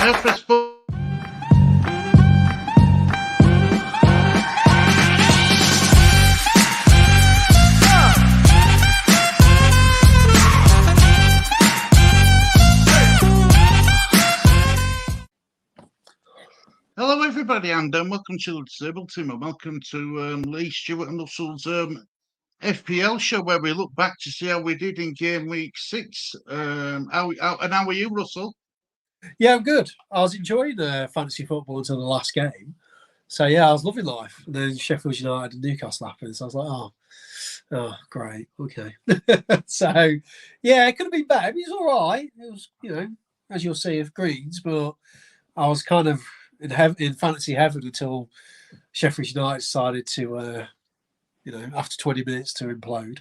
I press button. Hello, everybody, and welcome to the Table Team, and welcome to Lee, Stewart, and Russell's FPL show, where we look back to see how we did in game week 6. How are you, Russell? Yeah, I'm good. I was enjoying fantasy football until the last game. So, yeah, I was loving life. And then Sheffield United and Newcastle happened. So I was like, oh, great. Okay. So, yeah, it could have been better. It was all right. It was, as you'll see, of greens, but I was kind of in fantasy heaven until Sheffield United decided to, after 20 minutes to implode.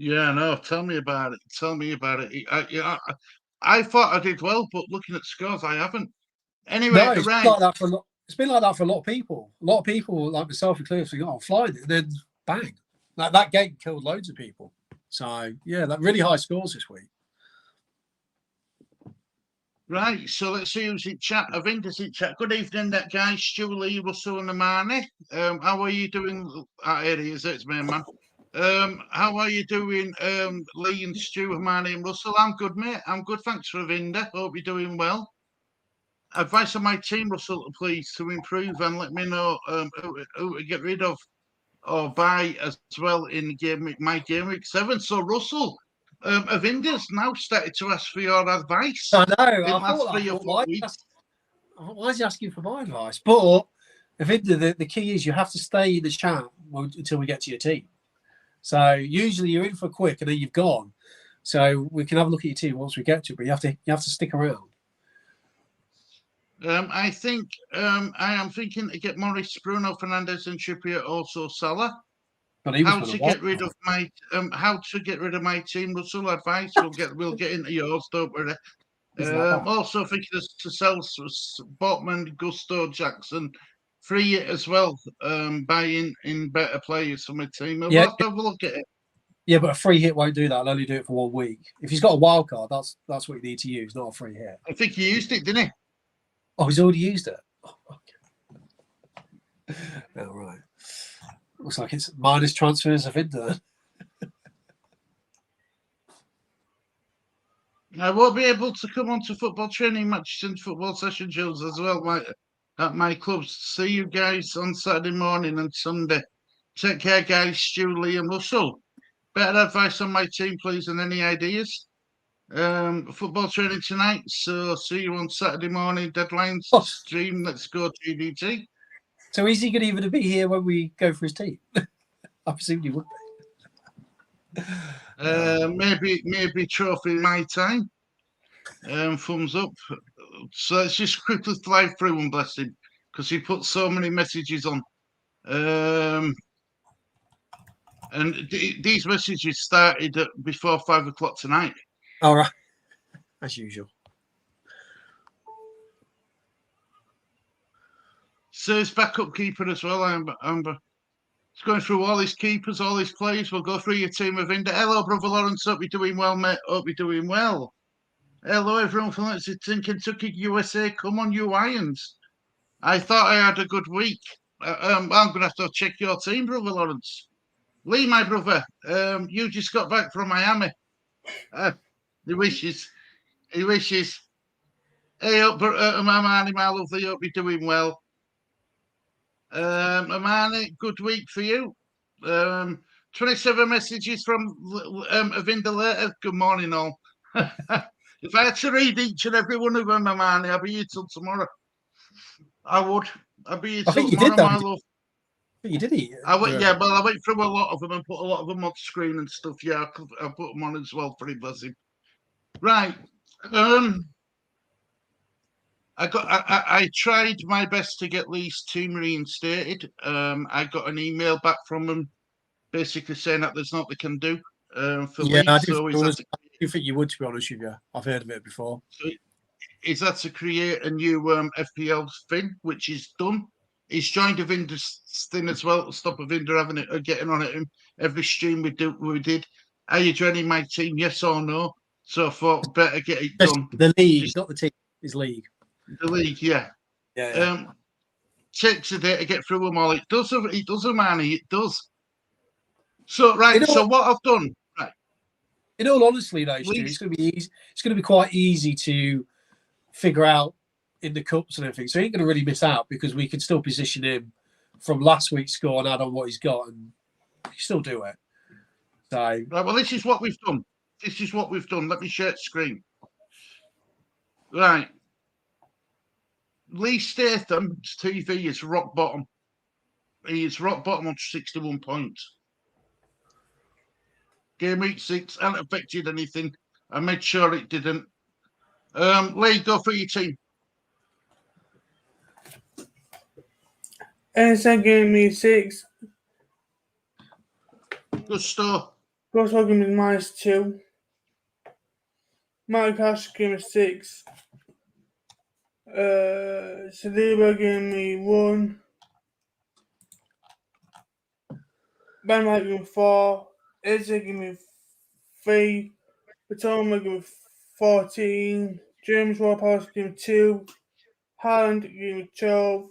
Yeah, no, tell me about it. I thought I did well, but looking at scores, I haven't. Anyway, no, it's right. been like that for a lot. It's been like that for a lot of people. A lot of people, like myself included, think, "Oh, I'm flying it," and then bang, like that game killed loads of people. So yeah, that really high scores this week. Right, so let's see who's in chat. Avinder's in chat. Good evening, that guy, Stu, Lee, Russell, and Amani. How are you doing? Here he is, it's me, man. How are you doing, Lee and Stu, Amani, and Russell? I'm good, mate. I'm good. Thanks for Avinder. Hope you're doing well. Advice on my team, Russell, please, to improve and let me know who to get rid of or buy as well in my game week 7. So, Russell, Avinder's now started to ask for your advice. I know. I thought, why is he asking for my advice? But Avinder, the key is you have to stay in the chat until we get to your team. So usually you're in for quick and then you've gone. So we can have a look at your team once we get to it, but you have to stick around. I think I am thinking to get Morris, Bruno Fernandes, and Trippier, also Salah. How to get rid of my team? Russell, advice. We'll get into yours, don't worry. Also thinking to sell Botman, Gusto, Jackson, free it as well. Buying in better players for my team. We'll have to have a look at it. Yeah, but a free hit won't do that. I'll only do it for 1 week. If he's got a wild card, that's what you need to use, not a free hit. I think he used it, didn't he? Oh, he's already used it. Oh, okay. Oh, right. Looks like it's minus transfers of Inter. I won't be able to come on to football training matches and football session shows as well at my clubs. See you guys on Saturday morning and Sunday. Take care, guys. Stu, Lee, and Russell. Better advice on my team, please, and any ideas. Football training tonight, so see you on Saturday morning. Deadlines stream. Let's go GDT. So is he going to even be here when we go for his team? I presume he would be. Maybe trophy my time. Thumbs up. So let's just quickly fly through and bless him because he put so many messages on. And these messages started before 5 o'clock tonight. All right, as usual. So his backup keeper as well, Amber. It's going through all his keepers, all his players. We'll go through your team of India. Hello, brother Lawrence. Hope you're doing well, mate. Hope you're doing well. Hello, everyone from Lexington, Kentucky, USA. Come on, you Irons. I thought I had a good week. I'm going to have to check your team, brother Lawrence. Lee, my brother, you just got back from Miami. He wishes. Hey, Amani, my lovely, hope you're doing well. Amani, good week for you. 27 messages from Avinda later. Good morning, all. If I had to read each and every one of them, Amani, I'll be here till tomorrow. I would. I'll be here till tomorrow, my love. You did eat. I went through a lot of them and put a lot of them on screen and stuff. Yeah, I put them on as well. Pretty blessing. Right. I tried my best to get Lee's team reinstated. I got an email back from them basically saying that there's nothing they can do for Lee. I do think you would, to be honest with you. I've heard of it before. So he's had to create a new FPL thing, which is done. He's joined Avinder's thing as well to stop Avinder having it, getting on it every stream we did. Are you joining my team? Yes or no? So I thought better get it done. The league, not the team. His league. The league, yeah. Yeah. Takes a day to get through them all. It does, Arnie. It does. So right. So what I've done, right. In all honesty, though, Stu, it's going to be easy. It's going to be quite easy to figure out in the cups and everything. So he ain't going to really miss out because we can still position him from last week's score and add on what he's got, and still do it. So right. Well, this is what we've done. Let me share the screen. Right. Lee Statham's TV is rock bottom. He is rock bottom on 61 points. Game week 6 hasn't affected anything. I made sure it didn't. Lee, go for your team. NSA game week 6. Good stuff. Gross game is -2. Mark Cash game is 6. Saliba game me 1. Ben White game 4. Eze give me 3. Patoma give me 14. James Ward-Prowse give me 2. Haaland give me 12.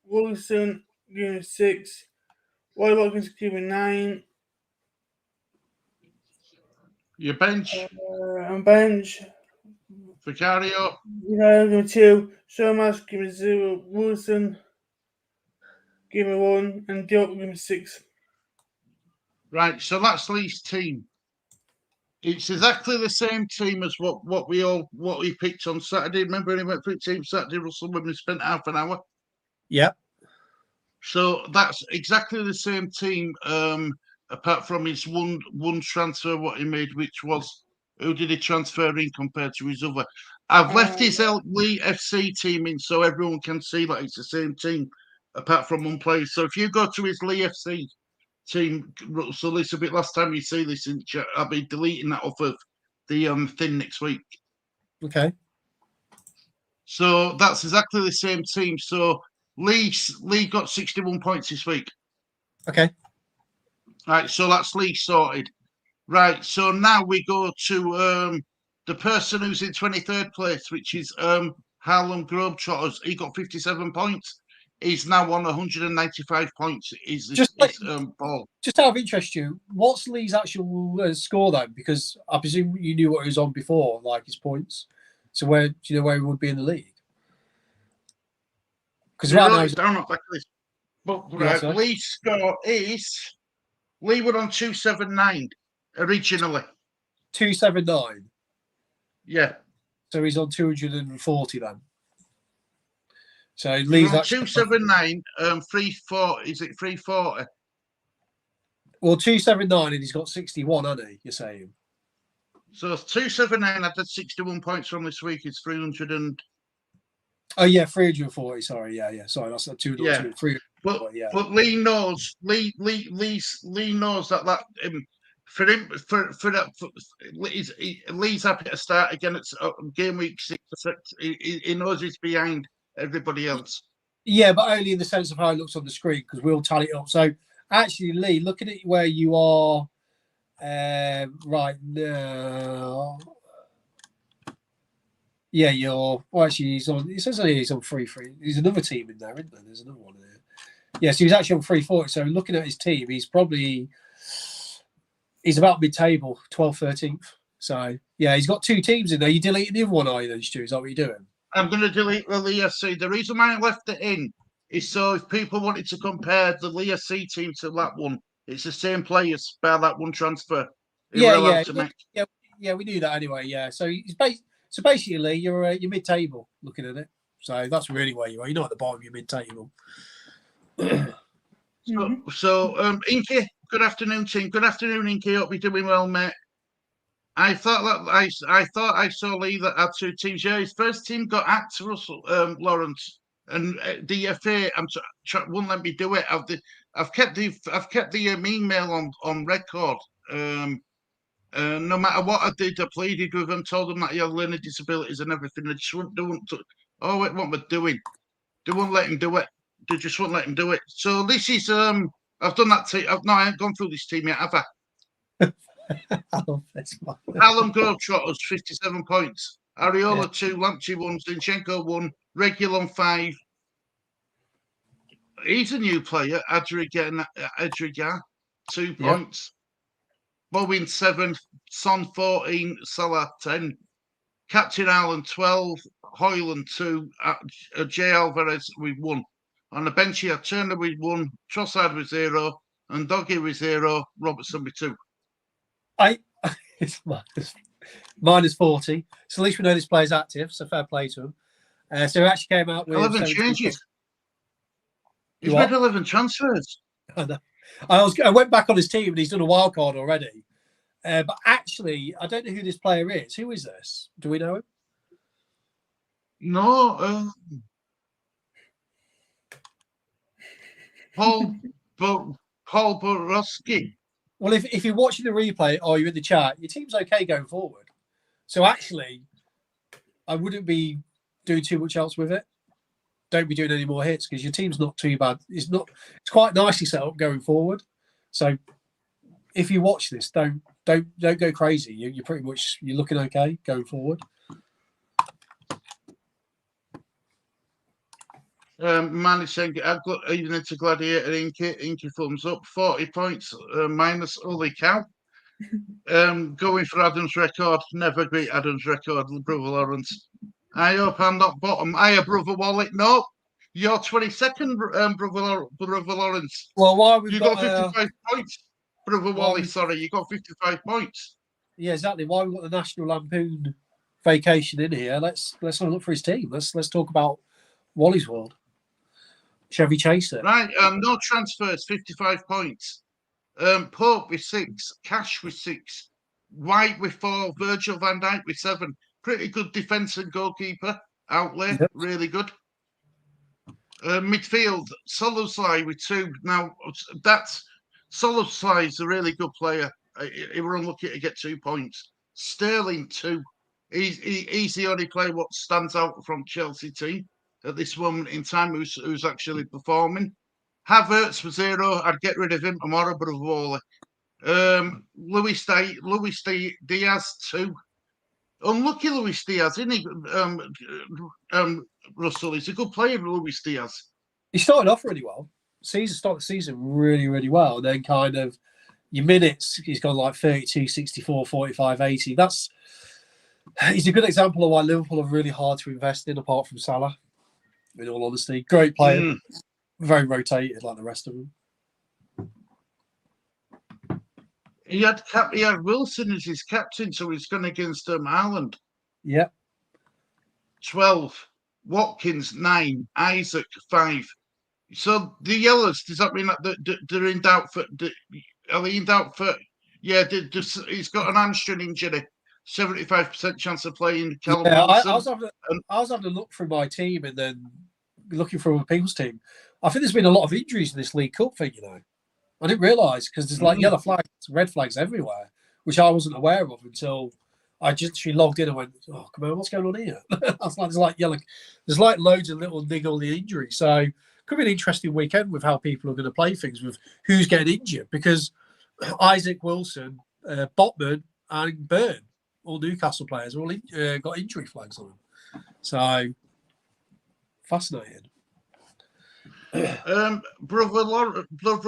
Wilson give me 6. Roy Watkins give me 9. Your bench. And bench. Vicario. Vicario give me 2. Somas give me 0. Wilson give me 1. And Diop give me 6. Right, so that's Lee's team. It's exactly the same team as what we picked on Saturday. Remember when he went for the team Saturday, Russell, when we spent half an hour? Yeah. So that's exactly the same team, apart from his one transfer what he made, which was who did he transfer in compared to his other. I've left his Lee FC team in so everyone can see that it's the same team, apart from one player. So if you go to his Lee FC team, so this a bit last time you see this in chat, I'll be deleting that off of the thing next week. Okay. So that's exactly the same team. So Lee got 61 points this week. Okay. Right, so that's Lee sorted. Right, so now we go to the person who's in 23rd place, which is Harlem Globetrotters. He got 57 points. He's now on 195 points. Ball. Just out of interest, you, what's Lee's actual score then? Because I presume you knew what he was on before, like his points. So where do you know where he would be in the league? Because right now, down at this. But right, Lee's score is Lee were on 279 originally. 279. Yeah. So he's on 240 then. So Lee's on 279, 340. Is it 340? Well, 279 and he's got 61, hasn't he? You're saying. So 279 after 61 points from this week is 300 and. Oh yeah, 340. Sorry, yeah. Sorry, that's not 2. Yeah. 3. But Lee knows. Lee knows that for him Lee's happy to start again at game week 6. He knows he's behind everybody else. Yeah, but only in the sense of how it looks on the screen because we'll tally it up. So actually, Lee, looking at where you are right now. Yeah, actually he's on. It says he's on 3-3. There's another team in there, isn't there? There's another one there. Yeah, so he's actually on 340. So looking at his team, he's about mid-table, 12th, 13th. So yeah, he's got 2 teams in there. You deleting the other one, are you then, Stu? Is that what you're doing? I'm going to delete the Lee FC. The reason why I left it in is so if people wanted to compare the Lee FC team to that one, it's the same players by that one transfer. Yeah, we knew that anyway. Yeah, so so basically, you're mid-table looking at it. So that's really where you are. You're not at the bottom. You're mid-table. So, Inky, good afternoon, team. Good afternoon, Inky. Hope you're doing well, mate. I thought I saw Lee that had 2 teams. Yeah, his first team got axed, Russell Lawrence, and DFA. Won't let me do it. I've kept the email on record. No matter what I did, I pleaded with them, told them that he had learning disabilities and everything. They just wouldn't what we're doing. They won't let him do it. They just won't let him do it. So this is I've done that team. I haven't gone through this team yet, have I? I love this one. Alan Globetrotters, 57 points. Areola 2, Lamptey 1, Zinchenko 1, Regulon 5. He's a new player. Adriga, 2 points. Bowen 7, Son 14, Salah 10. Captain Ireland 12, Hoyland 2, J. Alvarez with 1. On the bench here, Turner with 1, Trossard with 0, and Doggy with 0, Robertson with 2. It's minus 40. So at least we know this player's active, so fair play to him. So he actually came out with 11 changes. He's What? made 11 transfers. I know. I went back on his team and he's done a wild card already. But actually, I don't know who this player is. Who is this? Do we know him? No. Paul Borowski. Well, if you're watching the replay or you're in the chat, your team's okay going forward. So actually, I wouldn't be doing too much else with it. Don't be doing any more hits because your team's not too bad. It's quite nicely set up going forward. So if you watch this, don't go crazy. You're pretty much looking okay going forward. Man is saying I've got even into Gladiator Inky thumbs up, 40 points minus. Holy cow. Going for Adam's record, never beat Adam's record, Brother Lawrence. I hope I'm not bottom. Brother Wallet. No, you're 22nd, Brother Lawrence. Well, why we've you got 55 points, Brother Wally. Sorry, you got 55 points. Yeah, exactly. Why we got the National Lampoon vacation in here? Let's have a look for his team. Let's talk about Wally's world. Chevy Chaser. Right, no transfers, 55 points. Pope with 6, Cash with 6, White with 4, Virgil van Dijk with 7. Pretty good defence and goalkeeper outlay, really good. Midfield, Soloslai with 2. Now, Soloslai is a really good player. He were unlucky to get 2 points. Sterling 2. He's the only player what stands out from Chelsea team at this moment in time who's actually performing. Havertz for 0. I'd get rid of him tomorrow, but Wally. Luis Diaz 2. Unlucky Luis Diaz, isn't he? Russell, he's a good player, Luis Diaz. He started off really well. Started the season really, really well. And then kind of your minutes, he's gone like 32, 64, 45, 80. He's a good example of why Liverpool are really hard to invest in, apart from Salah. In all honesty, great player, very rotated like the rest of them. He had Wilson as his captain, so he's going against Haaland. Yep. 12. Watkins 9. Isaac 5. So the yellows, does that mean that they're in doubt for? Are they in doubt for? Yeah, he's got an hamstring injury. 75% chance of playing Callum Wilson. I was having a look through my team and then looking through other people's team. I think there's been a lot of injuries in this League Cup thing, I didn't realise because there's like yellow flags, red flags everywhere, which I wasn't aware of until I just logged in and went, "Oh, come on, what's going on here?" I was like, there's like loads of little niggly injuries. So could be an interesting weekend with how people are going to play things with who's getting injured because Isaac Wilson, Botman, and Byrne, all Newcastle players, all got injury flags on them. So fascinating. Brother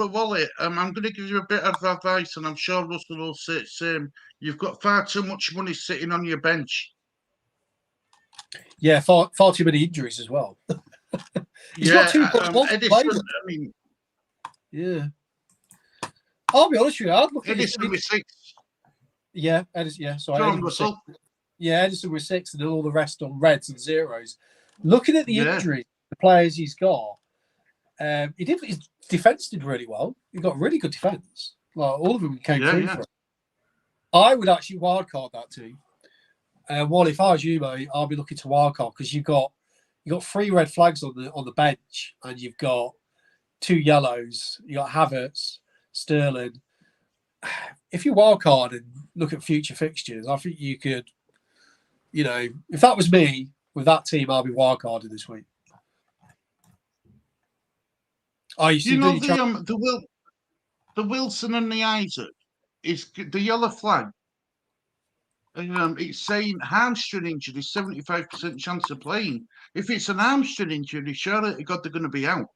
Wally, I'm going to give you a bit of advice, and I'm sure Russell will say the same. You've got far too much money sitting on your bench. Yeah, far too many injuries as well. He's got 2 Edison, yeah. I'll be honest with you. I'd look at Edison with 6. Yeah, Edison. Yeah, sorry. John Russell. Yeah, Edison with 6, and then all the rest on reds and zeros. Looking at the injuries, the players he's got. His defence did really well. He got really good defence. Like all of them came through for him. I would actually wildcard that team. Well, if I was you, mate, I'll be looking to wildcard because you've got 3 red flags on the bench and you've got 2 yellows. You got Havertz, Sterling. If you wildcard and look at future fixtures, I think you could. If that was me with that team, I'll be wildcarding this week. Oh, the Wilson and the Isaac? is the yellow flag. It's saying hamstring injury, 75% chance of playing. If it's an hamstring injury, surely God, they're going to be out.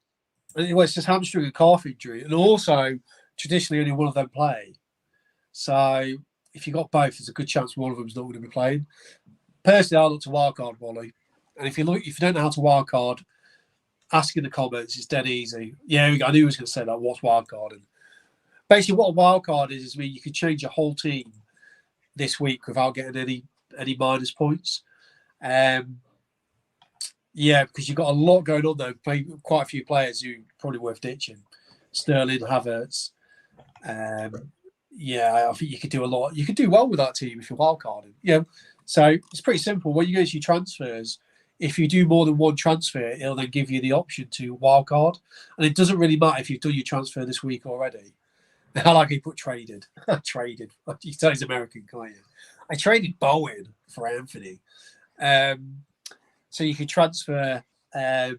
Well, it's just hamstring and calf injury, and also traditionally only one of them play. So if you got both, there's a good chance one of them's not going to be playing. Personally, I look to wildcard, Wally, and if you don't know how to wildcard, ask in the comments. It's dead easy. Yeah, I knew he was going to say that. What's wildcarding? Basically, what a wildcard is you can change your whole team this week without getting any minus points. Yeah, because you've got a lot going on there. Quite a few players who probably worth ditching. Sterling, Havertz. Yeah, I think you could do a lot. You could do well with that team if you're wildcarding. Yeah, so it's pretty simple. When you go to your transfers, if you do more than one transfer, it'll then give you the option to wildcard. And it doesn't really matter if you've done your transfer this week already. I like he put traded. Traded. You tell he's American, can't you? I traded Bowen for Anthony. So you can transfer. You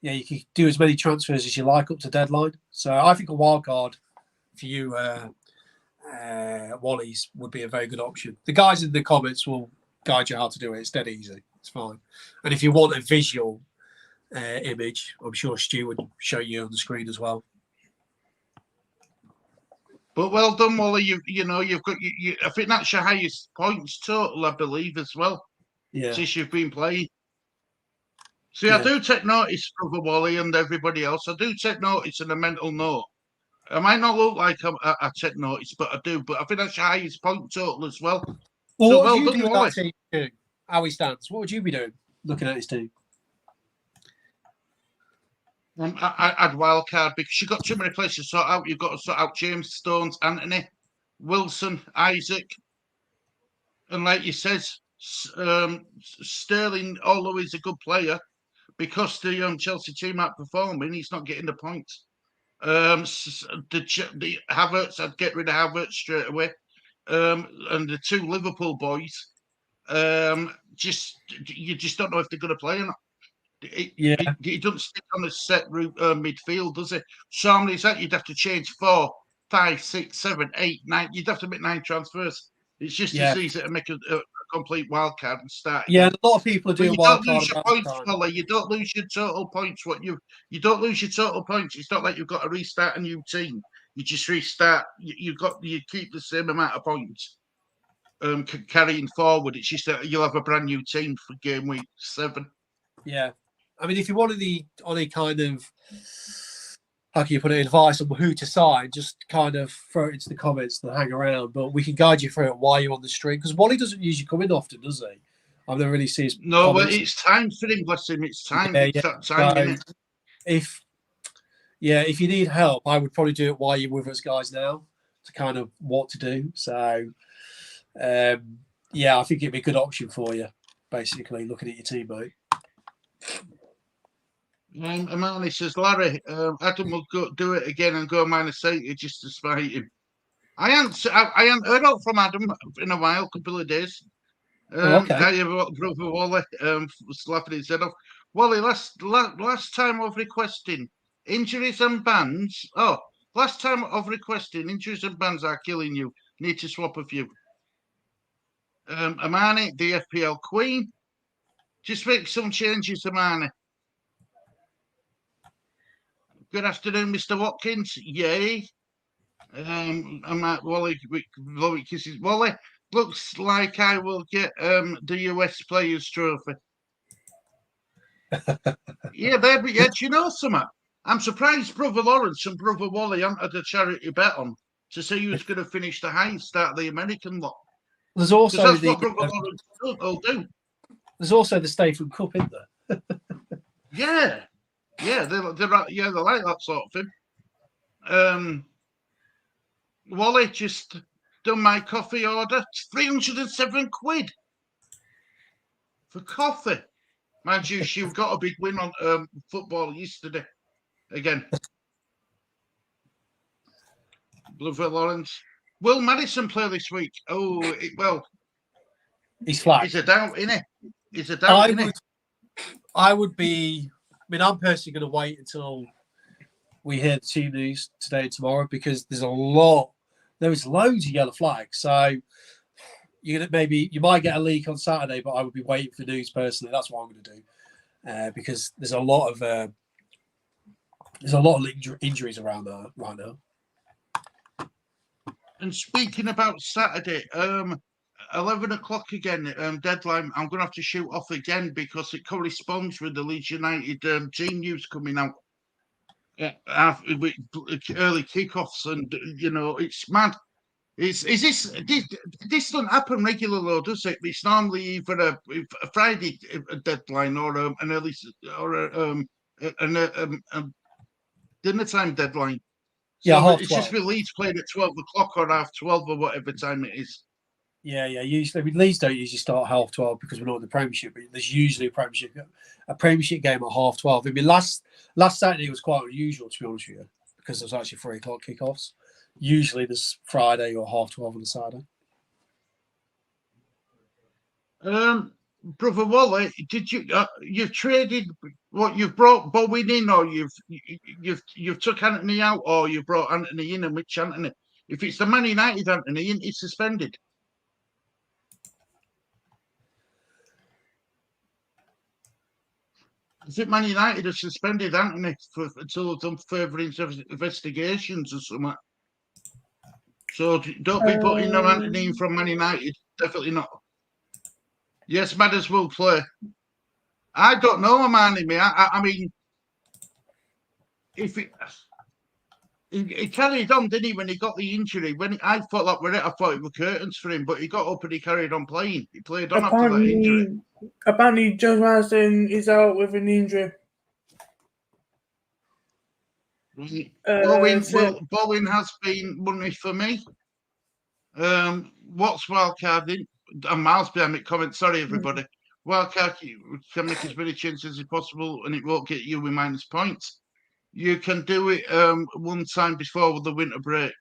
can do as many transfers as you like up to deadline. So I think a wild card for you, Wally's, would be a very good option. The guys in the comments will guide you how to do it. It's dead easy. It's fine. And if you want a visual image, I'm sure Stu would show you on the screen as well. But well done, Wally. You've got I think that's your highest points total, I believe, as well. Yeah. Since you've been playing. See, I do take notice, Brother Wally and everybody else. I do take notice in a mental note. I might not look like I take notice, but I do. But I think that's your highest point total as well. Well, so what well would you done, do with Wally. that team? How he stands? What would you be doing looking at his team? I'd wildcard because you've got too many places to sort out. You've got to sort out James, Stones, Anthony, Wilson, Isaac. And like you said, Sterling, although he's a good player, because the Chelsea team aren't performing, he's not getting the points. The Havertz, I'd get rid of Havertz straight away. And the two Liverpool boys, you just don't know if they're going to play or not. He doesn't stick on a set route midfield, does it? So how many is that? You'd have to change 4, 5, 6, 7, 8, 9. You'd have to make 9 transfers. It's just as easy to make a complete wildcard and start. Yeah, and a lot of people are doing wildcard. You don't lose your points, Wally. You don't lose your total points. You don't lose your total points. It's not like you've got to restart a new team. You just restart. You keep the same amount of points. Carrying forward, it's just that you'll have a brand new team for game week 7. Yeah, I mean, if you want any kind of, how can you put it, advice on who to sign, just kind of throw it into the comments and hang around. But we can guide you through it while you're on the stream, because Wally doesn't usually come in often, does he? I've never really seen his No, comments. but it's time for him, bless him. It's time. It's that So time, if you need help, I would probably do it while you're with us guys now to kind of what to do. So, I think it'd be a good option for you, basically, looking at your team, mate. Amani says, Larry, Adam will do it again and go -80 just to spite him. I haven't heard out from Adam in a while, a couple of days. Okay. Brother Wally slapping his head off. Wally, last time of requesting injuries and bans. Oh, last time of requesting injuries and bans are killing you. Need to swap a few. Amani, the FPL Queen. Just make some changes, Amani. Good afternoon, Mr. Watkins. Yay. I'm at Wally kisses. Wally, looks like I will get the US Players Trophy. Yeah, baby. Yeah, do you know something? I'm surprised Brother Lawrence and Brother Wally haven't had a charity bet on to see who's going to finish the highest out of the American lot. There's also what Brother Lawrence will do. There's also the Statham Cup in there. Yeah, they're like that sort of thing. Wally just done my coffee order. £307 for coffee. Mind you, she got a big win on football yesterday. Again. Bluefield Lawrence. Will Madison play this week? Oh, he's flat. He's a doubt, isn't he? He's a doubt, isn't he? I would be. I mean, I'm personally going to wait until we hear the team news today and tomorrow because there is loads of yellow flags. So you might get a leak on Saturday, but I would be waiting for news personally. That's what I'm going to do because there's a lot of injuries around there right now. And speaking about Saturday, 11 o'clock again, deadline. I'm going to have to shoot off again because it corresponds with the Leeds United team news coming out. With early kickoffs, and it's mad. This doesn't happen regularly, though, does it? It's normally either a Friday deadline or an early or a dinner time deadline. Yeah, so half it's 12. just with Leeds playing at 12 o'clock or half 12 or whatever time it is. Yeah. Usually, Leeds don't usually start half 12 because we're not in the Premiership. But there's usually a Premiership game at half 12. I mean, last Saturday was quite unusual, to be honest with you, because there was actually 3 o'clock kickoffs. Usually, there's Friday or half 12 on a Saturday. Brother Wally, did you've traded what you've brought Bowen in, or you've took Anthony out, or you brought Anthony in, and which Anthony? If it's the Man United Anthony in, he's suspended. I think Man United have suspended Anthony until they've done further investigations or something. So don't be putting no Anthony in from Man United. Definitely not. Yes, Madders will play. I don't know, Amani. I mean, if he carried on, didn't he? When he got the injury, I thought that were it. I thought it were curtains for him, but he got up and he carried on playing. He played on after that injury. Apparently, Joe Marsden is out with an injury. Bowen has been money for me. What's wildcarding? And Miles behind me comment. Sorry, everybody. Wildcard can make as many changes as possible, and it won't get you with minus points. You can do it one time before the winter break.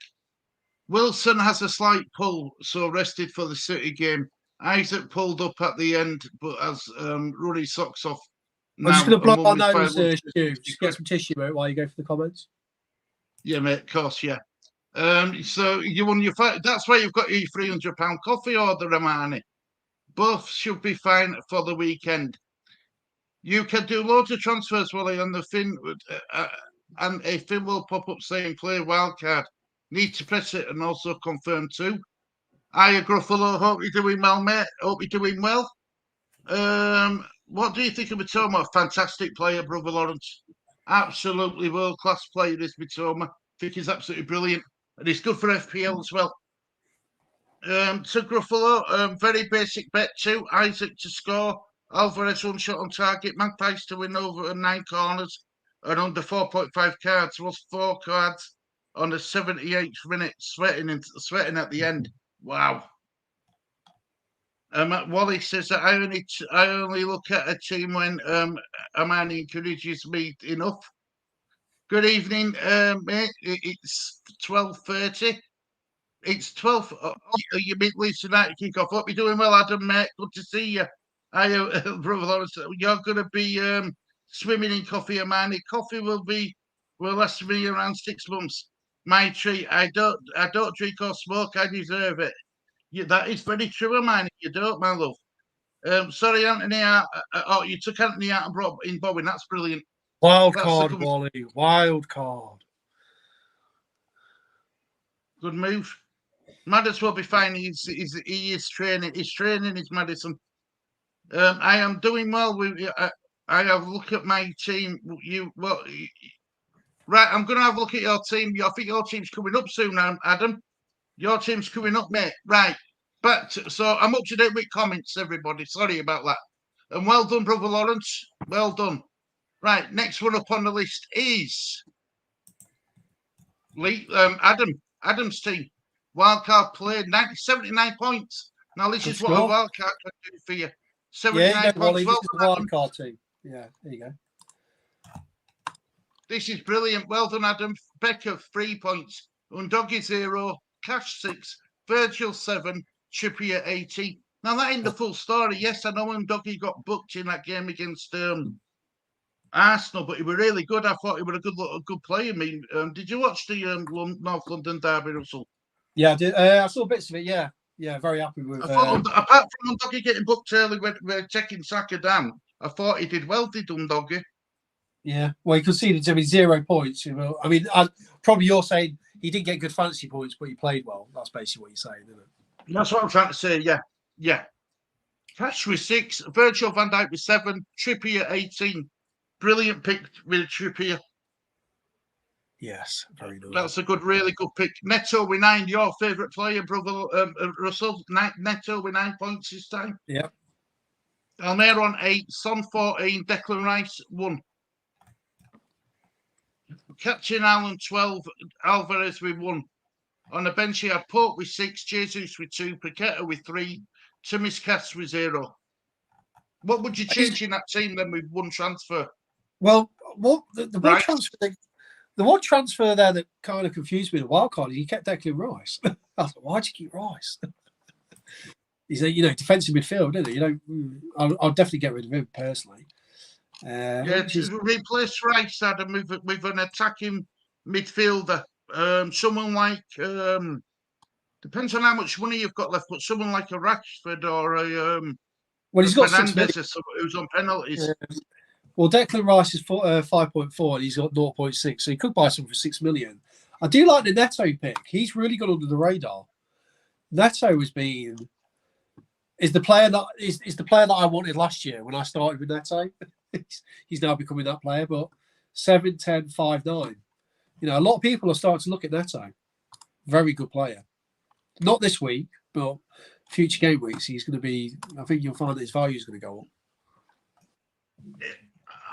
Wilson has a slight pull, so rested for the City game. Isaac pulled up at the end, but has run his socks off. I'm just going to blow our nose, Stu. Just get some tissue, mate, while you go for the comments. Yeah, mate, of course, yeah. So you won your fight. That's why you've got your £300 coffee order, Amani. Both should be fine for the weekend. You can do loads of transfers, Wally, on the Fin, and a Fin will pop up saying play wildcard. Need to press it and also confirm too. Hiya, Gruffalo. Hope you're doing well, mate. Hope you're doing well. What do you think of Mitoma? Fantastic player, Brother Lawrence. Absolutely world-class player is Mitoma. I think he's absolutely brilliant. And he's good for FPL as well. So Gruffalo, very basic bet too. Isaac to score. Alvarez one shot on target. Magpies to win over 9 corners and under 4.5 cards. Was 4 cards on the 78th minute, sweating at the end. Wow. Wally says that I only look at a team when Amani encourages me enough. Good evening, mate. It's 12:30. It's 12. You meet Leeds United kick-off. Hope you're doing well, Adam, mate. Good to see you. Brother Lawrence, you're going to be swimming in coffee, Amani. Coffee will last me around 6 months. My treat. I don't drink or smoke. I deserve it. That is very true, Amani. You don't, my love. Sorry, Anthony. You took Anthony out and brought in Bowen. That's brilliant. Wild card, Wally. Wild card. Good move. Maddison will be fine. He is training. He's training. Is Maddison. I am doing well. I have a look at my team. Right. I'm going to have a look at your team. I think your team's coming up soon, Adam. Your team's coming up, mate. Right. So I'm up to date with comments, everybody. Sorry about that. And well done, Brother Lawrence. Well done. Right. Next one up on the list is Adam's team. Wildcard played 79 points. Now, this is what a wildcard can do for you. 79 points. Wally, this is the wildcard team. Yeah, there you go. This is brilliant. Well done, Adam. Becker, 3 points. Undoggy, 0. Cash, 6. Virgil, 7. Trippier, 80. Now, that ain't the full story. Yes, I know Undoggy got booked in that game against Arsenal, but he was really good. I thought he was a good player. I mean, did you watch the North London derby, Russell? Yeah, I did. I saw bits of it. Yeah, very happy with. I thought, apart from Doggy getting booked early, we're checking Saka down. I thought he did well, did Doggy? Yeah, well, he conceded to me 0 points. I mean, probably you're saying he didn't get good fantasy points, but he played well. That's basically what you're saying, isn't it? That's what I'm trying to say. Yeah. Cash with 6, Virgil van Dijk with 7, Trippier 18. Brilliant pick with Trippier. Yes, very nice. That's a really good pick. Neto with 9, your favourite player, brother Russell. Neto with 9 points this time. Yep. Almeida on 8, Son 14, Declan Rice 1. Captain Allen 12, Alvarez with 1. On the bench, he had Pope with 6, Jesus with 2, Paqueta with 3, Timiskas with 0. What would you change in that team then with 1 transfer? Well, the one transfer there that kind of confused me, the wild card, is he kept Declan Rice. I was like, why'd you keep Rice? He's a defensive midfield, isn't he? I'll definitely get rid of him personally. To replace Rice, Adam, with an attacking midfielder. Someone like depends on how much money you've got left, but someone like a Rashford or a he's got Fernandes who's on penalties. Well, Declan Rice is 5.4 and he's got 0.6, so he could buy some for 6 million. I do like the Neto pick. He's really got under the radar. Neto is the player that I wanted last year when I started with Neto. He's now becoming that player, but 7, 10, 5, 9. A lot of people are starting to look at Neto. Very good player. Not this week, but future game weeks, he's going to be. I think you'll find that his value is going to go up.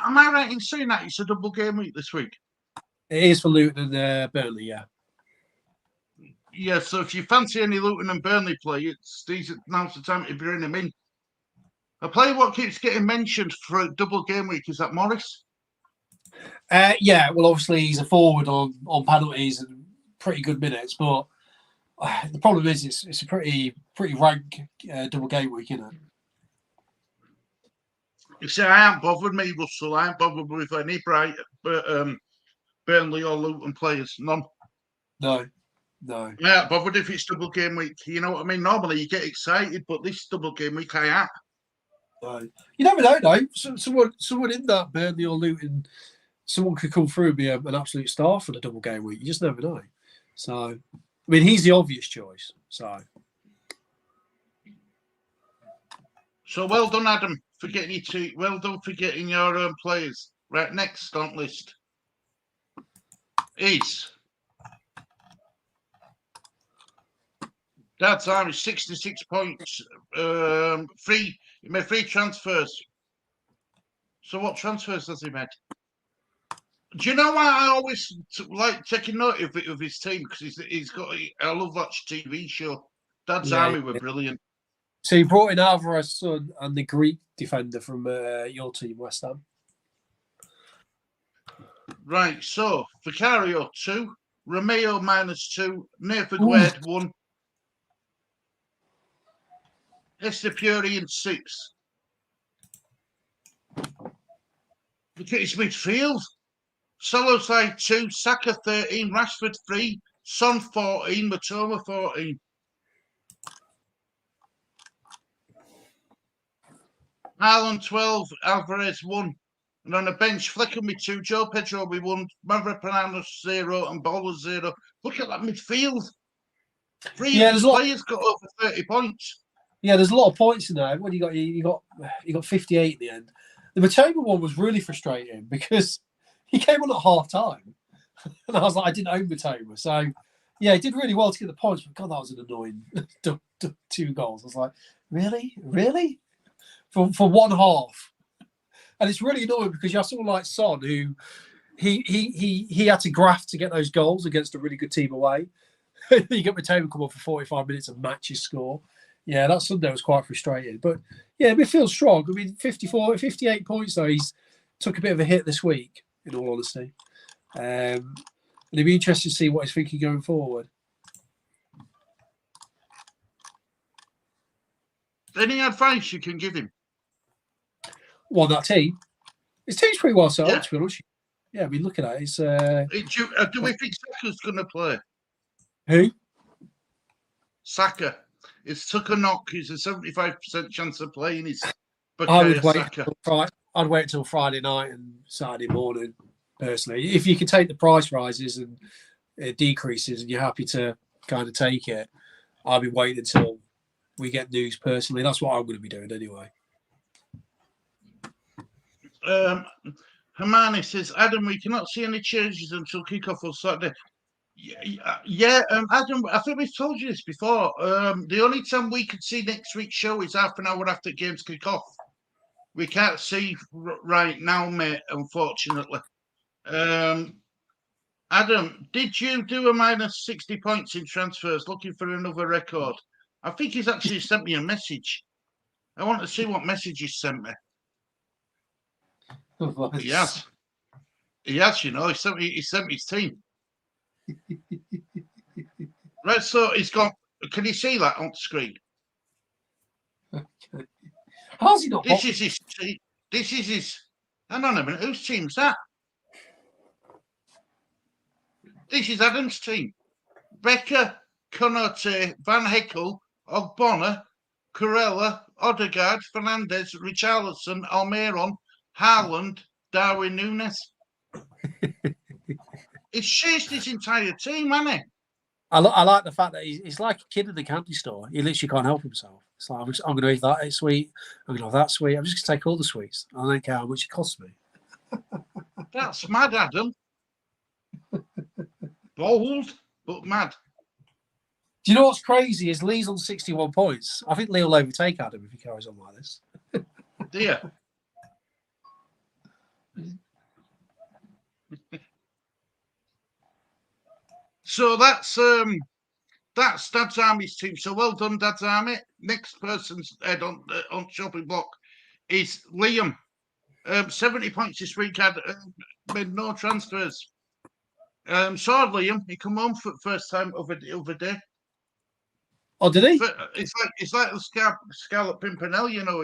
Am I right in saying that it's a double game week this week? It is for Luton and Burnley, yeah. Yeah, so if you fancy any Luton and Burnley play, now's the time to bring them in. A player what keeps getting mentioned for a double game week, is that Morris? Yeah, well, obviously he's a forward on penalties and pretty good minutes, but the problem is it's a pretty rank double game week, isn't it? You see, I ain't bothered me, Russell. I ain't bothered with any Burnley or Luton players. None. No. I ain't bothered if it's double game week. You know what I mean? Normally you get excited, but this double game week, I ain't. No. You never know, though. Someone in that Burnley or Luton, someone could come through and be an absolute star for the double game week. You just never know. So, I mean, he's the obvious choice. So well done, Adam, for getting your players. Right, next on list is that time is 66 points. He made 3 transfers. So what transfers has he made? Do you know why I always like taking note of his team? Because he's got. I love that TV show. Dad's Army were brilliant. So he brought in Alvarez's son and the Greek defender from your team, West Ham. Right, so Vicario 2, Romeo -2, Nathan Gued 1, Estepurian 6. Look at his midfield. Solosai 2, Saka 13, Rashford 3, Son 14, Matoma 14. Haaland 12, Alvarez 1. And on the bench, Flecken with 2, Joe Pedro with 1, Mavropanos 0, and Bowler 0. Look at that midfield. 3 of his players got over 30 points. Yeah, there's a lot of points in there. What you got? You got 58 in the end. The Matoma one was really frustrating because he came on at half time, and I was like, I didn't own Matoma, so yeah, he did really well to get the points. But God, that was an annoying 2 goals. I was like, really, for one half. And it's really annoying because you have someone like Son who he had to graft to get those goals against a really good team away. You get Matoma come on for 45 minutes and match his score. Yeah, that Sunday was quite frustrating. But yeah, midfield's strong. I mean, 58 points though. He's took a bit of a hit this week, in all honesty. And it'd be interesting to see what he's thinking going forward. Any advice you can give him? Well, that team. His team's pretty well set Yeah. up, to be honest. Yeah, I mean, look at that. It's Do we think Saka's going to play? who? Saka. It's took a knock. He's a 75% chance of playing. He's I would Bukayo wait. Saka. I'd wait until Friday night and Saturday morning. Personally, if you can take the price rises and decreases, and you're happy to kind of take it, I'll be waiting until we get news. Personally, that's what I'm going to be doing anyway. Hermione says, Adam, we cannot see any changes until kickoff on Saturday. Yeah, Adam, I think we've told you this before. The only time we could see next week's show is half an hour after games kick off. We can't see right now, mate, unfortunately. Adam, did you do a minus 60 points in transfers looking for another record? I think he's actually sent me a message. I want to see what message he sent me. He has. He has, you know. He sent me his team. Right, so he's got. Can you see that on screen? Okay. How's he not? This is his team. This is his. Hang on a minute. Whose team's that? This is Adam's team. Becker, Konaté, Van Heckel, Ogbonna, Corella, Odegaard, Fernandez, Richarlison, Almiron, Haaland, Darwin Núñez. He's chased his entire team, hasn't he? I like the fact that he's like a kid in the candy store. He literally can't help himself. It's like, I'm going to eat that sweet. I'm going to have that sweet. I'm just going to take all the sweets. I don't care how much it costs me. That's mad, Adam. Bold, but mad. Do you know what's crazy is Lee's on 61 points. I think Lee will overtake Adam if he carries on like this. Dear. So that's Dad's Army's team. So well done, Dad's Army. Next person's head on shopping block is Liam. 70 points this week. Had made no transfers. Saw Liam. He come home for the first time over day. Oh, did he? It's like the Scarlet Pimpernel. You know,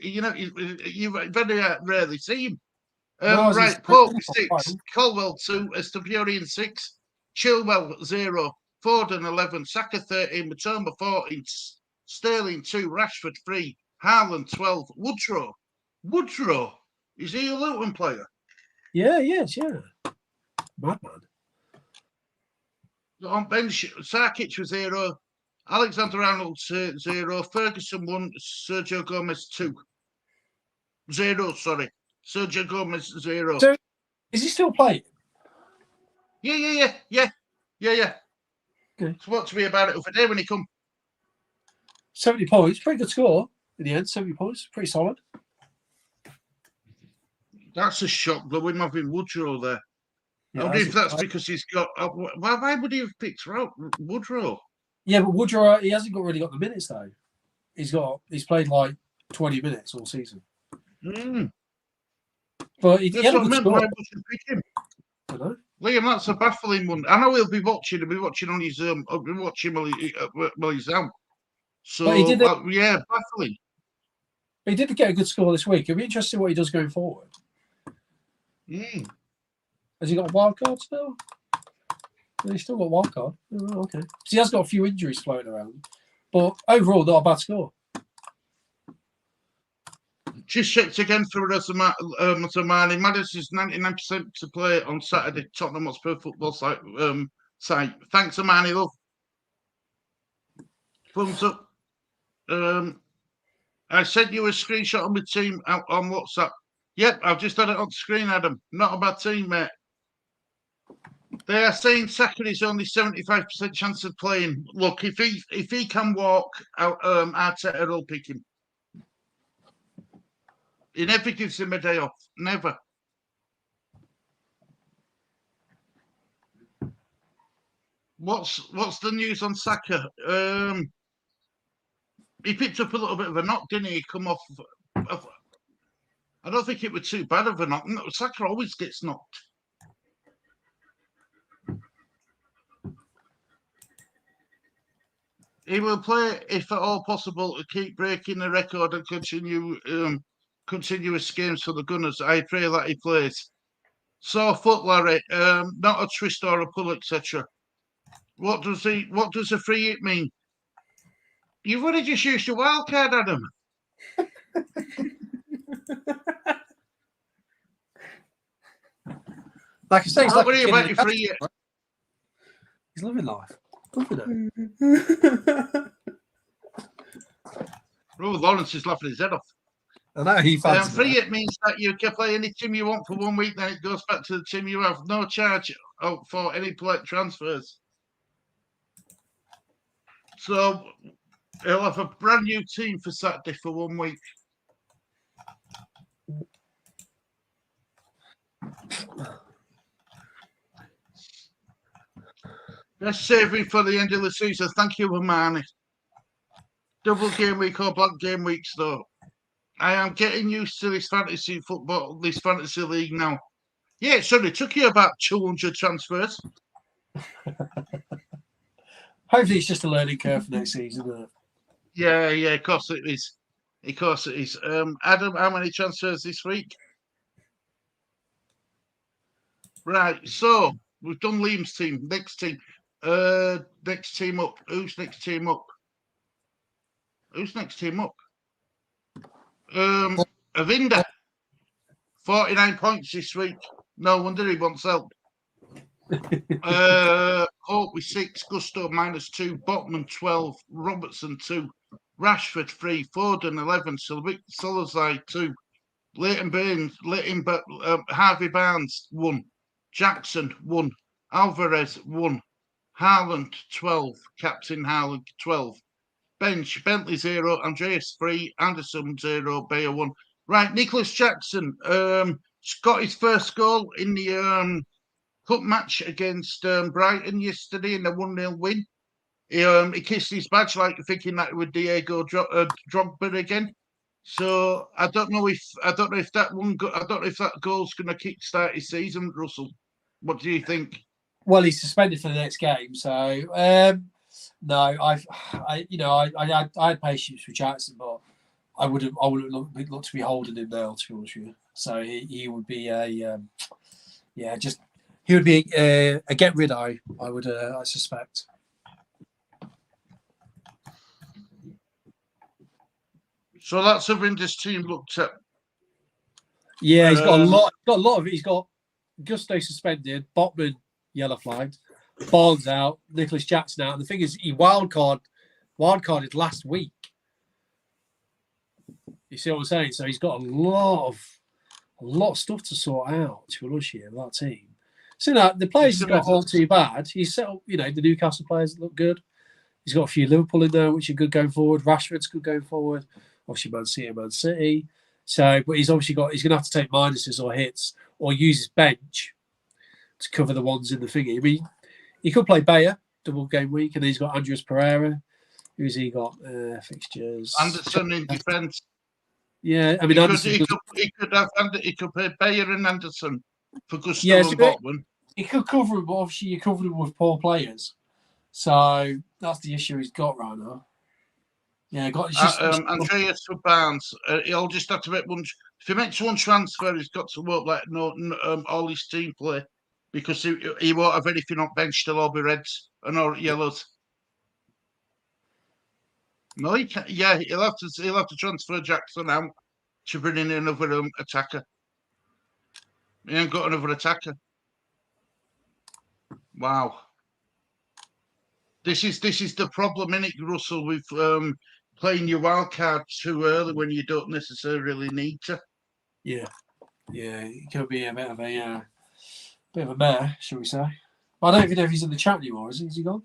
you very rarely see him. Right, Pope 6, Colwell 2, Estevorian 6, Chilwell 0, Foden 11, Saka 13, Matoma 14, Sterling 2, Rashford 3, Haaland 12, Woodrow. Is he a Luton player? Yeah, yes, yeah. Madman. On bench, Sarkic was 0, Alexander Arnold 0, Ferguson 1, Sergio Gomez 2. 0, sorry. Sergio Gomez 0. So, is he still playing? Yeah. Okay. Spoke to me about it over there when he come. 70 points, pretty good score in the end. 70 points, pretty solid. That's a shock, though, him having Woodrow there. I wonder if that's because he's got. Why would he have picked Woodrow? Yeah, but Woodrow, he hasn't really got the minutes though. He's played like 20 minutes all season. But he had a good score. Why would you pick him? I know. Liam, that's a baffling one. I know he'll be watching. He'll be watching on his. I'll be watching while he's out. So he did yeah, baffling. He did get a good score this week. It'll be interesting what he does going forward. Has he got a wild card still? He's still got a wild card. Oh, okay. So he has got a few injuries floating around. But overall, not a bad score. Just checked again for Matamani. Madison's 99% to play on Saturday. Tottenham Hotspur football site. Thanks, Amani, love. Thumbs up. I sent you a screenshot of my team on WhatsApp. Yep, I've just had it on screen, Adam. Not a bad team, mate. They are saying Saka is only 75% chance of playing. Look, if he can walk, Arteta will pick him. He never gives him a day off. Never. What's the news on Saka? He picked up a little bit of a knock, didn't he? He come off. I don't think it was too bad of a knock. No, Saka always gets knocked. He will play, if at all possible, to keep breaking the record and continue continuous games for the Gunners. I pray that he plays. Sore foot, Larry. Not a twist or a pull, etc. What does a free hit mean? You've already just used your wild card, Adam. Like I say, he's Don't like worry about your free hit. He's living life. Loving it. Robert Lawrence is laughing his head off. I know he fancies free hit means that you can play any team you want for 1 week, then it goes back to the team you have. No charge for any play transfers. So he'll have a brand new team for Saturday for 1 week. Let's save him for the end of the season. Thank you, Hermione. Double game week or blank game weeks, though. I am getting used to this fantasy football, this fantasy league now. Yeah, it only took you about 200 transfers. Hopefully, it's just a learning curve for next season. Isn't it? Yeah, of course it is. Of course it is. Adam, how many transfers this week? Right, so we've done Liam's team. Next team. Next team up. Who's next team up? Who's next team up? Avinda. 49 points this week. No wonder he wants help. Hope with 6, Gusto -2, Botman 12, Robertson 2, Rashford 3, Foden 11, Solazai 2, Harvey Barnes 1, Jackson 1, Alvarez 1, Haaland 12, Captain Haaland 12, bench Bentley 0, Andreas 3, Anderson 0, Bayer 1. Right, Nicholas Jackson got his first goal in the cup match against Brighton yesterday in a 1-0 win. He kissed his badge like thinking that it was Diego Drogba again. So I don't know if that goal's going to kickstart his season, Russell. What do you think? Well, he's suspended for the next game, so no, I had patience with Jackson, but I wouldn't look to be holding him now, to be honest with you. So he would be he would be a get rid of. I suspect. So that's Avinda's team looked at. Yeah, he's got a lot. Of it. He's got Gusto suspended, Botman yellow flagged, Barnes out, Nicholas Jackson out. And the thing is, he wildcarded last week. You see what I'm saying? So he's got a lot of stuff to sort out to Russia with that team. So the players he's got aren't too bad. He's set up, the Newcastle players look good. He's got a few Liverpool in there, which are good going forward. Rashford's good going forward. Obviously, Man City. So, but he's obviously he's going to have to take minuses or hits or use his bench to cover the ones in the thingy. I mean, he could play Bayer double game week, and then he's got Andreas Pereira. Who's he got? Fixtures. Anderson in defence. Yeah, I mean, he could play Bayer and Anderson for Gusto and Botman. He could cover him, but obviously you cover him with poor players. So that's the issue he's got right now. Yeah, Andreas for Barnes. He'll just have to make one. If he makes one transfer, he's got to work like all his team play because he won't have anything on bench. They'll all be reds and all yellows. No, he can't. Yeah, he'll have to transfer Jackson out to bring in another attacker. He ain't got another attacker. Wow. This is the problem, innit, Russell, with playing your wild card too early when you don't necessarily need to. Yeah, it could be a bit of a mare, shall we say? I don't even know if he's in the chat anymore. Is he gone?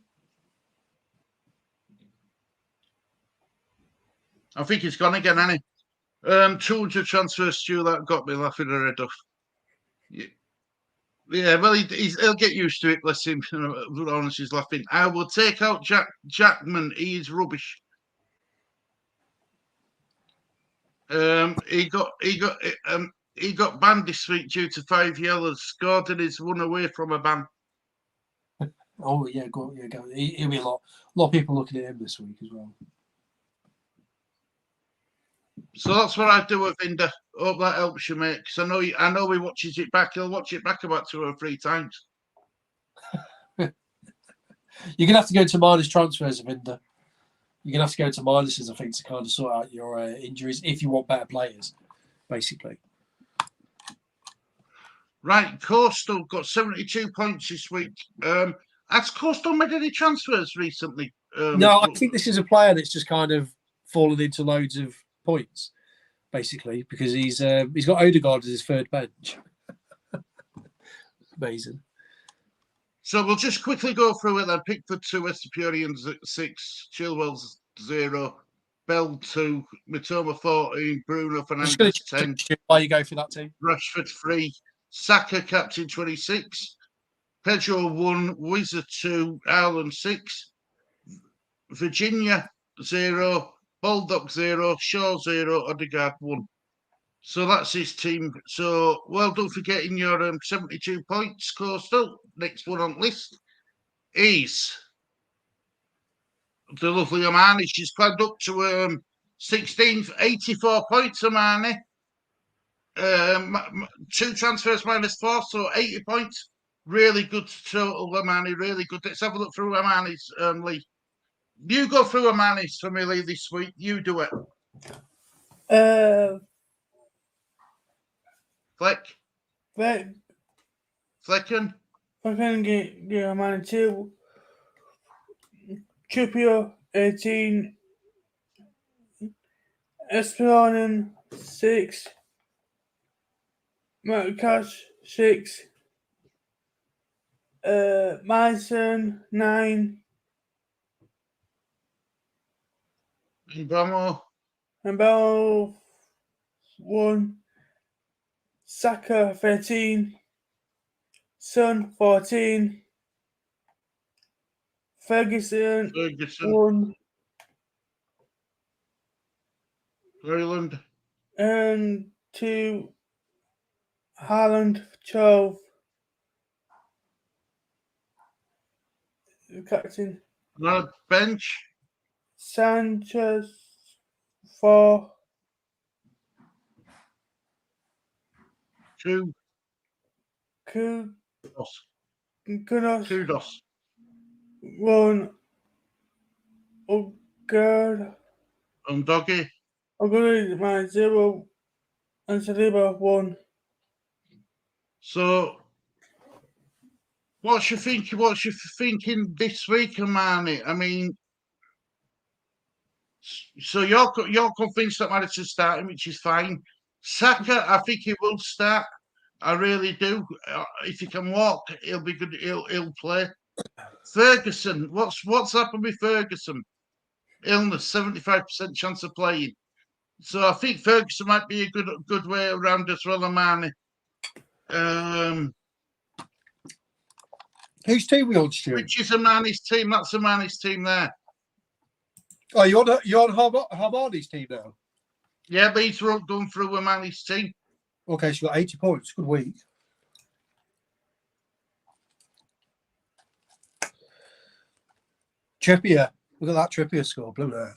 I think he's gone again, hasn't he? 200 transfers, Stu, that got me laughing her head off. Yeah, well, he'll get used to it, bless him. Honest, he's laughing. I will take out Jackman. He is rubbish. He got banned this week due to 5 yellows. Gordon is one away from a ban. Oh yeah, go. He'll be a lot of people looking at him this week as well. So that's what I do with Vinder. Hope that helps you, mate. Because I know he watches it back. He'll watch it back about 2 or 3 times. You're gonna have to go to minus transfers, Vinda. You're gonna have to go to minuses, I think, to kind of sort out your injuries if you want better players, basically. Right, Coastal got 72 points this week. Has Coastal made any transfers recently? No, I think this is a player that's just kind of fallen into loads of points, basically, because he's got Odegaard as his third bench. Amazing. So we'll just quickly go through it then. Pickford 2, Estepurians 6, Chilwell's 0, Bell 2, Mitoma 14, Bruno Fernandes 10. Why you go for that team? Rashford 3, Saka captain 26, Pedro 1, Wizard 2, Ireland 6, Virginia 0, Bulldog 0, Shaw 0, Odegaard 1. So that's his team. So well done for getting your 72 points, Coastal. Next one on list is the lovely Amani. She's climbed up to 16th, 84 points, Amani. 2 transfers -4, so 80 points. Really good total, Amani. Really good. Let's have a look through Amani's, Lee. You go through Amani's for me, Lee, this week. You do it. Flecken. I can get Amani 2. Trippier 18. Espelon 6. Cash 6. Mason 9. And Bell 1. Saka 13. Son 14. Ferguson 1. Ireland. And 2. Haaland 12. Captain. Not bench. Sanchez 4. 2. Kudos. 1. Good. Doggy. Good my 0. And Saliba 1. So what's your thinking this week, Amani? I mean, so you're convinced that Madison's starting, which is fine. Saka, I think he will start. I really do. If he can walk, he'll be good. He'll play. Ferguson, what's happened with Ferguson? Illness, 75% chance of playing. So I think Ferguson might be a good way around as well, Amani. Whose team we on, Stuart? Which is Amani's team? That's Amani's team there. Oh, you're on Harmani's team now? Yeah, but he's gone through Amani's team. Okay, she's got 80 points. Good week. Trippier. Look at that Trippier score. Blue there.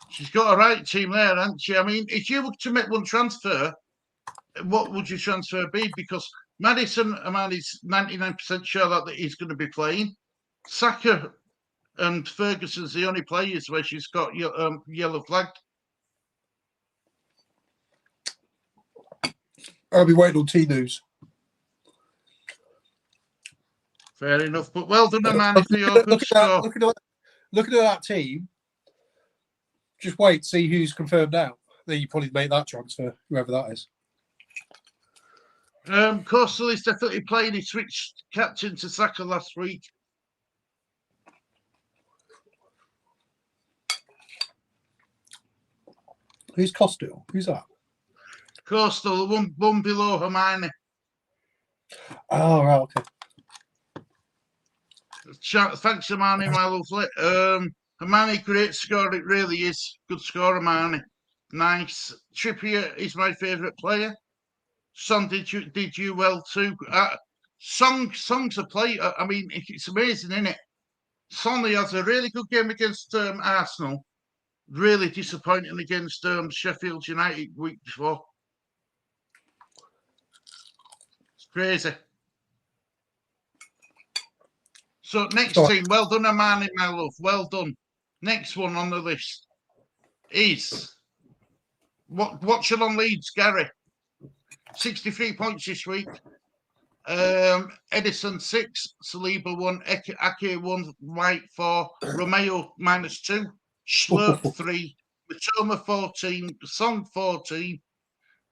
She's got a right team there, hasn't she? I mean, if you were to make one transfer, what would your transfer be? Because Amani's 99% sure that he's going to be playing. Saka and Ferguson's the only players where she's got yellow flagged. I'll be waiting on T-News. Fair enough. But well done, Amani, for your good score. Looking at that team, just wait, see who's confirmed out. Then you probably make that transfer, whoever that is. Coastal is definitely playing. He switched captain to Saka last week. Who's Coastal? Who's that? Coastal, the one below Hermione. Oh, right, okay. Thanks, Hermione, my lovely. Hermione, great score. It really is. Good score, Hermione. Nice. Trippier is my favourite player. Son, did you well too? Song's a play. I mean, it's amazing, isn't it? Sonny has a really good game against Arsenal. Really disappointing against Sheffield United week before. It's crazy. So next team, well done, Amani, my love. Well done. Next one on the list is what's your on Leeds, Gary? 63 points this week. Edison 6, Saliba 1, Ake 1, White 4, Romeo -2, Schlurp 3, Matoma 14, Song 14,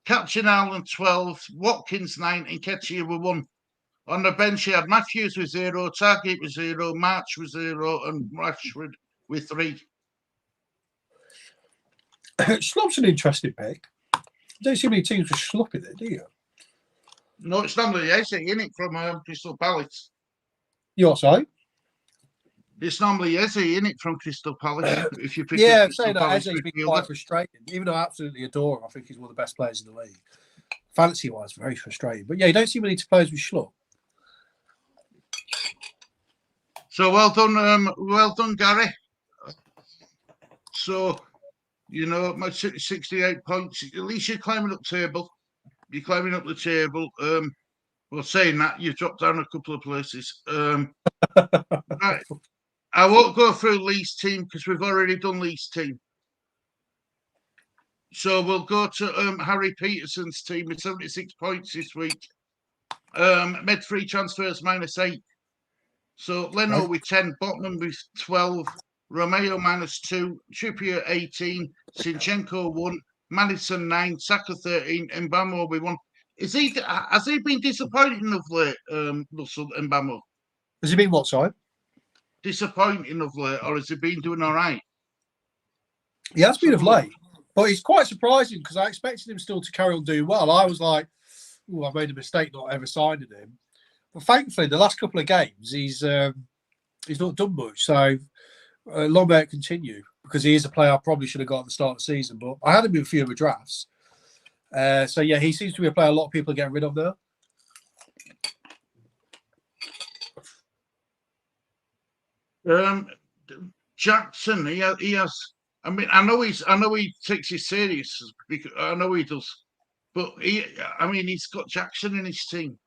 Captain Ireland 12, Watkins 9, and Nketiah with 1. On the bench, he had Matthews with 0, Target with 0, March with 0, and Rashford with 3. Schlup's an interesting pick. You don't see many teams with Schlupp in it, do you? No, it's normally Eze, isn't it, from Crystal Palace? You're sorry? It's normally Eze, isn't it, from Crystal Palace? If you pick Yeah, Crystal saying that Palace Eze's been quite frustrating. Even though I absolutely adore him, I think he's one of the best players in the league. Fantasy-wise, very frustrating. But yeah, you don't see many to pose with Schlupp. So well done, Gary. So, you know, my 68 points. At least you're climbing up table. You're climbing up the table. Well, saying that, you've dropped down a couple of places. Right. I won't go through Lee's team because we've already done Lee's team. So we'll go to Harry Peterson's team with 76 points this week. Made 3 transfers -8. So Leno with 10, Botman with 12, Romeo -2, Trippier 18, Sinchenko 1, Madison 9, Saka 13, Mbamo with 1. Has he been disappointing of late, Russell Mbamo? Has he been what, sorry? Disappointing of late, or has he been doing all right? He has been of late, but it's quite surprising because I expected him still to carry on doing well. I was like, "Oh, I made a mistake not ever signing him." But thankfully, the last couple of games, he's not done much. So long may it continue because he is a player I probably should have got at the start of the season. But I had him in a few of the drafts. So yeah, he seems to be a player a lot of people are getting rid of now. Jackson, he has. I mean, I know he takes it serious because I know he does, but he's got Jackson in his team.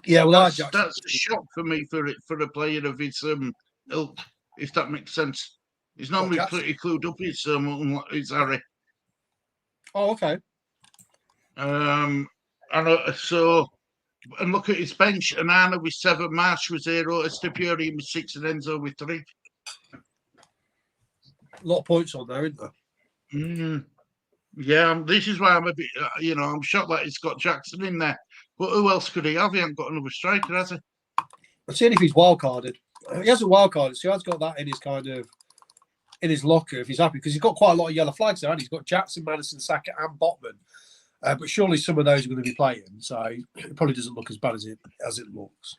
Yeah, well, that's a shock for me for a player of his ilk, if that makes sense. He's normally pretty clued up. It's Harry. Oh, okay. And look at his bench. Anana with 7, Marsh with 0, Estepuri with 6, and Enzo with 3. A lot of points on there, isn't there? Yeah, this is why I'm a bit, I'm shocked that he's got Jackson in there. But who else could he have? He hasn't got another striker, has he? I'll see if he's wildcarded. He hasn't wildcarded, so he has got that in his locker if he's happy, because he's got quite a lot of yellow flags there. He's got Jackson, Madison, Saka, and Botman. But surely some of those are going to be playing, so it probably doesn't look as bad as it looks.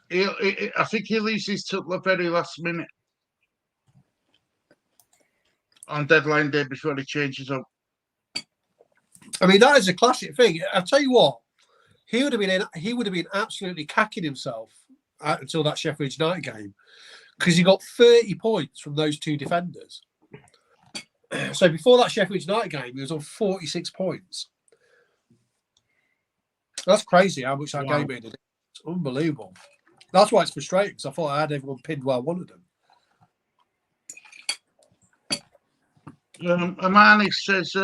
I think he leaves his till the very last minute on deadline day before he changes up. I mean, that is a classic thing. I'll tell you what, he would have been absolutely cacking himself until that Sheffield United game, because he got 30 points from those 2 defenders. So before that Sheffield United game, he was on 46 points. That's crazy how much that game made. It's unbelievable. That's why it's frustrating, because I thought I had everyone pinned where I wanted them. Amani says,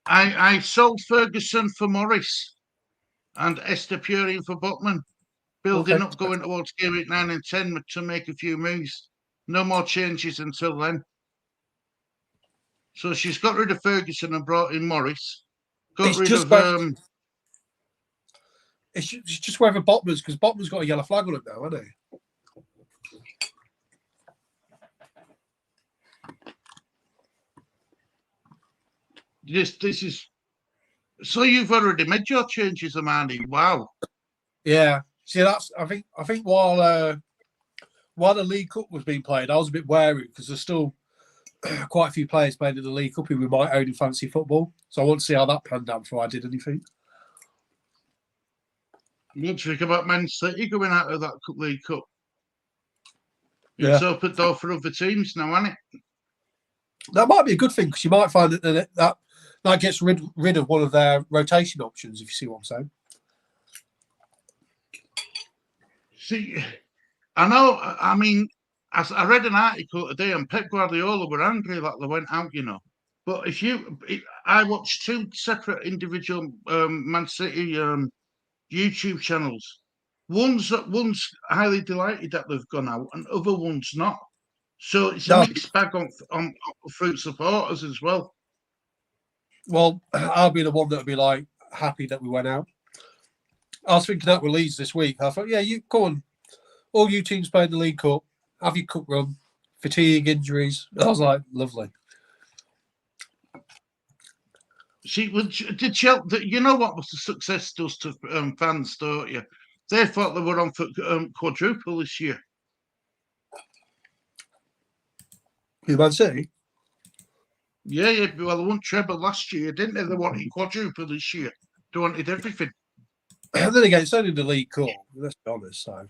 I sold Ferguson for Morris and Estepurian for Botman, building up going towards game week 9 and 10 to make a few moves. No more changes until then. So she's got rid of Ferguson and brought in Morris. It's just whether Botman's, because Botman's got a yellow flag on him now, hasn't he? This is. So you've already made your changes, Amani. Wow. Yeah. See, I think while the League Cup was being played, I was a bit wary because there's still quite a few players playing in the League Cup who we might own in fantasy football. So I want to see how that panned out before I did anything. What do you think about Man City going out of that League Cup? Yeah. It's opened door for other teams now, hasn't it? That might be a good thing because you might find that gets rid of one of their rotation options, if you see what I'm saying. See, I know. I mean, I read an article today, and Pep Guardiola were angry that they went out. But I watched two separate individual Man City YouTube channels. One's highly delighted that they've gone out, and other ones not. So it's a mixed bag on fruit supporters as well. Well, I'll be the one that would be like happy that we went out. I was thinking that with Leeds this week. I thought, yeah, you go on. All you teams playing the League Cup, have your cup run, fatigue, injuries. I was like, lovely. See, did Chelsea? You know what was the success does to fans, don't you? They thought they were on for quadruple this year. You Man City? Yeah. Well, they won treble last year, didn't they? They wanted quadruple this year. They wanted everything. And then again, it's only the League Cup. Let's be honest. So.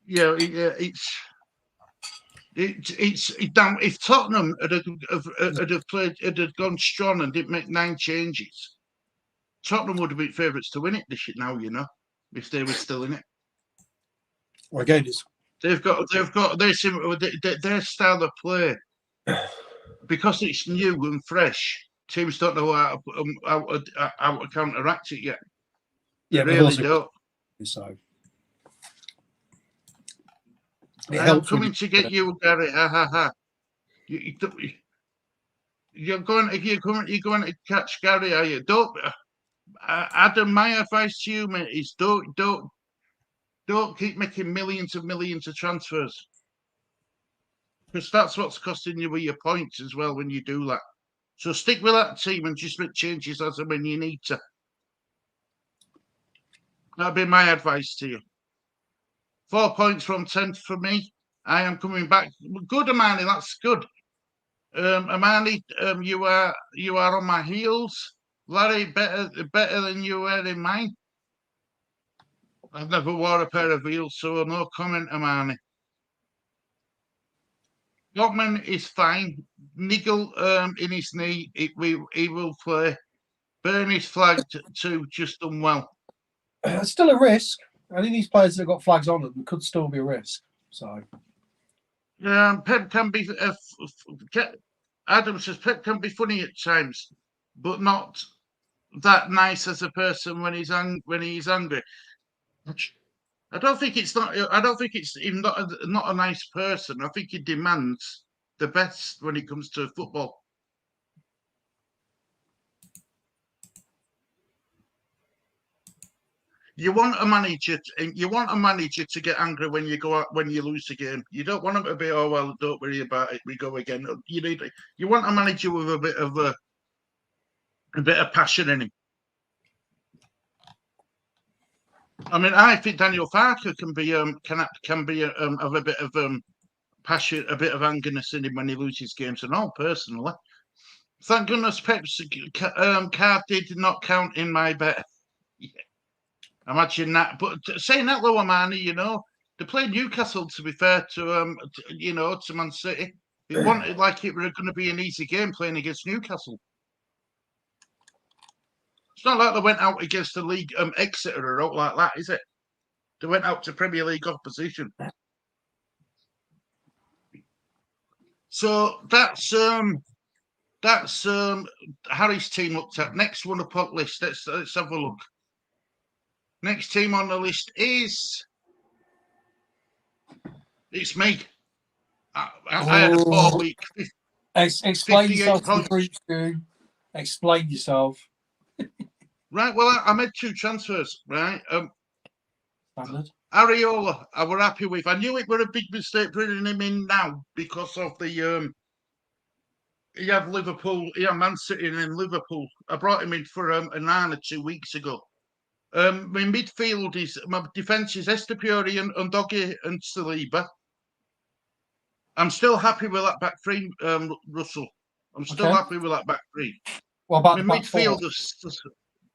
Yeah, it's damn. If Tottenham had gone strong and didn't make 9 changes, Tottenham would have been favourites to win it this year now, if they were still in it. Well, again, they've got their style of play because it's new and fresh. Teams don't know how to counteract it yet. They really don't. So I'm coming to get you, Gary. Ha ha ha! You're going to catch Gary, are you? Don't, Adam. My advice to you, mate, is don't keep making millions of transfers, because that's what's costing you with your points as well when you do that. So stick with that team and just make changes as and when you need to. That'd be my advice to you. 4 points from 10 for me. I am coming back. Good, Amani. That's good. Amani, you are on my heels. Larry, better than you were in mine. I've never wore a pair of heels, so no comment, Amani. Gottman is fine. Nigel in his knee, he will play. Bernie's flagged too, just done well. It's still a risk. I think these players that have got flags on them could still be a risk. So, Pep can be. Adam says Pep can be funny at times, but not that nice as a person when he's angry. I don't think it's not. I don't think it's him not a nice person. I think he demands the best when it comes to football. You want a manager to get angry when you go out, when you lose the game. You don't want him to be, oh well, don't worry about it, we go again. You want a manager with a bit of passion in him. I mean, I think Daniel Farker can be have a bit of passion, a bit of angerness in him when he loses games and all. Personally, thank goodness Pep's card did not count in my bet. Yeah. Imagine that. But saying that, though, Amani, they played Newcastle, to be fair to Man City. It wanted like it was going to be an easy game playing against Newcastle. It's not like they went out against the league Exeter or out like that, is it? They went out to Premier League opposition. So that's Harry's team looked at. Next one up on the list. Let's have a look. Next team on the list is it's me. I had a 4-week. Explain yourself to the group, Stu. Explain yourself. Right. Well, I made 2 transfers. Right. Standard. Areola, I were happy with. I knew it were a big mistake bringing him in now because of the he had Liverpool, he had Man City and then Liverpool. I brought him in for an hour 2 weeks ago. My midfield my defence is Estepuri and Doggy and Saliba. I'm still happy with that back three, Russell. I'm still happy with that back three. What about my midfield?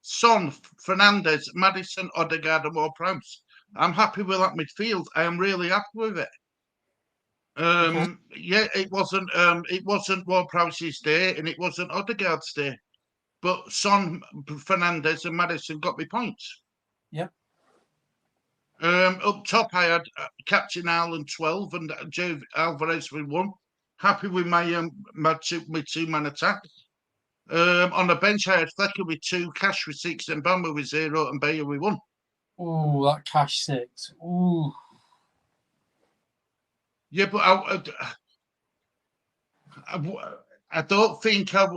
Son, Fernandez, Madison, Odegaard, and Ward-Prowse. I'm happy with that midfield. I am really happy with it. Yeah, it wasn't Ward-Prowse's day, and it wasn't Odegaard's day, but Son, Fernandez, and Madison got me points. Yep. Up top, I had Captain Ireland 12 and Joe Alvarez with 1. Happy with my two-man attack. On the bench, I had Flecker with 2, Cash with 6, and Bamba with 0, and Bayer with 1. Oh, that Cash 6. Ooh. Yeah, but I don't think I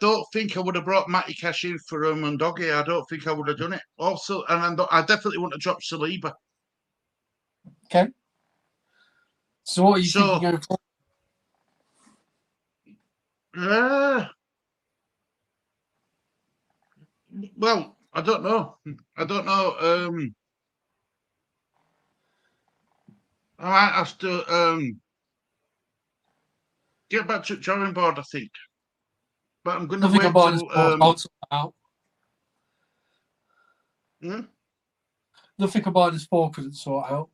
don't think I would have brought Matty Cash in for Doggy. I don't think I would have done it. Also, and I definitely wouldn't have dropped Saliba. Okay. So what are you thinking going forward? Well, I don't know. I might have to get back to the drawing board, I think. But I'm going to wait till... Nothing about this 4 couldn't sort out.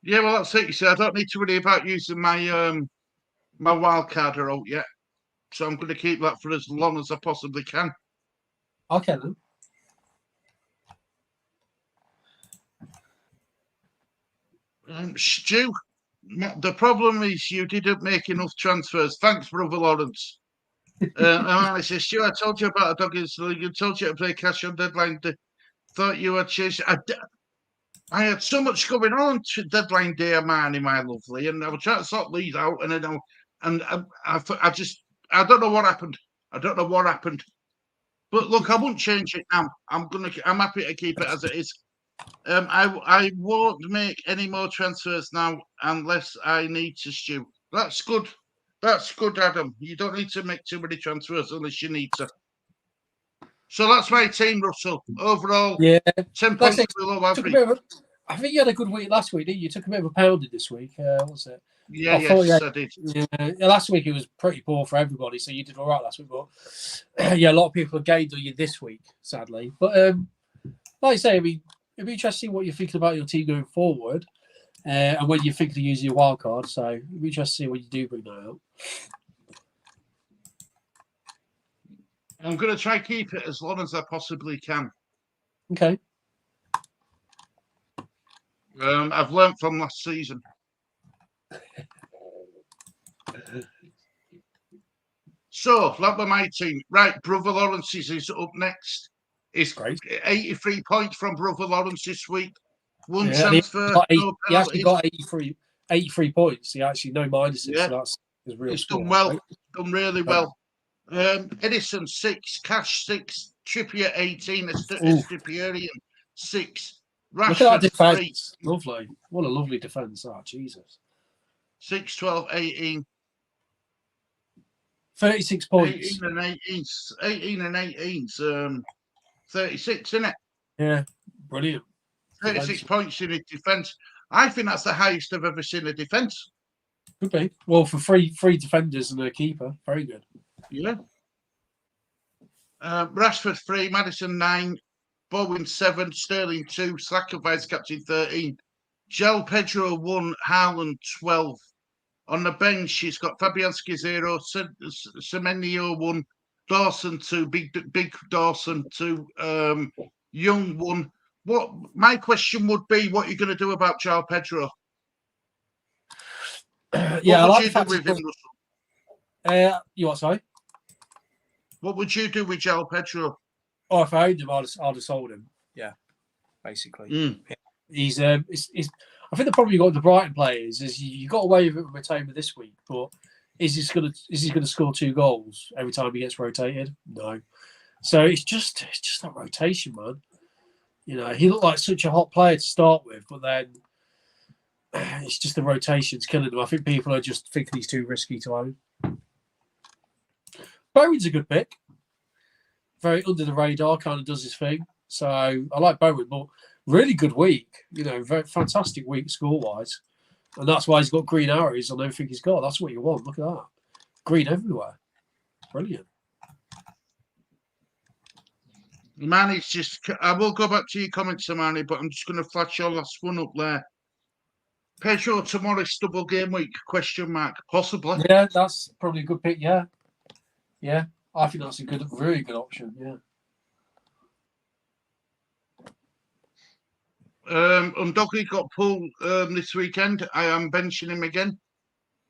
Yeah, well, that's it. You see, I don't need to worry about using my my wild card out yet. So I'm going to keep that for as long as I possibly can. Okay, then. Stu, the problem is you didn't make enough transfers. Thanks, Brother Lawrence. And I said, Stu, I told you about a Doggies League. I told you to play cash on deadline. Thought you had changed. I had so much going on to deadline day of mine, my lovely, and I was trying to sort these out, and then I don't know what happened. I don't know what happened. But look, I won't change it now. I'm happy to keep it as it is. I won't make any more transfers now unless I need to, Stu. That's good. That's good, Adam. You don't need to make too many transfers unless you need to. So that's my team, Russell. Overall, 10 points below average. I think you had a good week last week, didn't you? You took a bit of a pounding this week. What was it? Yeah, yes, I did. Yeah, last week it was pretty poor for everybody, so you did all right last week. But yeah, a lot of people have gained on you this week, sadly. But like I say, I mean, it'd be interesting what you're thinking about your team going forward, and when you think to use your wild card. So it'd be interesting to see when you do bring that out. I'm going to try to keep it as long as I possibly can. Okay. I've learnt from last season. So, that was my team. Right, Brother Lawrence's is up next. It's great. 83 points from Brother Lawrence this week. One transfer, he actually got 83 points. He actually no minuses. Yeah. So that's his real score. Done well. Right? Done really well. Edison 6, Cash 6, Trippier 18, Estiperian 6. Rashford, look at that defence. Lovely. What a lovely defence. Oh, Jesus. 6, 12, 18. 36 points. 18 and 18's 36, isn't it? Yeah, brilliant. 36 points in his defence. I think that's the highest I've ever seen a defence. Could be. Well, for three defenders and a keeper, very good. Yeah. Rashford 3, Madison 9, Bowen 7, Sterling 2, Saka vice captain 13, João Pedro 1, Haaland 12. On the bench, she's got Fabianski 0, Semenyo 1, Dawson 2, Big Dawson 2, Young 1. What my question would be, what are you going to do about João Pedro? Yeah, what would you do with him, Russell? You what, sorry? What would you do with João Pedro? Oh, if I owned him, I'd have sold him. Yeah, basically. Yeah. He's I think the problem you got with the Brighton players is you got away with it with Matoma this week, but is he gonna score 2 goals every time he gets rotated? No. So it's just that rotation, man. You know, he looked like such a hot player to start with, but then it's just the rotations killing him. I think people are just thinking he's too risky to own. Bowen's a good pick. Very under the radar, kind of does his thing. So I like Bowen, but really good week. You know, very fantastic week score-wise. And that's why he's got green arrows on everything he's got. That's what you want. Look at that. Green everywhere. Brilliant. Man, it's just, I will go back to your comments, Manny, but I'm just going to flash your last one up there. Pedro tomorrow's double game week, question mark, possibly. Yeah, that's probably a good pick, yeah. Yeah, I think that's a good, very good option, yeah. Undocky got pulled this weekend. I am benching him again.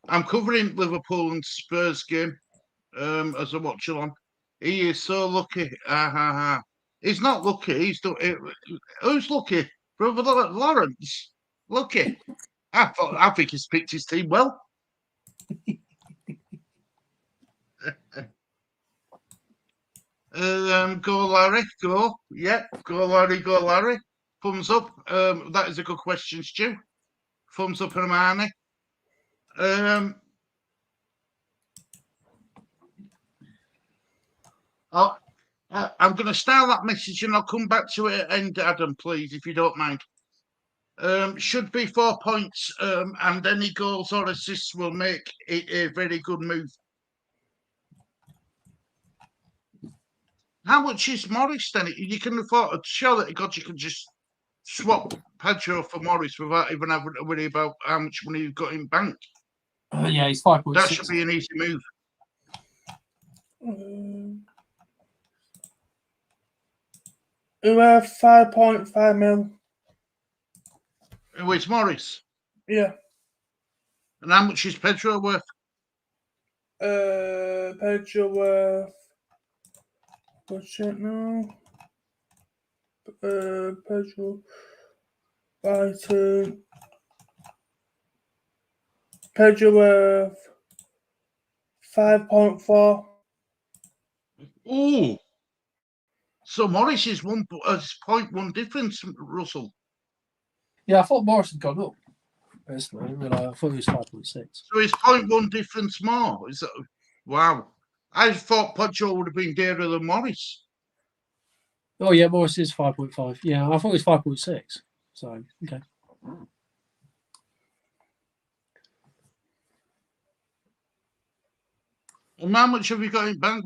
I'm covering Liverpool and Spurs game as I watch along. He is so lucky. He's not lucky. Who's lucky? Brother Lawrence. Lucky. I think he's picked his team well. Go Larry, go. Yep, go Larry, go Larry. Thumbs up. That is a good question, Stu. Thumbs up, Hermione. I'm going to style that message and I'll come back to it at end, Adam, please, if you don't mind. Should be 4 points, and any goals or assists will make it a very good move. How much is Morris then? You can afford to show that God, you can just swap Pedro for Morris without even having to worry about how much money you've got in bank. Yeah, he's 5.6. That should be an easy move. Who have 5.5 mil? Who is Morris? Yeah. And how much is Pedro worth? Pedro worth. What's it now? Pedro. Brighton. Pedro worth 5.4. Oh. So Morris is 0.1 difference, Russell. Yeah, I thought Morris had gone up. Personally, I didn't realise. I thought he was 5.6. So it's 0.1 difference more. Is that wow? I thought Pedro would have been dearer than Morris. Oh yeah, Morris is 5.5. Yeah, I thought it was 5.6. So okay. And how much have you got in bank,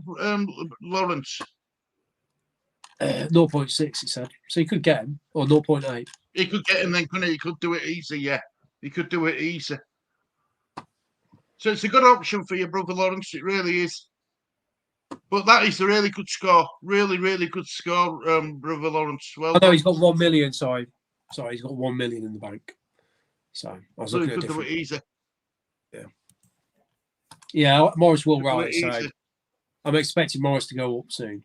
Lawrence? 0.6, he said. So you could get him, or 0.8. He could get him then, couldn't he? He could do it easy, yeah. He could do it easy. So it's a good option for your brother Lawrence. It really is. But that is a really good score. Really, really good score, brother Lawrence. Well, I know he's got 1 million. Sorry, he's got 1 million in the bank. So I was looking he at could do it easy. Yeah, Morris will rise. So I'm expecting Morris to go up soon.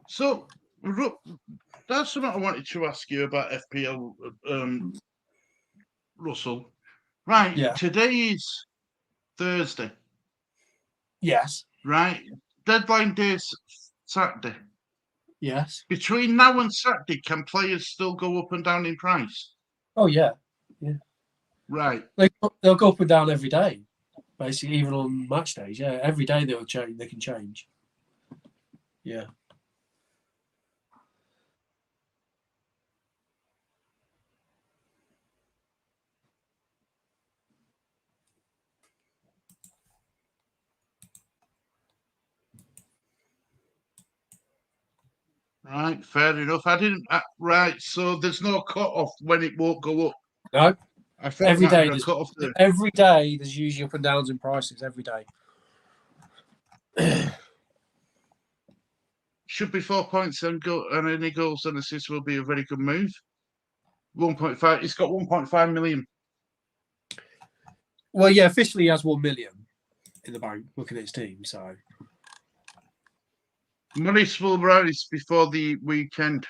So that's something I wanted to ask you about FPL, Russell. Right, Yeah. Today is Thursday. Yes. Right, deadline day's Saturday. Yes. Between now and Saturday, can players still go up and down in price? Oh yeah, yeah. Right. They'll go up and down every day, basically, even on match days. Yeah, every day they'll change. They can change. Yeah. Right, fair enough. I didn't. Right, so there's no cut off when it won't go up. No. I thought Every day, cut off there. every day there's usually up and downs in prices. Every day. Should be 4 points and any goals and assists will be a very good move. 1.5. It's got 1.5 million. Well, yeah, officially he has 1 million in the bank. Looking at his team, so Money will rise before the weekend,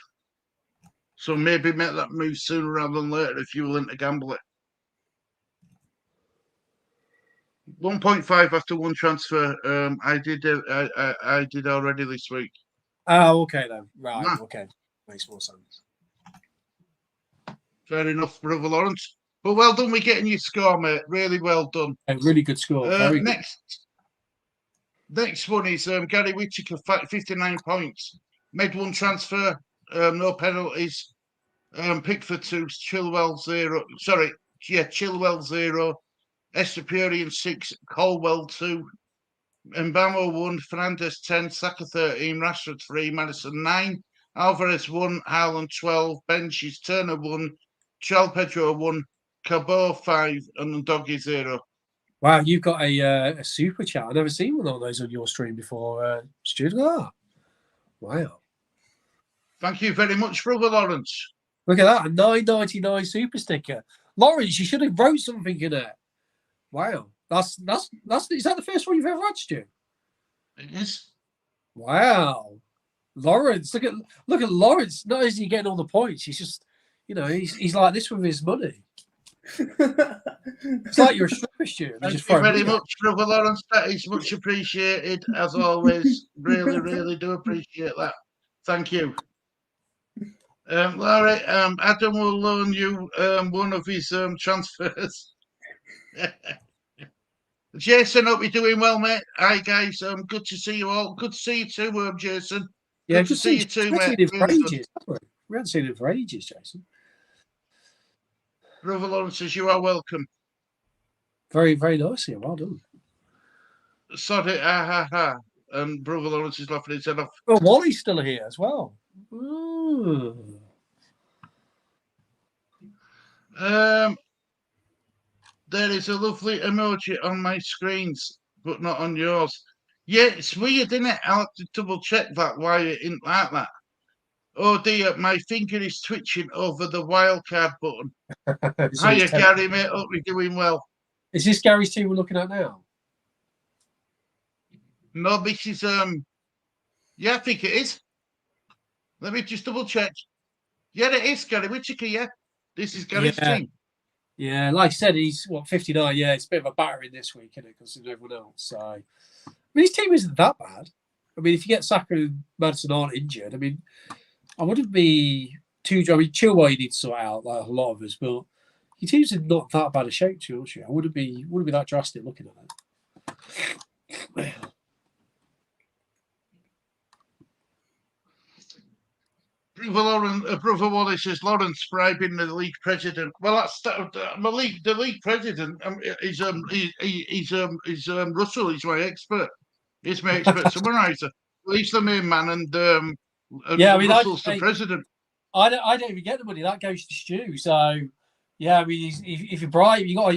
so maybe make that move sooner rather than later if you're willing to gamble it. 1.5 after one transfer. I did already this week. Oh, okay then. Right, okay. Makes more sense. Fair enough, brother Lawrence. But well done with getting your score, mate. Really well done. A really good score. Very good. Next one is Gary Whittaker, 59 points. Made one transfer, no penalties. Pickford 2, Chilwell 0. Sorry, yeah, Chilwell 0. Estepurian 6, Colwell 2. Mbamo 1, Fernandez 10, Saka 13, Rashford 3, Madison 9, Alvarez 1, Haaland 12, benches Turner 1, João Pedro 1, Cabot 5, and Doggy 0. Wow, you've got a super chat. I've never seen one of those on your stream before, Stuart. Ah, wow. Thank you very much, Brother Lawrence. Look at that, a $9.99 super sticker. Lawrence, you should have wrote something in it. Wow. Is that the first one you've ever had, Stu? It is. Wow. Lawrence, look at Lawrence. Not only is he getting all the points, he's just, he's like this with his money. It's like you're a stripper, Stu. Thank you very much, Brother Lawrence. That is much appreciated, as always. Really, really do appreciate that. Thank you. Larry, Adam will loan you one of his transfers. Jason, hope you're doing well, mate. Hi, guys. Good to see you all. Good to see you too, Jason. Yeah, good to see you too, mate. We haven't seen him for ages, Jason. Brother Lawrence says you are welcome. Very, very nice here. Well done. Sorry, and Brother Lawrence is laughing his head off. Oh, Wally's still here as well. Ooh. There is a lovely emoji on my screens, but not on yours. Yeah, it's weird, isn't it? I'll have to double check that why it isn't like that. Oh dear, my finger is twitching over the wildcard button. Hiya, Gary, mate. Hope you're doing well. Is this Gary's team we're looking at now? No, this is yeah, I think it is. Let me just double check. Yeah, it is Gary Whittaker, yeah. This is Gary's team. Yeah, like I said, he's 59. Yeah, it's a bit of a battering this week, isn't it? Considering everyone else. So, I mean, his team isn't that bad. I mean, if you get Saka and Madison aren't injured, I mean, I wouldn't be too. I mean, Chilwell you need to sort out like a lot of us, but your team's in not that bad a shape, too. I wouldn't be that drastic looking at it. Brother Wallace says Lawrence bribing the league president. Well, that's the league president. Is Russell. He's my expert. He's my expert summariser. He's the main man, and yeah, I mean, Russell's the president. I don't even get the money. That goes to Stu. So, yeah, I mean, if you bribe, you got.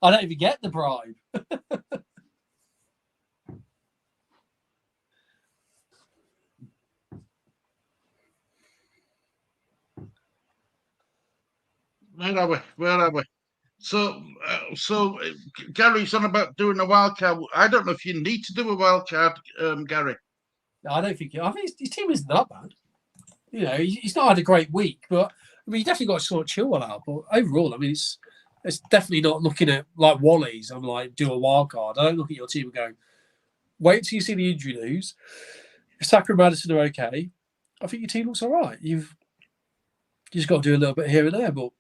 I don't even get the bribe. Where are we? So Gary's on about doing a wildcard. I don't know if you need to do a wildcard, Gary. No, I don't think. I think his team isn't that bad. He's not had a great week, but I mean, he definitely got to sort Chilwell out. But overall, I mean, it's definitely not looking at like Wally's. I'm like, do a wildcard. I don't look at your team and go, wait till you see the injury news. If Saka and Madison are okay, I think your team looks all right. You've just got to do a little bit here and there, but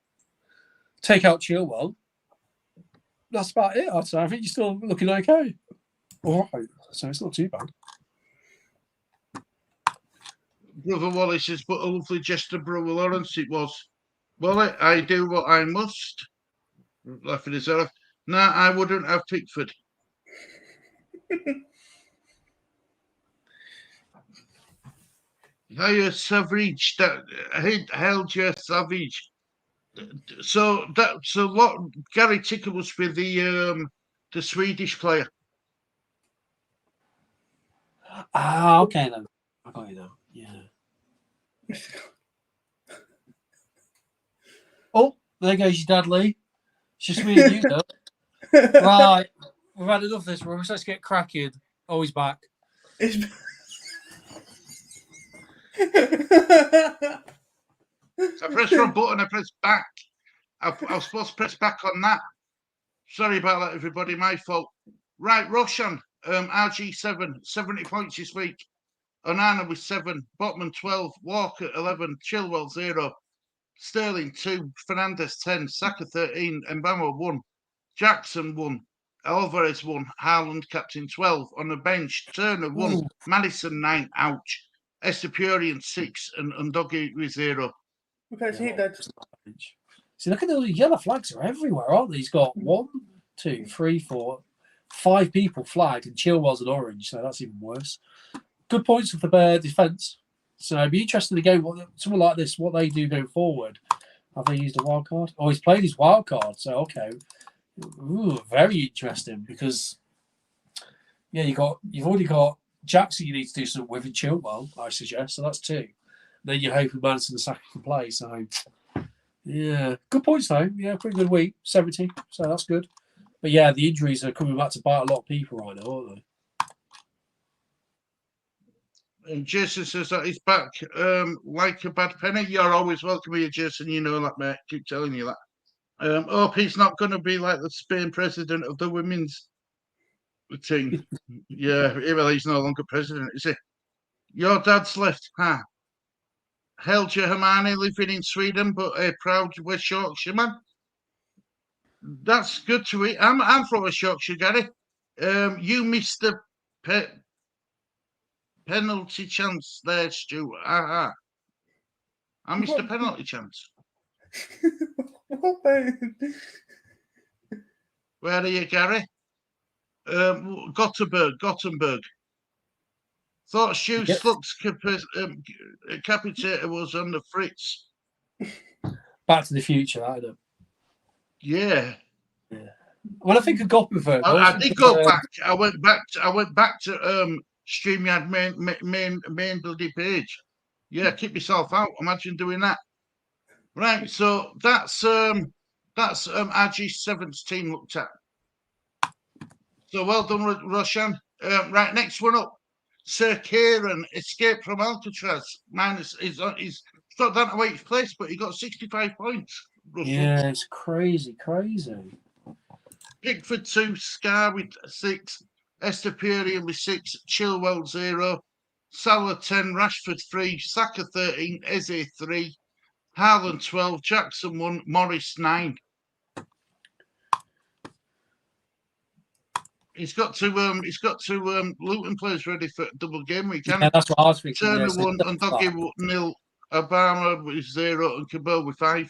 take out Chilwell. That's about it, I'd say. I think you're still looking okay. All right. So it's not too bad. Brother Wallace says, but a lovely gesture, Brother Lawrence, it was. Well, I do what I must. Laughing his head off. No, I wouldn't have Pickford. Hiya, Savage. Held you, Savage. So what Gary Ticker must be the Swedish player. Ah, okay then. I got you now. Yeah. Oh, there goes your dad, Lee. It's just me and you now. Right. We've had enough of this, Ross. Let's get cracking. Oh, he's back. I pressed wrong button, I pressed back. I was supposed to press back on that. Sorry about that, everybody. My fault. Right, Roshan, RG7, 70 points this week. Onana with 7, Botman 12, Walker 11, Chilwell 0, Sterling 2, Fernandez 10, Saka 13, Mbamo 1, Jackson 1, Alvarez 1, Haaland captain 12. On the bench, Turner 1, Madison 9, ouch. Estepurian 6, and Undogi with 0. Okay, see that. See, look at the yellow flags are everywhere, aren't they? He's got 1, 2, 3, 4. 5 people flagged and Chilwell's an orange, so that's even worse. Good points for the defence. So it'd be interesting to go someone like this, what they do going forward. Have they used a wild card? Oh, he's played his wild card, so okay. Ooh, very interesting because you've already got Jackson you need to do something with and Chilwell, I suggest. So that's 2. Then you're hoping Madison and Saka can play. So yeah, good points though. Yeah, pretty good week, 70. So that's good. But yeah, the injuries are coming back to bite a lot of people right now, aren't they? And Jason says that he's back like a bad penny. You're always welcome here, Jason. You know that, mate. Keep telling you that. Hope he's not going to be like the Spain president of the women's team. Yeah, well, he's no longer president, is he? Your dad's left, huh? Held your Hermione living in Sweden, but a proud West Yorkshire man. That's good to eat. I'm from West Yorkshire, Gary. You missed the penalty chance there, Stu. I missed a penalty chance. Where are you, Gary? Gothenburg. Thought Stu Slug's capitator was on the fritz. Back to the future, I don't. Yeah. Well, I think of Gothenburg. I did go back. I went back to StreamYard main bloody page. Yeah, keep yourself out. Imagine doing that. Right, so that's RG7's team looked at. So well done, Roshan. Right, next one up. Sir Kieran escaped from Alcatraz. He's got down to 8th place, but he got 65 points. Russell. Yeah, it's crazy. Pickford 2, Scar with 6, Estepurian with 6, Chilwell 0, Salah 10, Rashford 3, Saka 13, Eze 3, Haaland 12, Jackson 1, Morris 9. He's got two Luton players ready for double game week. Yeah, that's what I was thinking. Turner 1, Undogi 0, Obama with 0, and Cabell with 5.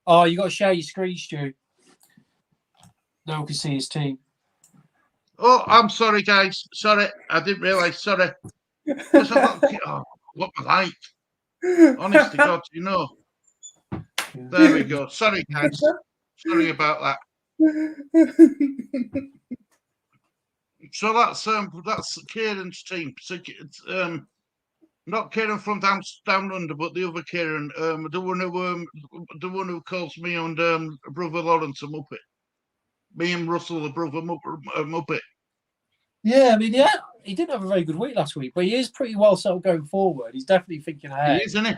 Oh, you got to share your screen, Stu. No one can see his team. Oh, I'm sorry, guys. Sorry, I didn't realise. Sorry. What my like? Honest to God, you know. There we go. Sorry, guys. Sorry about that. So that's Kieran's team. So not Kieran from down under, but the other Kieran, the one who calls me and brother Lawrence a Muppet. Me and Russell, the brother Muppet. Yeah, I mean, he didn't have a very good week last week, but he is pretty well settled going forward. He's definitely thinking ahead. He is, isn't he?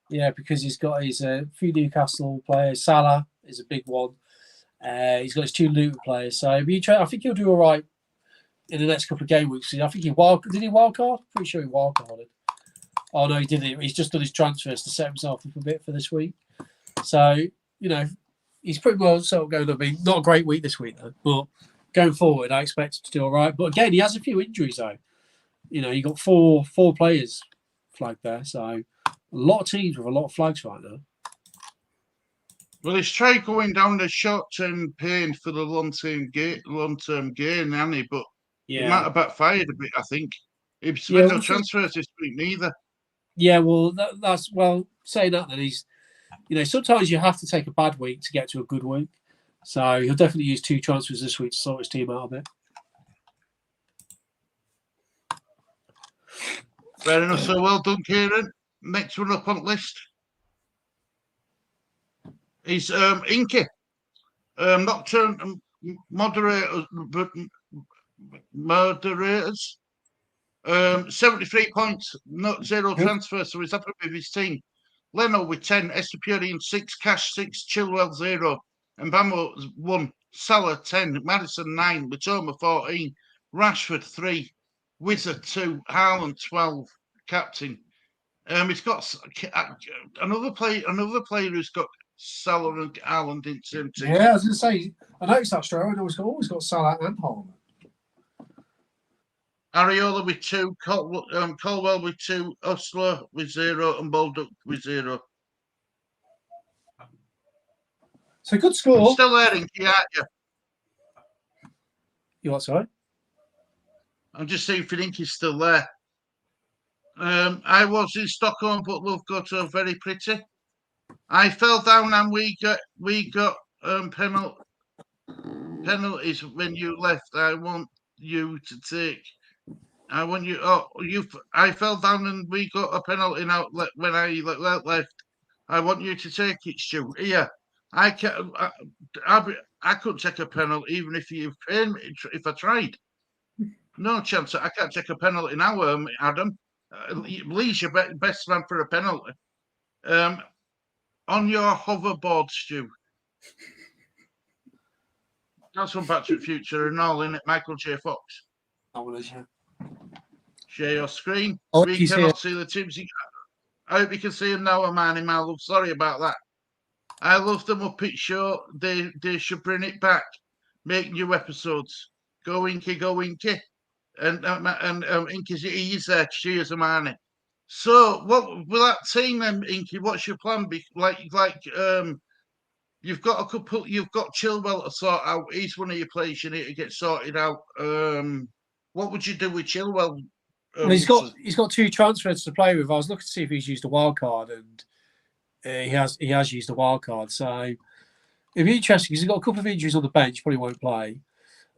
Yeah, because he's got his few Newcastle players. Salah is a big one. He's got his 2 Luton players. So I think he'll do all right in the next couple of game weeks. I think did he wildcard? Pretty sure he wildcarded. Oh no, he didn't. He's just done his transfers to set himself up a bit for this week. So, he's pretty well settled going to be not a great week this week though. But going forward, I expect him to do all right. But again, he has a few injuries though. You got four players flagged there. So a lot of teams with a lot of flags right now. Well, he's tried going down the short-term pain for the long-term gain, hasn't he? But it might have backfired a bit, I think. He's made no transfers this week neither. Yeah, well, that's saying that then he's, sometimes you have to take a bad week to get to a good week. So he'll definitely use 2 transfers this week to sort his team out a bit. Fair enough. So well done, Kieran. Next one up on the list is Inky. Nocturne moderators. 73 points, not 0 transfers, so he's happy with his team. Leno with 10, Estepurian 6, Cash 6, Chilwell 0, and Bamo 1, Salah 10, Madison 9, Matoma 14, Rashford 3, Wizard 2, Haaland 12, captain. He's got another player who's got Salah and Haaland in the same team. Yeah, I was going to say, I noticed that straight away. I know he's always got Salah and Haaland. Areola with 2, Colwell with 2, Osler with 0, and Baldock with 0. So good score. You're still there, Inky, aren't you? You what, sorry? I'm just seeing if Inky's still there. I was in Stockholm, but Love got her very pretty. I fell down and we got penalties when you left. I want you to take. I want you. Oh, you. I fell down and we got a penalty now when I left. I want you to take it, Stu. Yeah, I can. I couldn't take a penalty even if you paid me if I tried. No chance. I can't take a penalty now, Adam. Lee's your best man for a penalty. On your hoverboard, Stu. That's from Back to the Future and all, in it, Michael J. Fox. Share your screen. We cannot see the teams. I hope you can see him now, man in my love. Sorry about that. I love the Muppet Show. They should bring it back. Make new episodes. Go Inky, go Inky. And Inky's he's there. Cheers, Amani. So what with that team then, Inky? What's your plan? You've got a couple. You've got Chilwell to sort out. He's one of your players you need to get sorted out. What would you do with Chilwell? Well, he's got 2 transfers to play with. I was looking to see if he's used a wild card, and he has used a wild card. So it'd be interesting because he's got a couple of injuries on the bench. Probably won't play.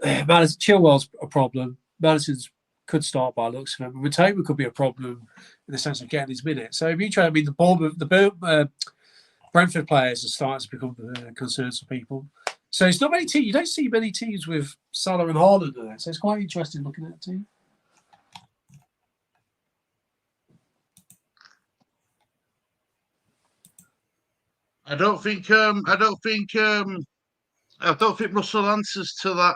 Chilwell's a problem. Madison's could start by looks of him. Matoma could be a problem in the sense of getting his minutes. So it'd be interesting. I mean, the Brentford players are starting to become concerns for people. So it's not many teams. You don't see many teams with Salah and Haaland in it. So it's quite interesting looking at the team. I don't think Russell answers to that.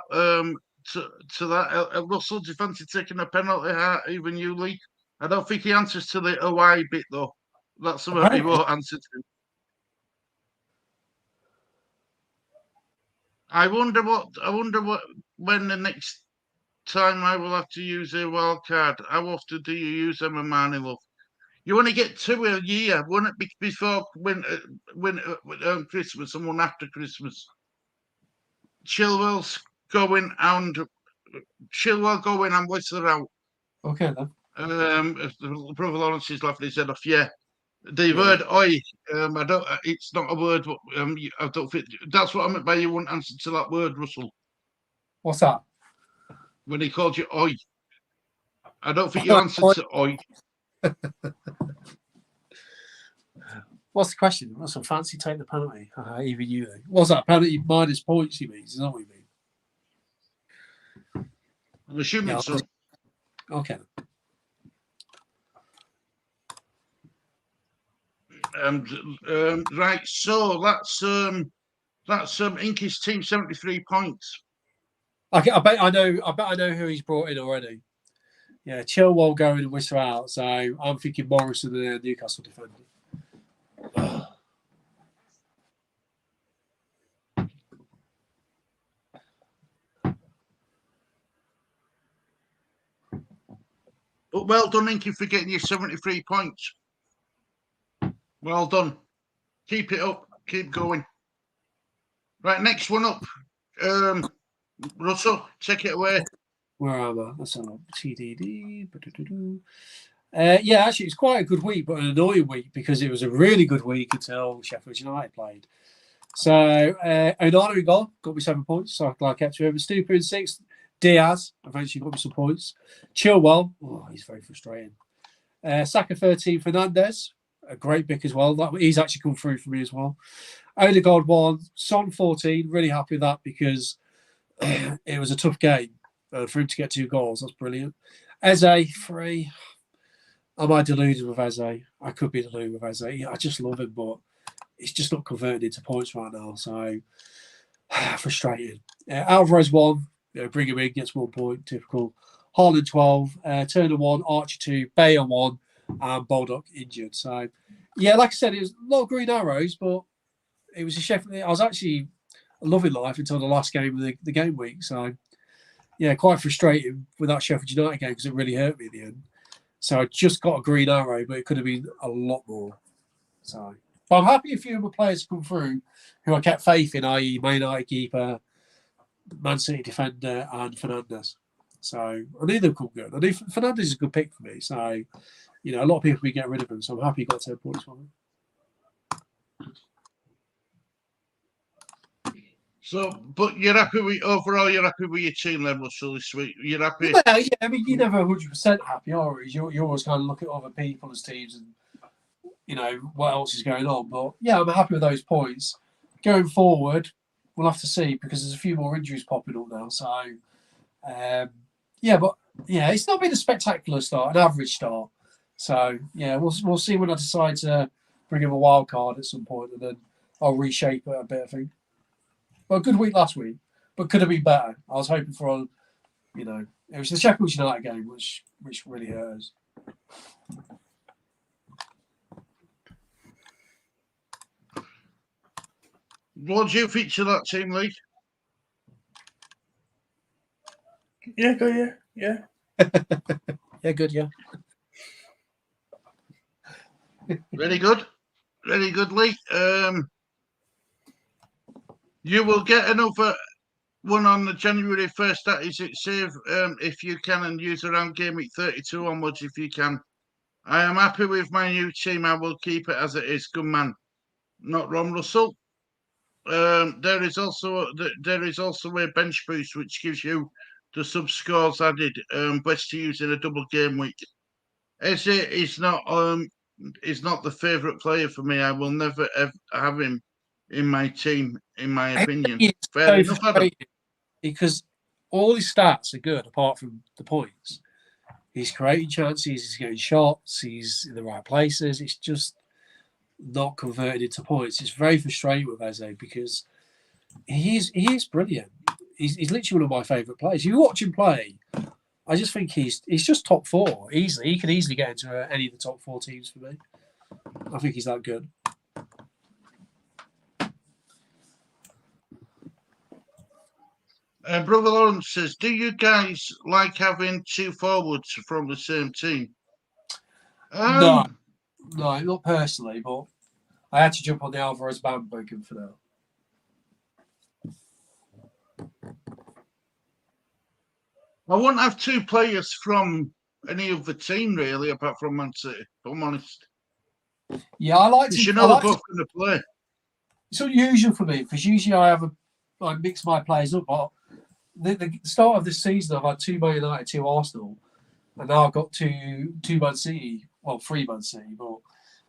Russell, do you fancy taking a penalty? Even you, Lee? I don't think he answers to the why bit though. That's what he won't answer to. I wonder what when the next time I will have to use a wild card. How often do you use them, Amani love? You want to get 2 a year, wouldn't it? Before Christmas and one after Christmas. Chilwell going and Whistler out. Okay then. Brother Lawrence is laughing his head off. Yeah, the word "oi." I don't. It's not a word. But, I don't think that's what I meant by you wouldn't answer to that word, Russell. What's that? When he called you "oi," I don't think you answered to "oi." What's the question? Russell, fancy take the penalty? Even you. What's that? Penalty minus points, you mean? Is that what you mean? I'm assuming so. Okay. Right. So that's Inky's team 73 points. I bet I know who he's brought in already. Yeah, Chilwell going and Whistler out. So I'm thinking Morrison, the Newcastle defender. But well done, Inky, for getting your 73 points. Well done. Keep it up. Keep going. Right, next one up. Russell, take it away. Where am I? That's on TDD. Yeah, actually, it's quite a good week, but an annoying week because it was a really good week until Sheffield United played. So, Onana in goal, got me 7 points. So I kept him. Stupa in 6th. Diaz eventually got me some points. Chilwell, he's very frustrating. Saka 13, Fernandez, a great pick as well. He's actually come through for me as well. Odegaard 1, Son 14. Really happy with that because it was a tough game for him to get 2 goals. That's brilliant. Eze 3. Am I deluded with Eze? I could be deluded with Eze. Yeah, I just love him, but it's just not converted into points right now. So frustrating. Alvarez 1. Bring him in, gets 1 point. Typical. Haaland 12. Turner 1. Archer 2. Bayer 1. And Baldock injured. So, yeah, like I said, it was a lot of green arrows, but it was a Sheffield. I was actually loving life until the last game of the game week. So, yeah, quite frustrating with that Sheffield United game because it really hurt me in the end. So I just got a green arrow, but it could have been a lot more. So, but I'm happy a few of my players come through who I kept faith in, i.e. Man United keeper, Man City defender and Fernandes. So I knew them come good. I knew Fernandes is a good pick for me. So, you know, a lot of people will get rid of him. So I'm happy he got 10 points from him. So, but you're happy with overall. You're happy with your team level, so this week. You're happy. Yeah, I mean, you're never 100% happy, are you? You always kind of look at other people's teams and, you know, what else is going on. But yeah, I'm happy with those points. Going forward, we'll have to see because there's a few more injuries popping up now. So, yeah, it's not been a spectacular start, an average start. So yeah, we'll see when I decide to bring him a wild card at some point, and then I'll reshape it a bit. I think. Well, a good week last week, but could have been better. I was hoping for, you know, it was the Sheffield United game, which really hurt us. What do you feature that team, Lee? Yeah, good, yeah. Yeah, good, yeah. Very good, Lee. You will get another one on the January 1st. That is it. Save if you can and use around game week 32 onwards if you can. I am happy with my new team. I will keep it as it is. Good man. Not Ron Russell. There is also a bench boost which gives you the sub scores added. Best to use in a double game week. Eze is not the favourite player for me. I will never have him in my team, in my opinion. Fair enough, Adam. Because all his stats are good apart from the points. He's creating chances, he's getting shots, he's in the right places. It's just not converted into points. It's very frustrating with Eze because he is brilliant. He's literally one of my favourite players. You watch him play, I just think he's just top four easily. He can easily get into any of the top four teams for me. I think he's that good. Brother Lawrence says, do you guys like having two forwards from the same team? No, not personally, but I had to jump on the Alvarez bandwagon for now. I wouldn't have two players from any other team, really, apart from Man City, if I'm honest. Yeah, I like to. You know they're both going to play. It's unusual for me because usually I mix my players up. But the start of this season, I've had 2 Man United, 2 Arsenal, and now I've got two Man City. Well, 3 Man City. But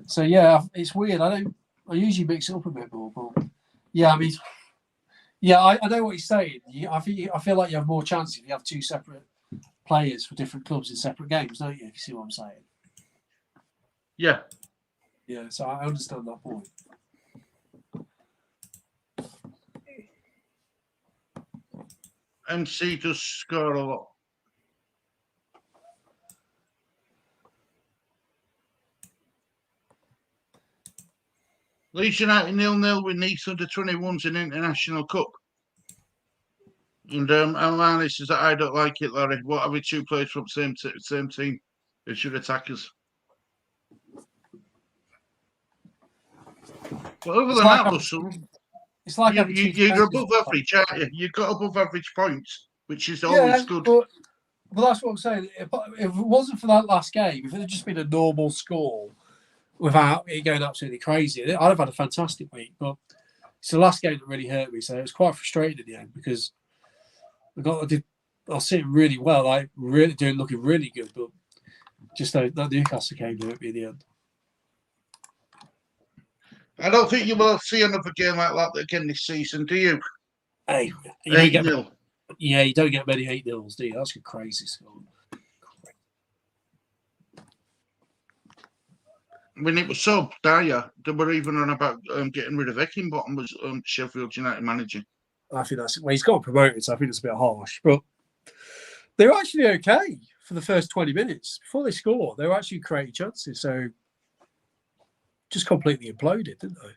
so yeah, it's weird. I usually mix it up a bit more. But yeah, I mean, yeah, I know what he's saying. I feel like you have more chances if you have 2 separate players for different clubs in separate games, don't you? If you see what I'm saying. Yeah. Yeah, so I understand that point. MC does score a lot. Leeds United 0-0 with Nice under 21s in International Cup. And Alani says that I don't like it, Larry. What are we 2 players from same team? It should attack us. But other than that, Russell, it's like you're above average, aren't you? You've got above average points, which is always good. But that's what I'm saying. If it wasn't for that last game, if it had just been a normal score without it going absolutely crazy, I'd have had a fantastic week. But it's the last game that really hurt me, so it was quite frustrating in the end because I was sitting really well, like looking really good, but just that Newcastle game hurt me in the end. I don't think you will see another game like that again this season, do you? Hey, 8-0. Yeah, you don't get many 8-0s, do you? That's a crazy score. When it was so dire, they were even on about getting rid of Eckenbottom was Sheffield United manager. I think he's got promoted, so I think it's a bit harsh. But they were actually okay for the first 20 minutes. Before they scored, they were actually creating chances. So just completely imploded, didn't they?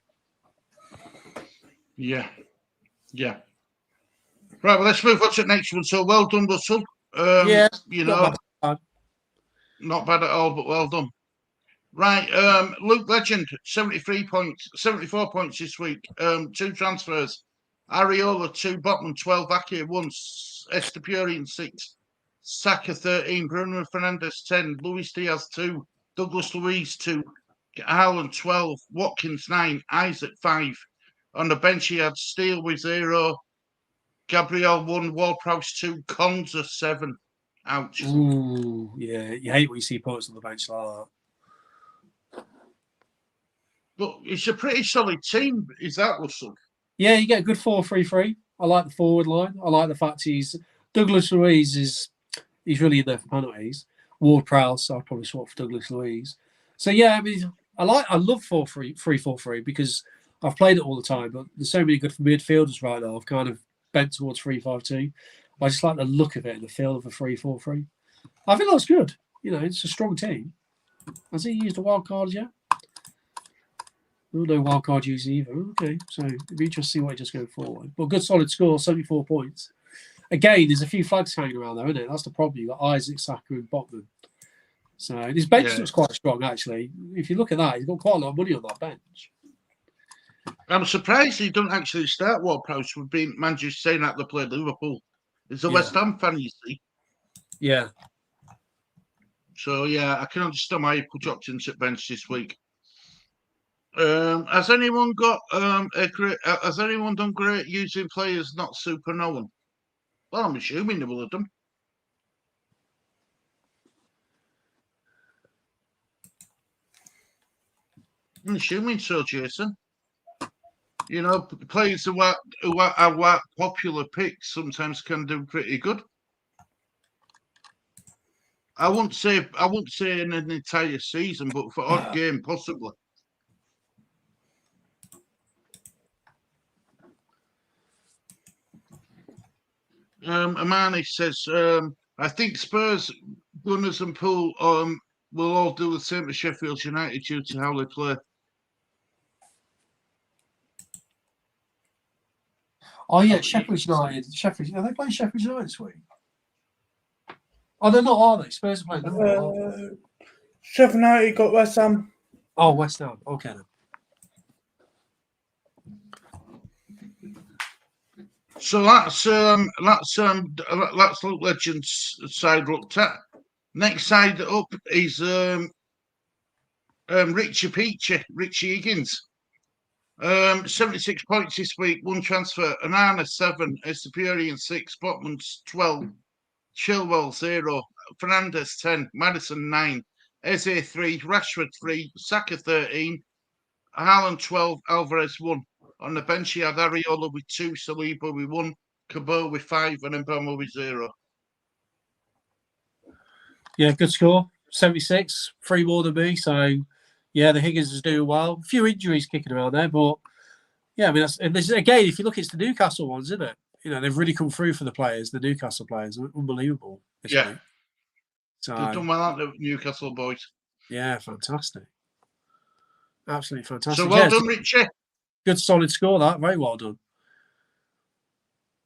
Yeah. Right, well, let's move on to the next one. So well done, Russell. Not bad at all, but well done. Right, Luke Legend, 74 points this week. 2 transfers. Areola 2, Botman 12, Ake 1, Estepurian 6, Saka 13, Bruno Fernandes 10, Luis Diaz 2, Douglas Luiz 2, Haaland 12, Watkins 9, Isaac 5. On the bench, he had Steele with 0, Gabriel 1, Ward-Prowse 2, Konza 7. Ouch. Ooh, yeah. You hate when you see points on the bench like that. But it's a pretty solid team, is that, Russell? Yeah, you get a good 4-3-3. I like the forward line. I like the fact Douglas Luiz he's really in there for penalties. Ward-Prowse, I'll probably swap for Douglas Luiz. So yeah, I mean, I love 3-4-3 because I've played it all the time, but there's so many good midfielders right now. I've kind of bent towards 3-5-2. I just like the look of it and the feel of a 3-4-3. I think that's good. You know, it's a strong team. Has he used a wild card yet? No wild card use either. Okay, so it'd be interesting to see what he does going forward. But good solid score, 74 points. Again, there's a few flags hanging around there, isn't it? That's the problem. You've got Isaac, Saka, and Botman. So his bench looks quite strong, actually. If you look at that, he's got quite a lot of money on that bench. I'm surprised he doesn't actually start Ward-Prowse with being Manchester saying that they played Liverpool. He's a West Ham fan, you see. Yeah. So yeah, I can understand why he dropped into the bench this week. Has anyone got has anyone done great using players not super known? Well, I'm assuming they will have done. I'm assuming so, Jason. You know, players who are popular picks sometimes can do pretty good. I wouldn't say in an entire season, but for odd game possibly. Amani says, I think Spurs, Gunners and Poole will all do the same to Sheffield United due to how they play. Oh yeah, Sheffield United. Are they playing Sheffield United this week? Oh, they're not, are they? Spurs are playing. Sheffield United got West Ham. Oh, West Ham. Okay then. So that's Luke Legends side looked at. Next side up is Richie Higgins. 76 points this week, 1 transfer. Anana 7, Estepurian 6, Botman 12, Chilwell 0, Fernandes 10, Madison 9, Eze 3, Rashford 3, Saka 13, Haaland 12, Alvarez 1. On the bench, he had Areola with 2, Saliba with 1, Cabot with 5, and Mbama with 0. Yeah, good score. 76, 3 more than me. So, yeah, the Higgins is doing well. A few injuries kicking around there, but yeah, I mean, again, if you look, it's the Newcastle ones, isn't it? You know, they've really come through for the players, the Newcastle players. Unbelievable this week. So, they've done well, aren't they, Newcastle boys? Yeah, fantastic. Absolutely fantastic. So well done, Richie. Good solid score, that. Very well done.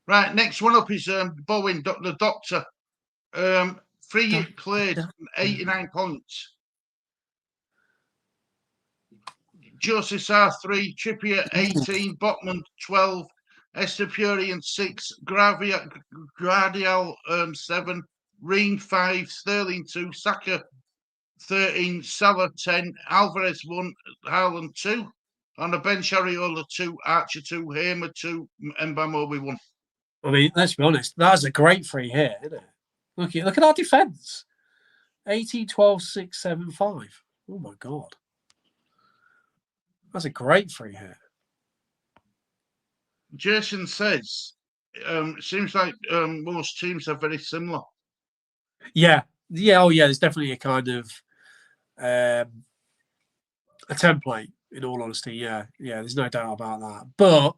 Right, next one up is Bowen, the Doctor. 3 played, 89 points. Joseph Sarr 3, Trippier 18, Botman 12, Estepurian 6, Gradial 7, Reen 5, Sterling 2, Saka 13, Salah 10, Alvarez 1, Haaland 2. On the bench, Areola 2, Archer 2, Hamer 2, and Mbama 1. I mean, let's be honest, that's a great free hit, isn't it? Look at our defence. 18, 12, 6, 7, 5. Oh my God. That's a great free hit. Jason says, it seems like most teams are very similar. Yeah. Oh yeah, there's definitely a kind of a template, in all honesty. Yeah, there's no doubt about that. But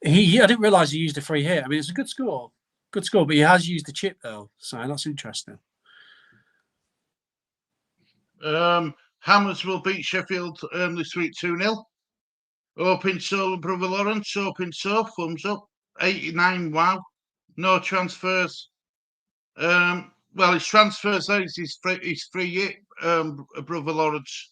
I didn't realise he used a free hit. I mean, it's a good score, but he has used the chip though, so that's interesting. Hammers will beat Sheffield this week 2-0. Open so, Brother Lawrence, open so, thumbs up. 89, wow. No transfers. Well, his transfers, he's free hit, Brother Lawrence.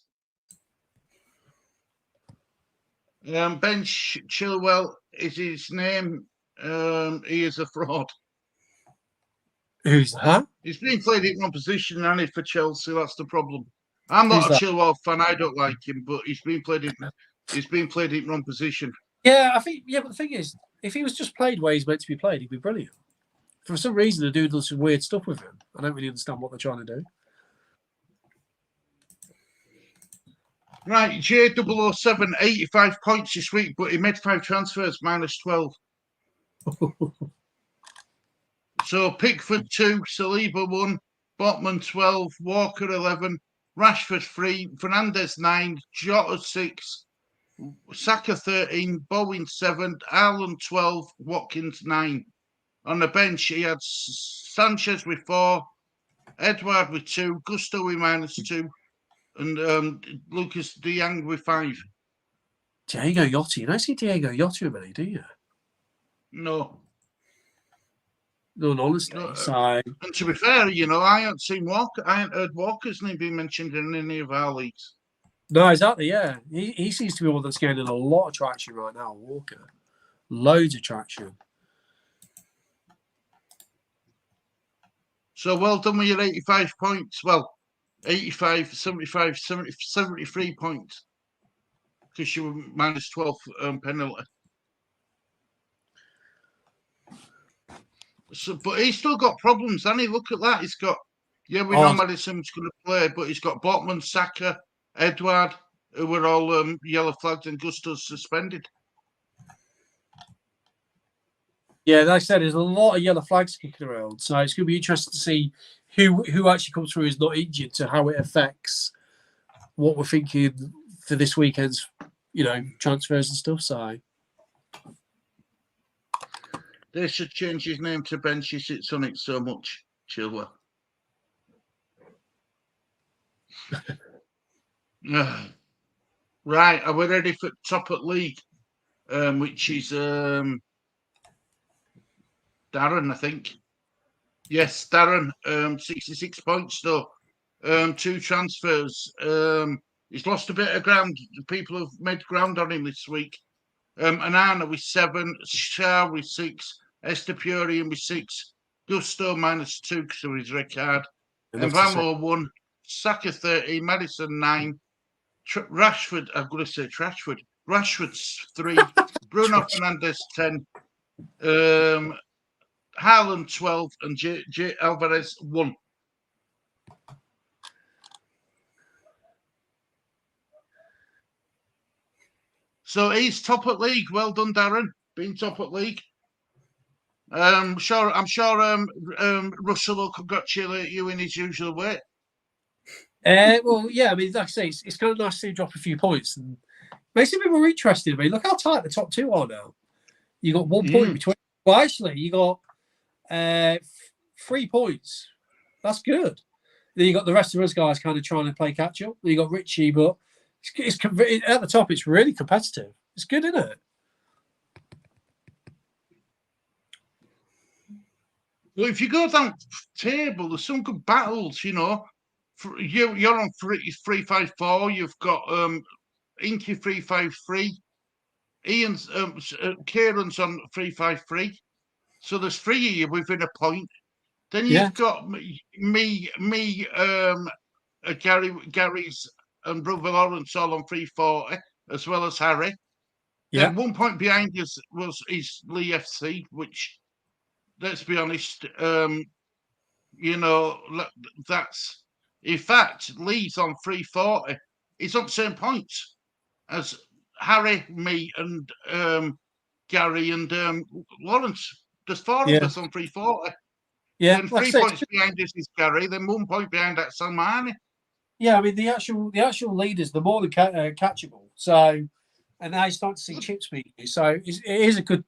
Bench Chilwell is his name. He is a fraud. Who's that? He's been played in one position, and for Chelsea, that's the problem. I'm Who's not a that? Chilwell fan. I don't like him, but he's been played in wrong position. Yeah, I think. Yeah, but the thing is, if he was just played where he's meant to be played, he'd be brilliant. For some reason, the dude does some weird stuff with him. I don't really understand what they're trying to do. Right, J007, 85 points this week, but he made 5 transfers, minus 12. So Pickford 2, Saliba 1, Botman 12, Walker 11, Rashford 3, Fernandes 9, Jota 6, Saka 13, Bowen 7, Haaland 12, Watkins 9. On the bench, he had Sanchez with 4, Edouard with 2, Gusto with minus 2, and Lucas Dieng with 5. Diego Yota. You don't see Diego Yota really, do you? No. No, honestly. No, So, and to be fair, I haven't seen Walker. I haven't heard Walker's name being mentioned in any of our leagues. no, exactly, yeah. He seems to be one that's gaining a lot of traction right now, Walker. Loads of traction. So well done with your 85 points. Well, 85, 75, 70, 73 points. Because you were minus 12 penalty. So, but he's still got problems, hasn't he? Look at that. He's got, we know Madison's going to play, but he's got Botman, Saka, Edouard, who were all yellow flagged, and Gusto's suspended. Yeah, like I said, there's a lot of yellow flags kicking around. So it's going to be interesting to see who actually comes through who's not injured, to how it affects what we're thinking for this weekend's, transfers and stuff. So They should change his name to Ben. She sits on it so much. Chilwell. Right, are we ready for top at league? Which is Darren, I think. Yes, Darren. 66 points though. 2 transfers. He's lost a bit of ground. People have made ground on him this week. Anana with 7, Shah with 6, Estepurian with 6, Gusto minus 2 because of his red card, Mbamo 1, Saka 13, Madison 9, Rashford, I'm going to say Trashford, Rashford's 3, Bruno Fernandes 10, Haaland 12, and J. Alvarez 1. So he's top at league. Well done, Darren. Being top at league. I'm sure Russell will congratulate you in his usual way. Well, yeah, I mean, like I say, it's kind of nice to drop a few points and makes it a bit more interesting. I mean, look how tight the top 2 are now. You got 1 point between. Well, actually, you got 3 points. That's good. Then you got the rest of us guys kind of trying to play catch up. Then you got Richie, but it's at the top. It's really competitive. It's good, isn't it? Well, if you go down table, there's some good battles. You're on 3-5-4. You've got Inky 3-5-3. Ian's Kieran's on 3-5-3. So there's 3 of you within a point. Then you've got me, Gary's and Brother Lawrence all on 340, as well as Harry. Yeah. Then 1 point behind us is Lee FC, which, let's be honest, that's, in fact, Lee's on 340. He's on the same points as Harry, me, and Gary and Lawrence. There's 4 of us on 340. Yeah, Then 3 points behind us is Gary. Then 1 point behind that Salmani. Yeah, I mean the actual leaders, the more than catchable. So, and now you start to see chips beat you. So it is a good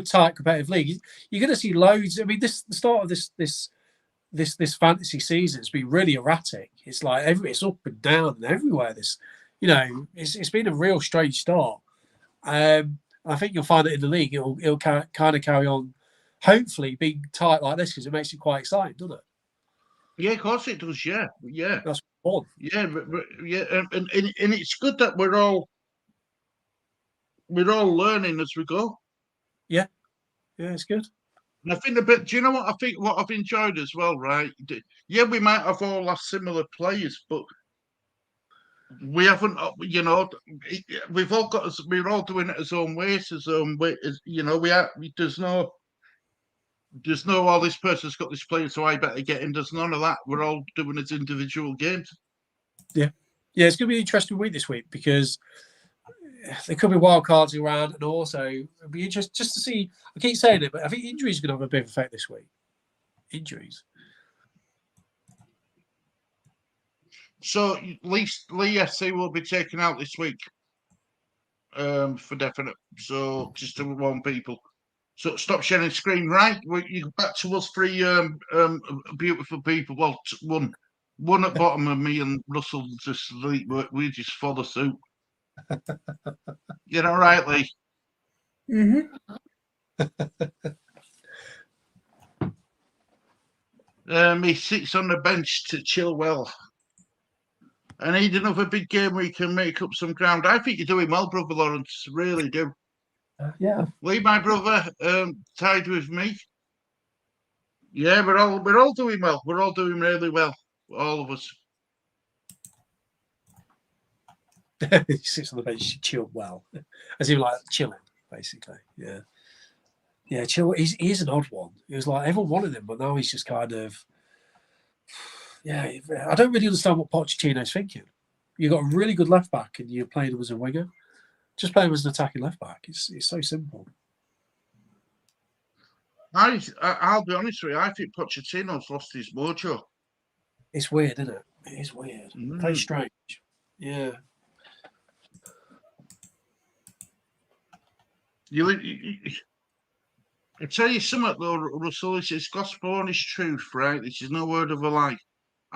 tight competitive league. You're going to see loads. I mean, the start of this fantasy season has been really erratic. It's like it's up and down and everywhere. It's been a real strange start. I think you'll find that in the league it'll kind of carry on. Hopefully, being tight like this because it makes it quite exciting, doesn't it? Yeah, of course it does. Yeah. That's fun. Yeah, and it's good that we're all we're all learning as we go. Yeah, it's good. And I think do you know what I think? What I've enjoyed as well, right? Yeah, we might have all lost similar players, but we haven't. We've all got. We're all doing it as own ways, as own way. We are. There's no. Oh, this person's got this player, so I better get him. There's none of that. We're all doing it individual games. Yeah, it's going to be an interesting week this week because there could be wild cards around, and also it'll be interesting just to see. I keep saying it, but I think injuries are going to have a big effect this week. Injuries. So Lee SC will be taken out this week, for definite. So just to warn people. So stop sharing screen, right? You back to us three beautiful people. Well, one at bottom of me and Russell just sleep. We just follow suit. You know, right, Lee? He sits on the bench to chill well. I need another big game where you can make up some ground. I think you're doing well, brother Lawrence. Really do. Yeah. Lee, my brother, tied with me. Yeah, we're all doing well. We're all doing really well. All of us. He sits on the bench to chill well, as in like chilling, basically. Yeah, chill. He's an odd one. He was like everyone wanted him, but now he's just kind of. Yeah, I don't really understand what Pochettino's thinking. You've got a really good left back, and you're playing him as a winger. Just play him as an attacking left back. It's so simple. I'll be honest with you. I think Pochettino's lost his mojo. It's weird, isn't it? It is weird. Very strange. Yeah. I tell you something though, Russell. It's gospel honest truth, right? This is no word of a lie.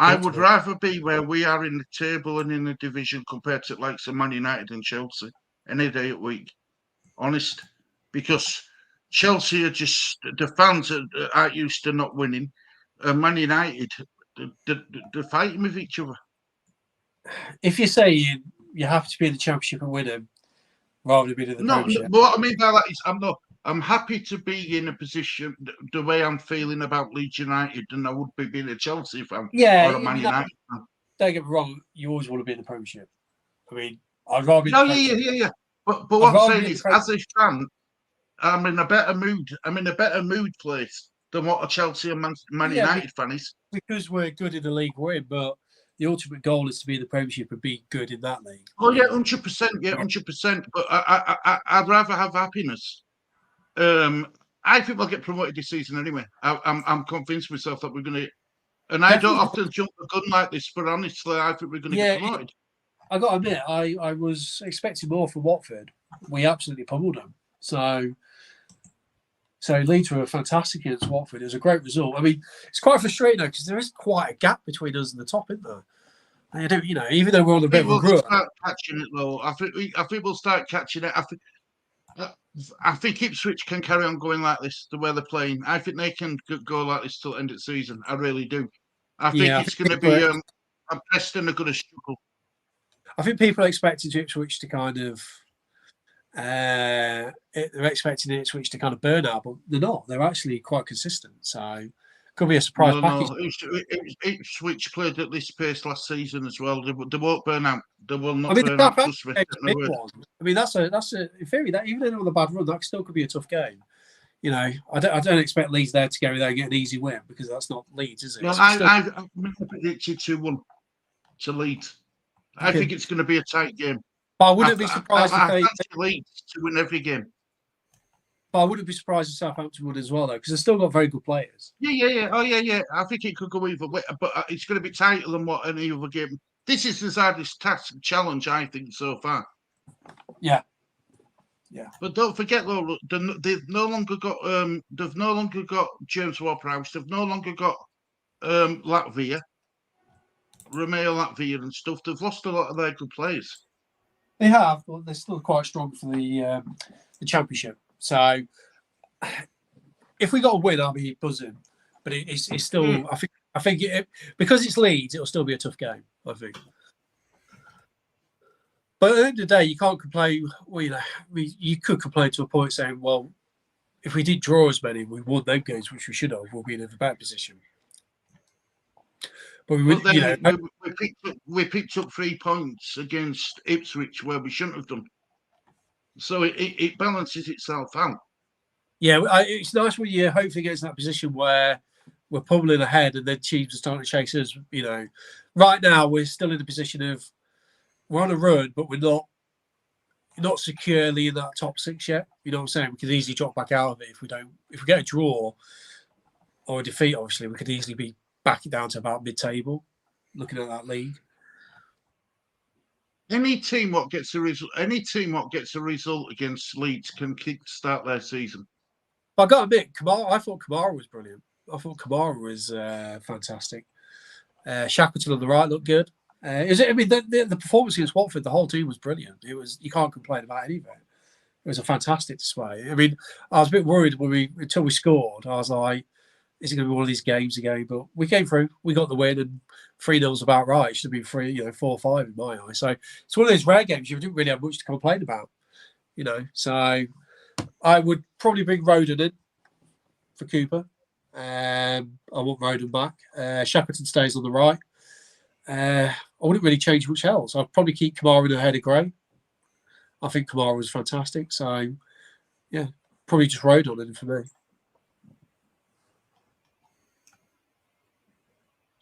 I would rather be where we are in the table and in the division compared to like some Man United and Chelsea any day of the week. Honest, because Chelsea are just the fans are used to not winning. Man United, they're fighting with each other. If you say you have to be in the Championship and win them, rather than being in the Premiership. No, what I mean by that is I'm happy to be in a position the way I'm feeling about Leeds United than I would be being a Chelsea fan or a Man United fan. Don't get me wrong, you always want to be in the Premiership. I mean, I'd rather be in the Premiership. Yeah. But what I'm saying is, as a fan, I'm in a better mood. I'm in a better mood place than what a Chelsea and Man United fan is. Because we're good in the league we're in, but the ultimate goal is to be in the Premiership and be good in that league. Oh yeah, 100%. Yeah, 100%. But I'd rather have happiness. I think we'll get promoted this season anyway. I'm convinced myself that we're going to. And I don't often jump the gun like this, but honestly, I think we're going to get promoted. I got to admit, I was expecting more from Watford. We absolutely pummeled them. So Leeds were fantastic against Watford. It was a great result. I mean, it's quite frustrating though because there is quite a gap between us and the top, isn't there? I don't, even though we're on a bit of a run. Start catching it though. I think we'll start catching it. I think Ipswich can carry on going like this, the way they're playing. I think they can go like this till the end of the season. I really do. I think it's going to be Preston are going to struggle. I think people are expecting Ipswich to kind of they're expecting Ipswich to kind of burn out, but they're not. They're actually quite consistent. So could be a surprise package. Ipswich played at this pace last season as well. They won't burn out. They will not burn out. I mean, that's a in theory that even though they're on a bad run, that still could be a tough game. I don't expect Leeds there to go there and get an easy win because that's not Leeds, is it? No, I've predicted 2-1 to Leeds. I think it's going to be a tight game. But I wouldn't be surprised if they Leeds to win every game. But I wouldn't be surprised if Southampton would as well, though, because they've still got very good players. Yeah. Oh, yeah. I think it could go either way, but it's going to be tighter than what any other game. This is the hardest challenge, I think, so far. Yeah. But don't forget, though, they've no longer got James Ward-Prowse. They've no longer got Latvia, Romeo Latvia and stuff. They've lost a lot of their good players. They have, but they're still quite strong for the Championship. So if we got a win, I'll be buzzing. But it's still, I think because it's Leeds, it'll still be a tough game. I think. But at the end of the day, you can't complain. Well, you could complain to a point saying, well, if we did draw as many, we won them games, which we should have, we'll be in a better position. But But then we picked up 3 points against Ipswich where we shouldn't have done. So it balances itself out. Yeah, it's nice when you hopefully get in that position where we're pummeling ahead and then teams are starting to chase us. Right now we're still in the position of we're on a run, but we're not securely in that top 6 yet. You know what I'm saying? We could easily drop back out of it if we get a draw or a defeat. Obviously, we could easily be back down to about mid-table. Looking at that league. Any team what gets a result against Leeds can kick-start their season. I got to admit, I thought Kamara was brilliant. I thought Kamara was fantastic. Shackleton on the right looked good. The performance against Watford, the whole team was brilliant. You can't complain about any of it. It was a fantastic display. I mean, I was a bit worried until we scored. I was like, is it going to be one of these games again? But we came through. We got the win, and 3-0's about right. It should have been 4-5 in my eye. So it's one of those rare games you didn't really have much to complain about. So I would probably bring Roden in for Cooper. I want Roden back. Shackleton stays on the right. I wouldn't really change much else. I'd probably keep Kamara ahead of Gray. I think Kamara was fantastic. So, yeah, probably just Roden in for me.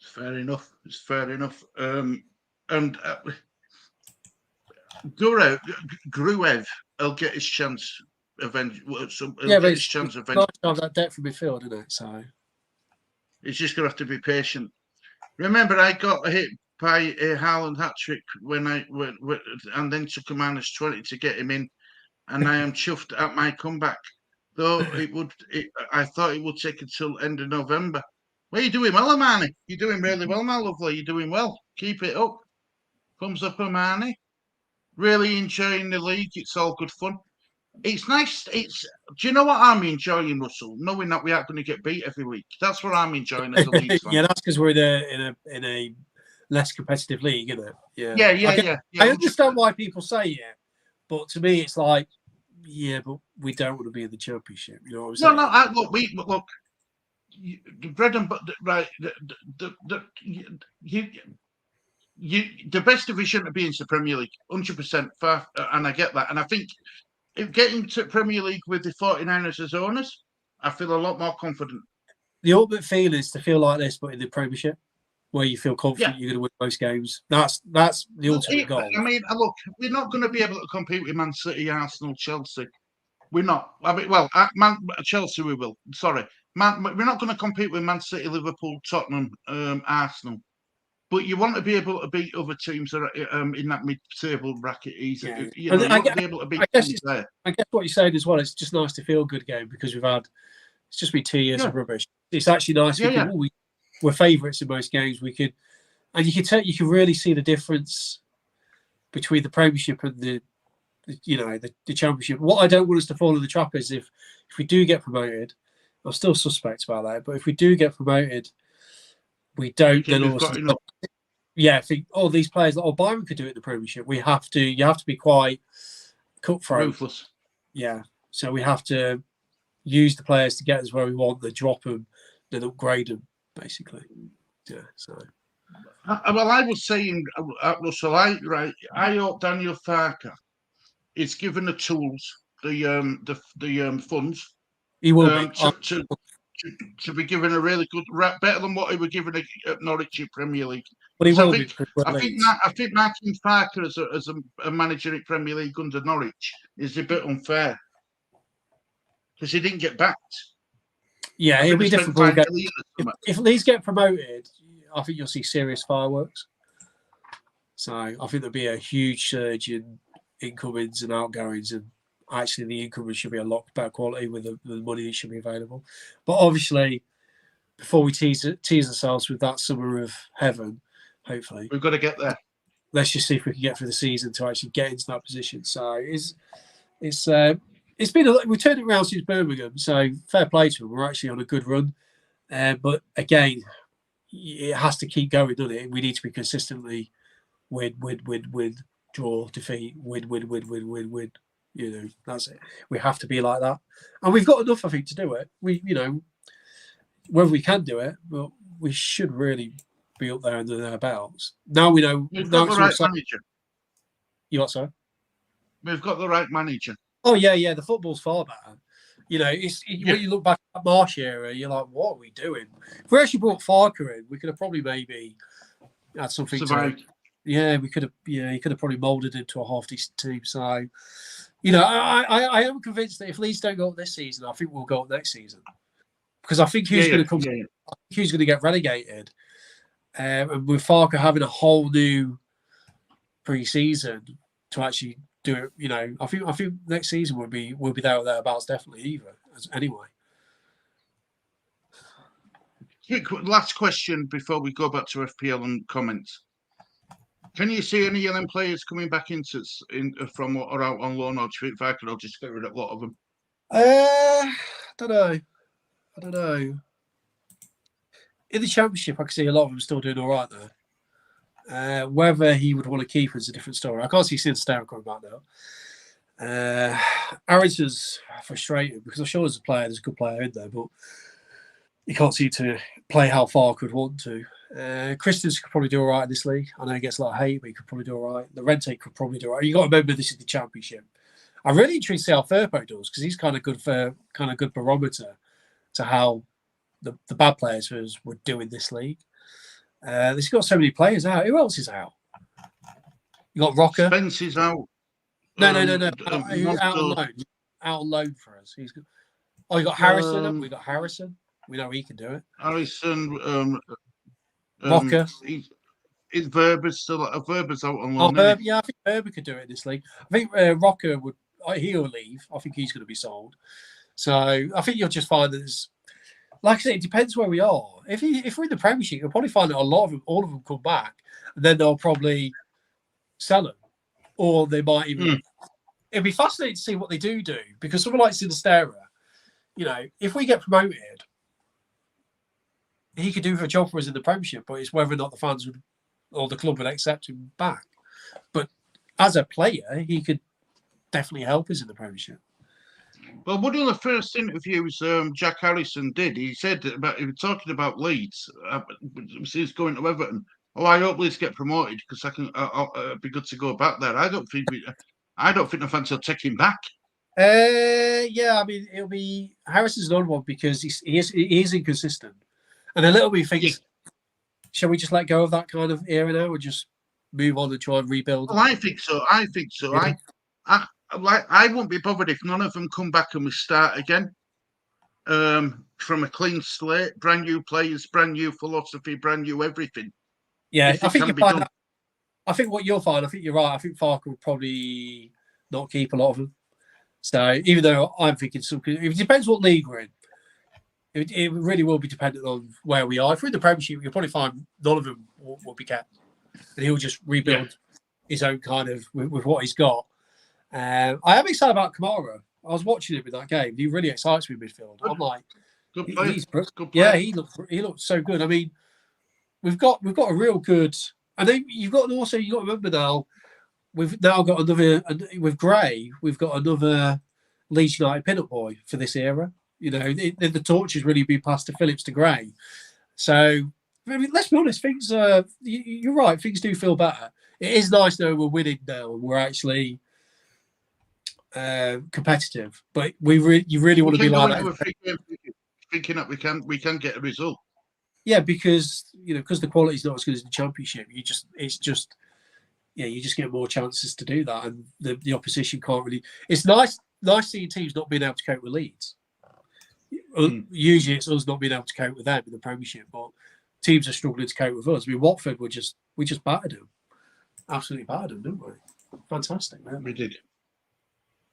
Fair enough. It's fair enough. Gruev will get his chance eventually. Nice to have that depth from midfield, isn't it? So he's just going to have to be patient. Remember, I got hit by a Haaland hat-trick and then took a -20 to get him in, and I am chuffed at my comeback. Though I thought it would take until end of November. Well, you're doing well, Amani. You're doing really well, my lovely. You're doing well. Keep it up. Thumbs up, Amani. Really enjoying the league. It's all good fun. It's nice. Do you know what I'm enjoying, Russell? Knowing that we aren't going to get beat every week. That's what I'm enjoying as a league fan. Yeah, that's because we're in a less competitive league, isn't it? Yeah. I understand why people say it, but to me, it's like, yeah, but we don't want to be in the championship. You know what I'm saying? Look. The bread and butter, right? The best division to be in the Premier League, 100%. And I get that. And I think getting to Premier League with the 49ers as owners, I feel a lot more confident. The ultimate feel is to feel like this, but in the Premiership, where you feel confident you're going to win most games. That's the ultimate goal. I mean, look, we're not going to be able to compete with Man City, Arsenal, Chelsea. We're not. I mean, Chelsea we will. Sorry. We're not going to compete with Man City, Liverpool, Tottenham, Arsenal. But you want to be able to beat other teams that are in that mid-table bracket easy. Yeah. You want to be able to beat teams there. I guess what you're saying as well, it's just nice to feel good game because it's just been 2 years of rubbish. It's actually nice. We're favourites in most games. You can really see the difference between the Premiership and the Championship. What I don't want us to fall in the trap is if we do get promoted, I'm still suspect about that, but if we do get promoted, we don't then all of a sudden, think, these players, Byron could do it in the Premiership. You have to be quite cutthroat. Ruthless. Yeah. So we have to use the players to get us where we want, then drop them, then upgrade them, basically. Yeah. So. Well, I was saying, Russell, I hope Daniel Farker is given the tools, the funds. He will to be given a really good rap, better than what he was given at Norwich in Premier League. But he will be. I think Martin Parker as a manager in Premier League under Norwich is a bit unfair because he didn't get backed. Yeah, it'll be difficult. If Leeds get promoted, I think you'll see serious fireworks. So I think there'll be a huge surge in incomings and outgoings, and actually the incomings should be a lot better quality with the money that should be available. But obviously, before we tease ourselves with that summer of heaven, hopefully we've got to get there. Let's just see if we can get through the season to actually get into that position. So it's been we turned it around since Birmingham, so fair play to them. We're actually on a good run, but again, it has to keep going, doesn't it? We need to be consistently win, draw, defeat, win, win, win, win, win, win. You know, that's it. We have to be like that, and we've got enough, I think, to do it. We, you know, whether we can do it, but we should really be up there and thereabouts. Now we know. We've Now got the it's right all manager. You what, sir? We've got the right manager. Oh yeah. The football's far better. You know, when you look back at that Marsh era, you're like, what are we doing? If we actually brought Farker in, we could have probably maybe had something Survived. Yeah, we could have. Yeah, he could have probably moulded into a half decent team. So, you know, I am convinced that if Leeds don't go up this season, I think we'll go up next season because I think who's going to come. Yeah. I think who's going to get relegated, and with Farker having a whole new pre-season to actually do it. You know, I think next season will be there or thereabouts definitely either. Anyway. Quick last question before we go back to FPL and comments. Can you see any of them players coming back from or out on loan, or do you think Farker will just get rid of a lot of them? I don't know. In the Championship, I can see a lot of them still doing all right there. Whether he would want to keep is a different story. I can't see Sinstera coming back now. Arrington's frustrated because I'm sure there's a good player in there, but he can't seem to play how far could want to. Christensen could probably do all right in this league. I know he gets a lot of hate, but he could probably do all right. The Rente could probably do all right. You got to remember this is the Championship. I'm really intrigued to see how Firpo does because he's kind of good barometer to how the bad players would do in this league. He's got so many players out. Who else is out? You got Rocker. Spence is out. No. Out on loan. Out on loan for us. He's got. Oh, you got Harrison. We got Harrison. We know he can do it. Harrison. Rocker. Is Verber's still? Verber's out on loan. I think Verber could do it in this league. I think Rocker would. He'll leave. I think he's going to be sold. So I think you'll just find that there's. Like I said, it depends where we are. If we're in the Premiership, you'll probably find that all of them come back, and then they'll probably sell them, or they might even. It'd be fascinating to see what they do because someone like Sinistera, you know, if we get promoted, he could do a job for us in the Premiership, but it's whether or not the fans would or the club would accept him back. But as a player, he could definitely help us in the Premiership. Well, one of the first interviews Jack Harrison did, he said he was talking about Leeds. He's going to Everton. Oh, I hope Leeds get promoted because it'd be good to go back there. I don't think the fans will take him back. Yeah, I mean, it'll be Harrison's another one because he is inconsistent, and a little bit thinks, shall we just let go of that kind of era now and just move on and try and rebuild? Well, I think so. Yeah. I won't be bothered if none of them come back and we start again from a clean slate, brand new players, brand new philosophy, brand new everything. Yeah, I think I think what you'll find, I think you're right. I think Farker will probably not keep a lot of them. So even though I'm thinking it depends what league we're in. It really will be dependent on where we are. If we're in the Premiership, you'll probably find none of them will be kept, and he'll just rebuild his own kind of with what he's got. I am excited about Kamara. I was watching him in that game. He really excites me in midfield. I'm like, good player. Yeah, he looked so good. I mean, we've got a real good. I think you've got to remember now. We've now got another with Gray. We've got another Leeds United pin-up boy for this era. You know, the torch has really been passed to Phillips to Gray. So, I mean, let's be honest. Things you're right. Things do feel better. It is nice though we're winning now and we're actually competitive. But you really want to be like that. Thinking that we can get a result. Yeah, because the quality is not as good as the Championship. You just get more chances to do that, and the opposition can't really. It's nice seeing teams not being able to cope with Leeds. Usually, it's us not being able to cope with them in the Premiership, but teams are struggling to cope with us. I mean, Watford we just battered them, absolutely battered them, didn't we? Fantastic, man. We did.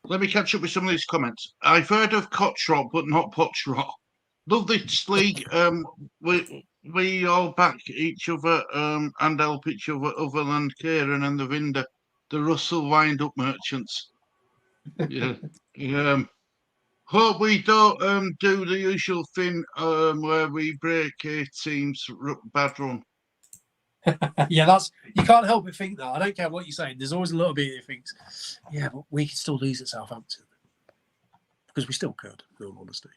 Let me catch up with some of these comments. I've heard of Cottrot, but not Pottrot. Love this league. We all back each other and help each other than Kieran and the Vinder, the Russell wind-up merchants. Yeah. Hope we don't do the usual thing where we break a team's bad run. Yeah, that's you can't help but think that. I don't care what you're saying. There's always a little bit that thinks, yeah, but we could still lose at Southampton because we still could, in all honesty.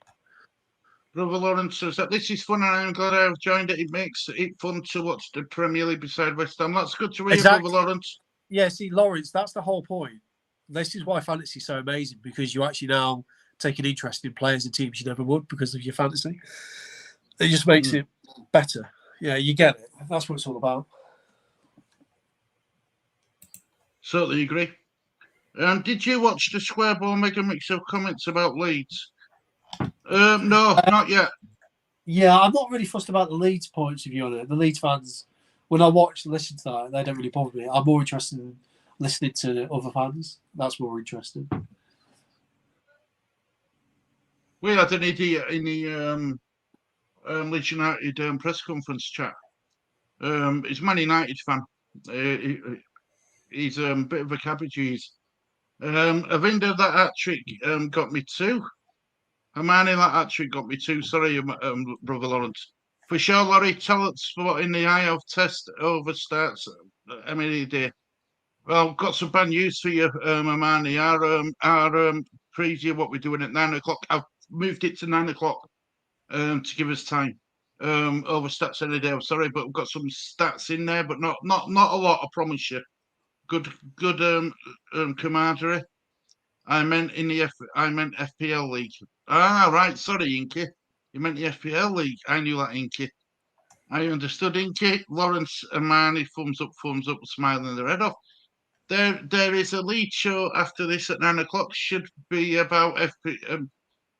Brother Lawrence says that this is fun and I'm glad I've joined it. It makes it fun to watch the Premier League beside West Ham. That's good to hear, Exactly. Brother Lawrence. Yeah, see, Lawrence, that's the whole point. This is why fantasy is so amazing, because you actually now take an interest in players and teams you never would because of your fantasy. It just makes it better. Yeah, you get it. That's what it's all about. Certainly agree. Did you watch the Square Ball Mega Mix of comments about Leeds? No, not yet. Yeah, I'm not really fussed about the Leeds points of view on it. The Leeds fans, when I watch and listen to that, they don't really bother me. I'm more interested in listening to other fans. That's more interesting. We had an idiot in the Leeds United press conference chat. He's a Man United fan. He's a bit of a cabbage. He's Avinda, that hat-trick got me 2. Hermione, that hat-trick got me 2. Sorry, Brother Lawrence. For sure, Laurie, talent spot in the eye of test over starts Emily Day. Well, got some bad news for you, Hermione. Our preview, what we're doing at 9 o'clock, I've moved it to 9 o'clock to give us time. Over stats any day. I'm sorry, but we've got some stats in there, but not a lot, I promise you. Good camaraderie. I meant FPL League. Ah, right. Sorry, Inky. You meant the FPL League. I knew that, Inky. I understood, Inky. Lawrence and Marnie, thumbs up, smiling their head off. There is a lead show after this at 9 o'clock. Should be about FPL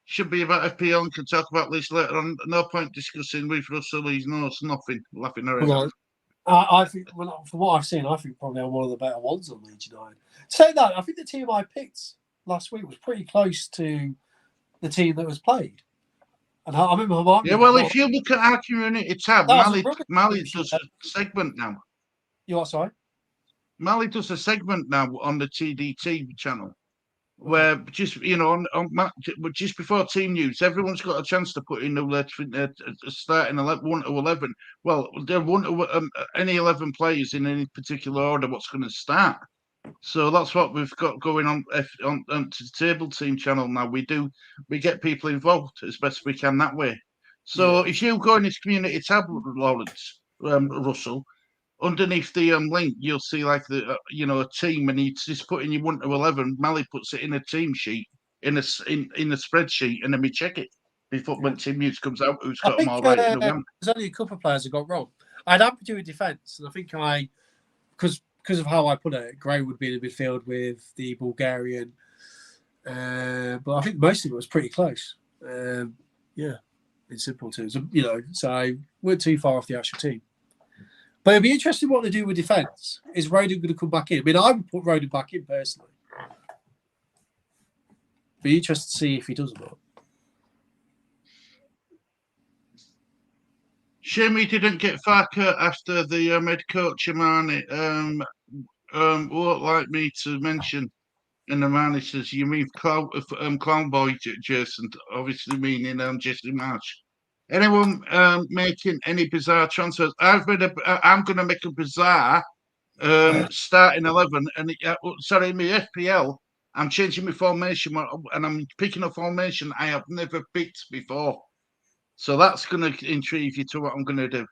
and can talk about this later on. No point discussing with Russell. He knows nothing. Laughing around. Well, I think, well, from what I've seen, I think probably I'm one of the better ones on Leeds United. Say that, I think the team I picked last week was pretty close to the team that was played. And I remember Hermione. Yeah, well, if you look at our community tab, Mally does a segment now. You are sorry? Mally does a segment now on the TDT channel where just just before team news, everyone's got a chance to put in the starting 1 to 11. Well, they're any 11 players in any particular order. What's going to start? So that's what we've got going on the table team channel now. We get people involved as best we can that way. So if you go in this community tab, Lawrence, Russell, underneath the link, you'll see like the a team, and he's just putting you 1 to 11. Mally puts it in a team sheet in a spreadsheet, and then we check it before when team news comes out. Who's got them all right? There's only a couple of players that got wrong. I'd have to do a defence, and I think because of how I put it, Gray would be in the midfield with the Bulgarian, but I think most of it was pretty close. Yeah, in simple terms, so I weren't too far off the actual team. But it'd be interesting what they do with defence. Is Roden going to come back in? I mean, I would put Roden back in personally. Be interested to see if he does or not. Shame we didn't get Farker after the head coach, Amani. Would like me to mention, and Amani says, you mean Clown Boy, Jason, obviously meaning Jesse March. Anyone making any bizarre transfers? I'm going to make a bizarre starting 11. And sorry, my FPL, I'm changing my formation, and I'm picking a formation I have never picked before. So that's going to intrigue you to what I'm going to do.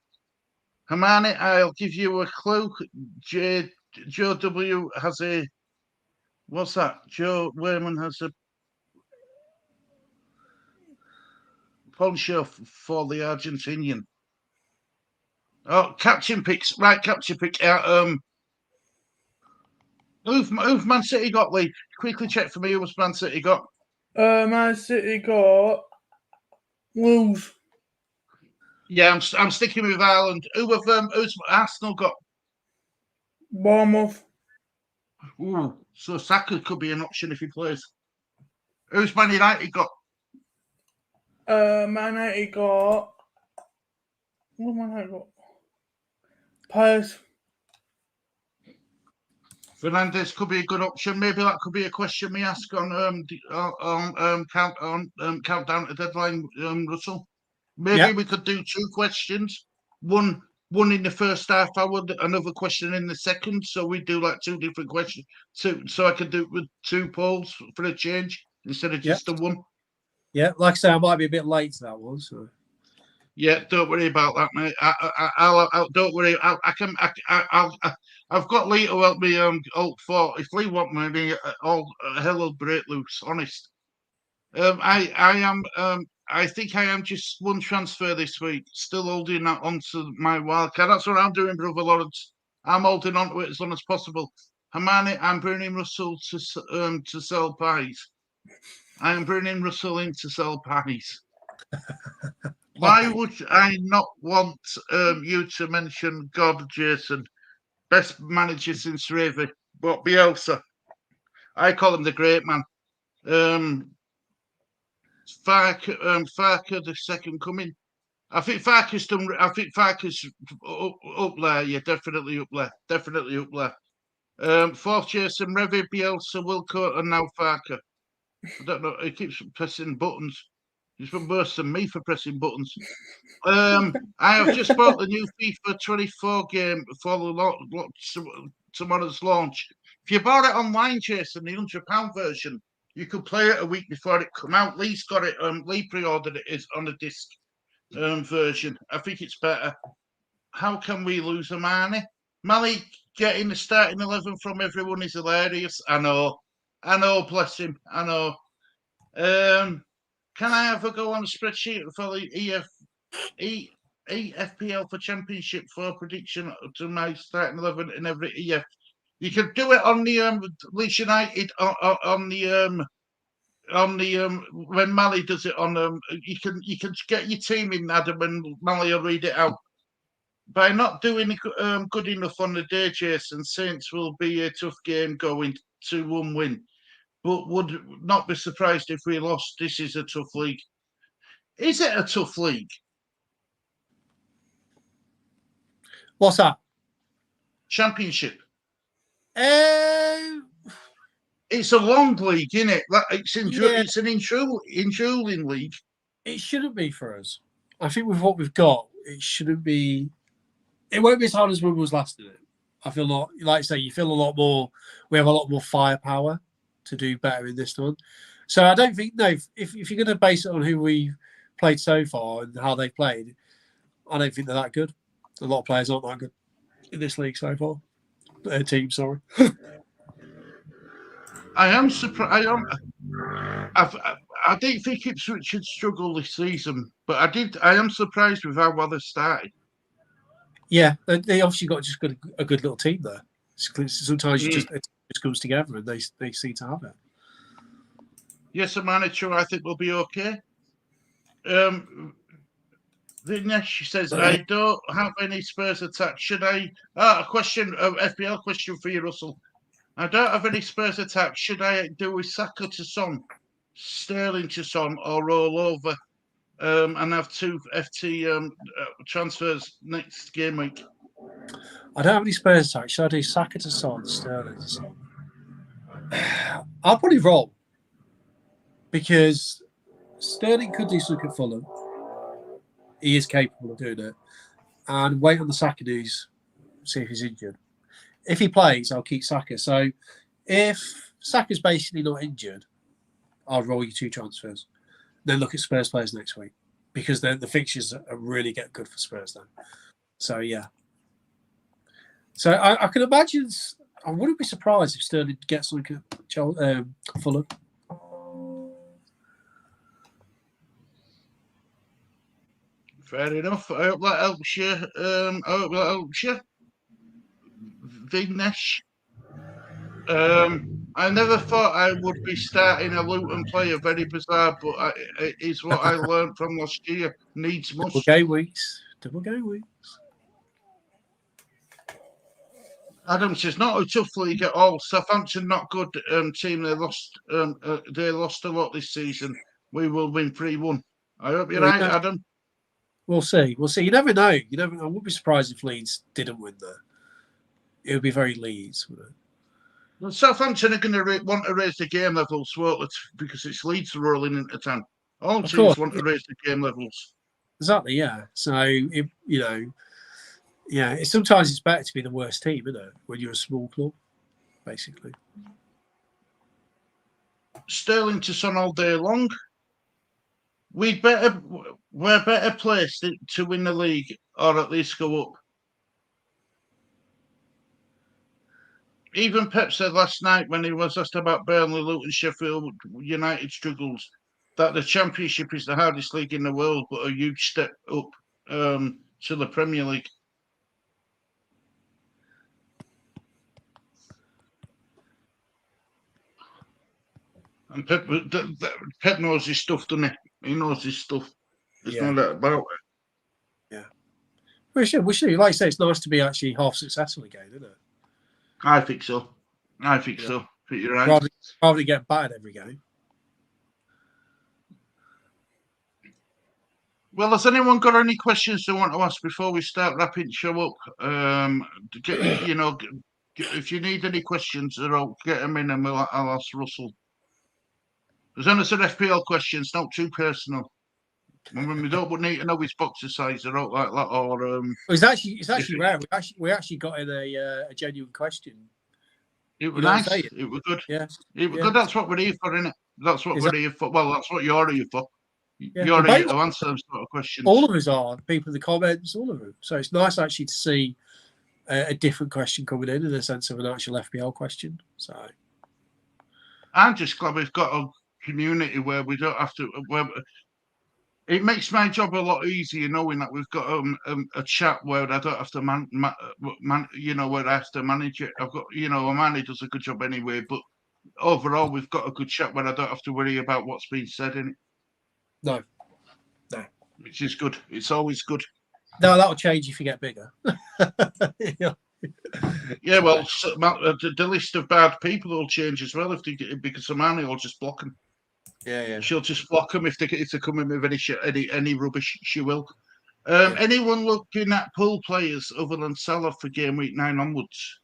Hermione, I'll give you a clue. Joe W has a. What's that? Joe Wayman has a poncho for the Argentinian. Oh, captain picks. Right, captain pick. Who've Man City got, Lee? Quickly check for me who's Man City got. Man City got Wolves. Yeah, I'm sticking with Ireland. Who's Arsenal got? Bournemouth. Ooh, so Saka could be an option if he plays. Who's Man United got? Man United got. What Man United got? Players. Fernandez could be a good option. Maybe that could be a question we ask on countdown to deadline, Russell. Maybe we could do 2 questions. One one in the first half hour, another question in the second. So we do like 2 different questions. So I could do it with 2 polls for a change instead of just the one. Yeah, like I say, I might be a bit late to that one. So. Yeah, don't worry about that, mate. I'll don't worry. I've got Lee to help me. Alt for if Lee want me, all hell will break loose. Honest. I think I am just 1 transfer this week. Still holding that onto my wildcard. That's what I'm doing, brother Lawrence. I'm holding on to it as long as possible. Hermione, I'm bringing Russell to sell pies. I am bringing Russell in to sell pies. Why would I not want you to mention God, Jason? Best manager since Ravy. But Bielsa. I call him the great man. Farker, the second coming. I think Farker's done. I think Farker's up there. Yeah, definitely up there. Definitely up there. Fourth Jason, Revy, Bielsa, Wilco, and now Farker. I don't know. He keeps pressing buttons. He's been worse than me for pressing buttons. I have just bought the new FIFA 24 game for tomorrow's launch. If you bought it online, Jason, the £100 version, you could play it a week before it come out. Lee's got it. Lee pre-ordered it is on a disc version. I think it's better. How can we lose a Mane? Malik getting the starting 11 from everyone is hilarious. I know, bless him. I know. Can I have a go on the spreadsheet for the FPL for Championship for prediction to my starting 11 in every EF? You can do it on the Leeds United on the when Mally does it on you can get your team in, Adam, and Mally will read it out. By not doing good enough on the day, Jason, Saints will be a tough game going 2-1 win. But would not be surprised if we lost. This is a tough league. Is it a tough league? What's that? Championship. It's a long league, isn't it? It's an enthralling league. It shouldn't be for us. I think with what we've got, it shouldn't be. It won't be as hard as when we was last in it. I feel like I say, you feel a lot more. We have a lot more firepower to do better in this one. So I don't think if you're going to base it on who we played so far and how they played, I don't think they're that good. A lot of players aren't that good in this league so far. Team, sorry. I am surprised. I didn't think Ipswich should struggle this season, but I am surprised with how well they started. Yeah, they obviously got a good little team there. Sometimes it just comes together and they seem to have it. Yes, a manager I think will be okay. Vignesh says, I don't have any Spurs attacks. Should I? A question, FPL question for you, Russell. I don't have any Spurs attacks. Should I do with Saka to Son, Sterling to Son, or roll over and have 2 FT transfers next game week? I don't have any Spurs attacks. Should I do Saka to Son, Sterling to Son? I'll probably roll because Sterling could do something at Fulham. He is capable of doing it. And wait on the Saka news, see if he's injured. If he plays, I'll keep Saka. So if Saka's basically not injured, I'll roll you 2 transfers. Then look at Spurs players next week because then the fixtures are really get good for Spurs then. So, yeah. So I can imagine, I wouldn't be surprised if Sterling gets something at Fulham. Fair enough. I hope that helps you. Vignesh. I never thought I would be starting a Luton player. Very bizarre, but it's what I learned from last year. Needs must. Double game weeks. Adams is not a tough league at all. Southampton not good team. They lost a lot this season. We will win 3-1. I hope you're right, Adam. We'll see. You never know. I wouldn't be surprised if Leeds didn't win there. It would be very Leeds, wouldn't it? Well, Southampton are going to want to raise the game levels, because it's Leeds rolling into town. All teams want to raise the game levels. Exactly, yeah. So, Yeah, sometimes it's better to be the worst team, isn't it? When you're a small club, basically. Sterling to Son all day long. We're better placed to win the league, or at least go up. Even Pep said last night when he was asked about Burnley, Luton, Sheffield United struggles, that the Championship is the hardest league in the world, but a huge step up to the Premier League. And Pep knows his stuff, doesn't he? He knows his stuff. There's no doubt about it. Yeah. We should. Like I say, it's nice to be actually half successful again, isn't it? I think so. I think you're right. Rather get battered every game. Well, has anyone got any questions they want to ask before we start wrapping the show up? If you need any questions, get them in and I'll ask Russell. There's only some FPL questions, not too personal. We don't need to know his boxer size or like that. Or it's actually rare. We actually got in a genuine question. It was nice. It was good. Yeah, it was good. That's what we're here for, isn't it? That's what we're here for. Well, that's what you're here for. Yeah. You're here to answer those sort of questions. All of us are. People in the comments, all of them. So it's nice actually to see a different question coming in the sense of an actual FPL question. So I'm just glad we've got a community where we don't have to. It makes my job a lot easier knowing that we've got a chat where I don't have to where I have to manage it. I've got, Amani does a good job anyway, but overall we've got a good chat where I don't have to worry about what's being said in it. No. Which is good. It's always good. No, that'll change if you get bigger. Yeah, well, the list of bad people will change as well because Amani will just block them. Yeah. She'll just block them if they come in with any rubbish. She will. Anyone looking at pool players other than Salah for game week 9 onwards?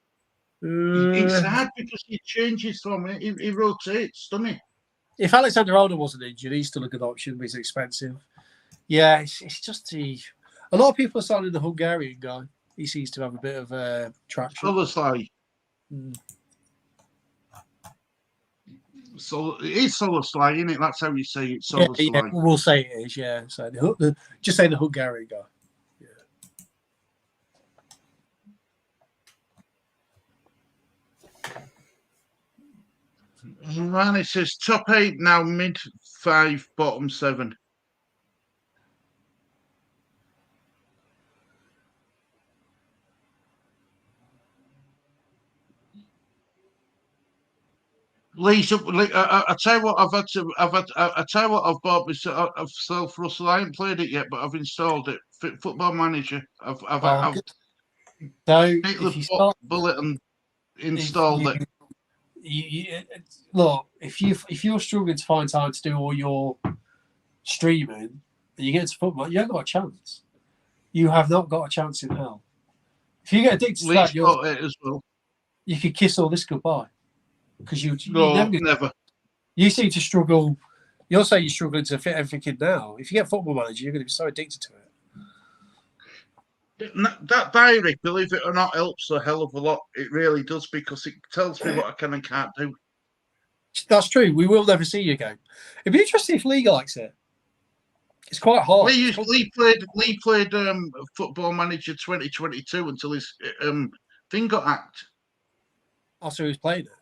It's hard because he changes from it. He rotates, doesn't he? If Alexander Arnold wasn't injured, he's still a good option, but he's expensive. Yeah, it's just a lot of people are signing the Hungarian guy. He seems to have a bit of traction. Solasly. So it's Solasly, isn't it? That's how you say it. Solasly. Yeah, we'll say it is. Yeah, so just say the Hungarian guy. Man, it says top 8 now, mid 5, bottom 7. Lisa, I tell you what, I tell you what, I've bought myself, Russell. I haven't played it yet, but I've installed it. Football Manager. I've bullet and installed it. Look, if you're struggling to find time to do all your streaming, and you get into football, you haven't got a chance. You have not got a chance in hell. If you get addicted to that, it as well. You could kiss all this goodbye because you never. You seem to struggle. You'll say you're struggling to fit everything in now. If you get Football Manager, you're going to be so addicted to it. That diary, believe it or not, helps a hell of a lot. It really does because it tells me what I can and can't do. That's true. We will never see you again. It'd be interesting if Lee likes it. It's quite hard. Lee played Football Manager 2022 until his thing got hacked. Oh, so he's played it?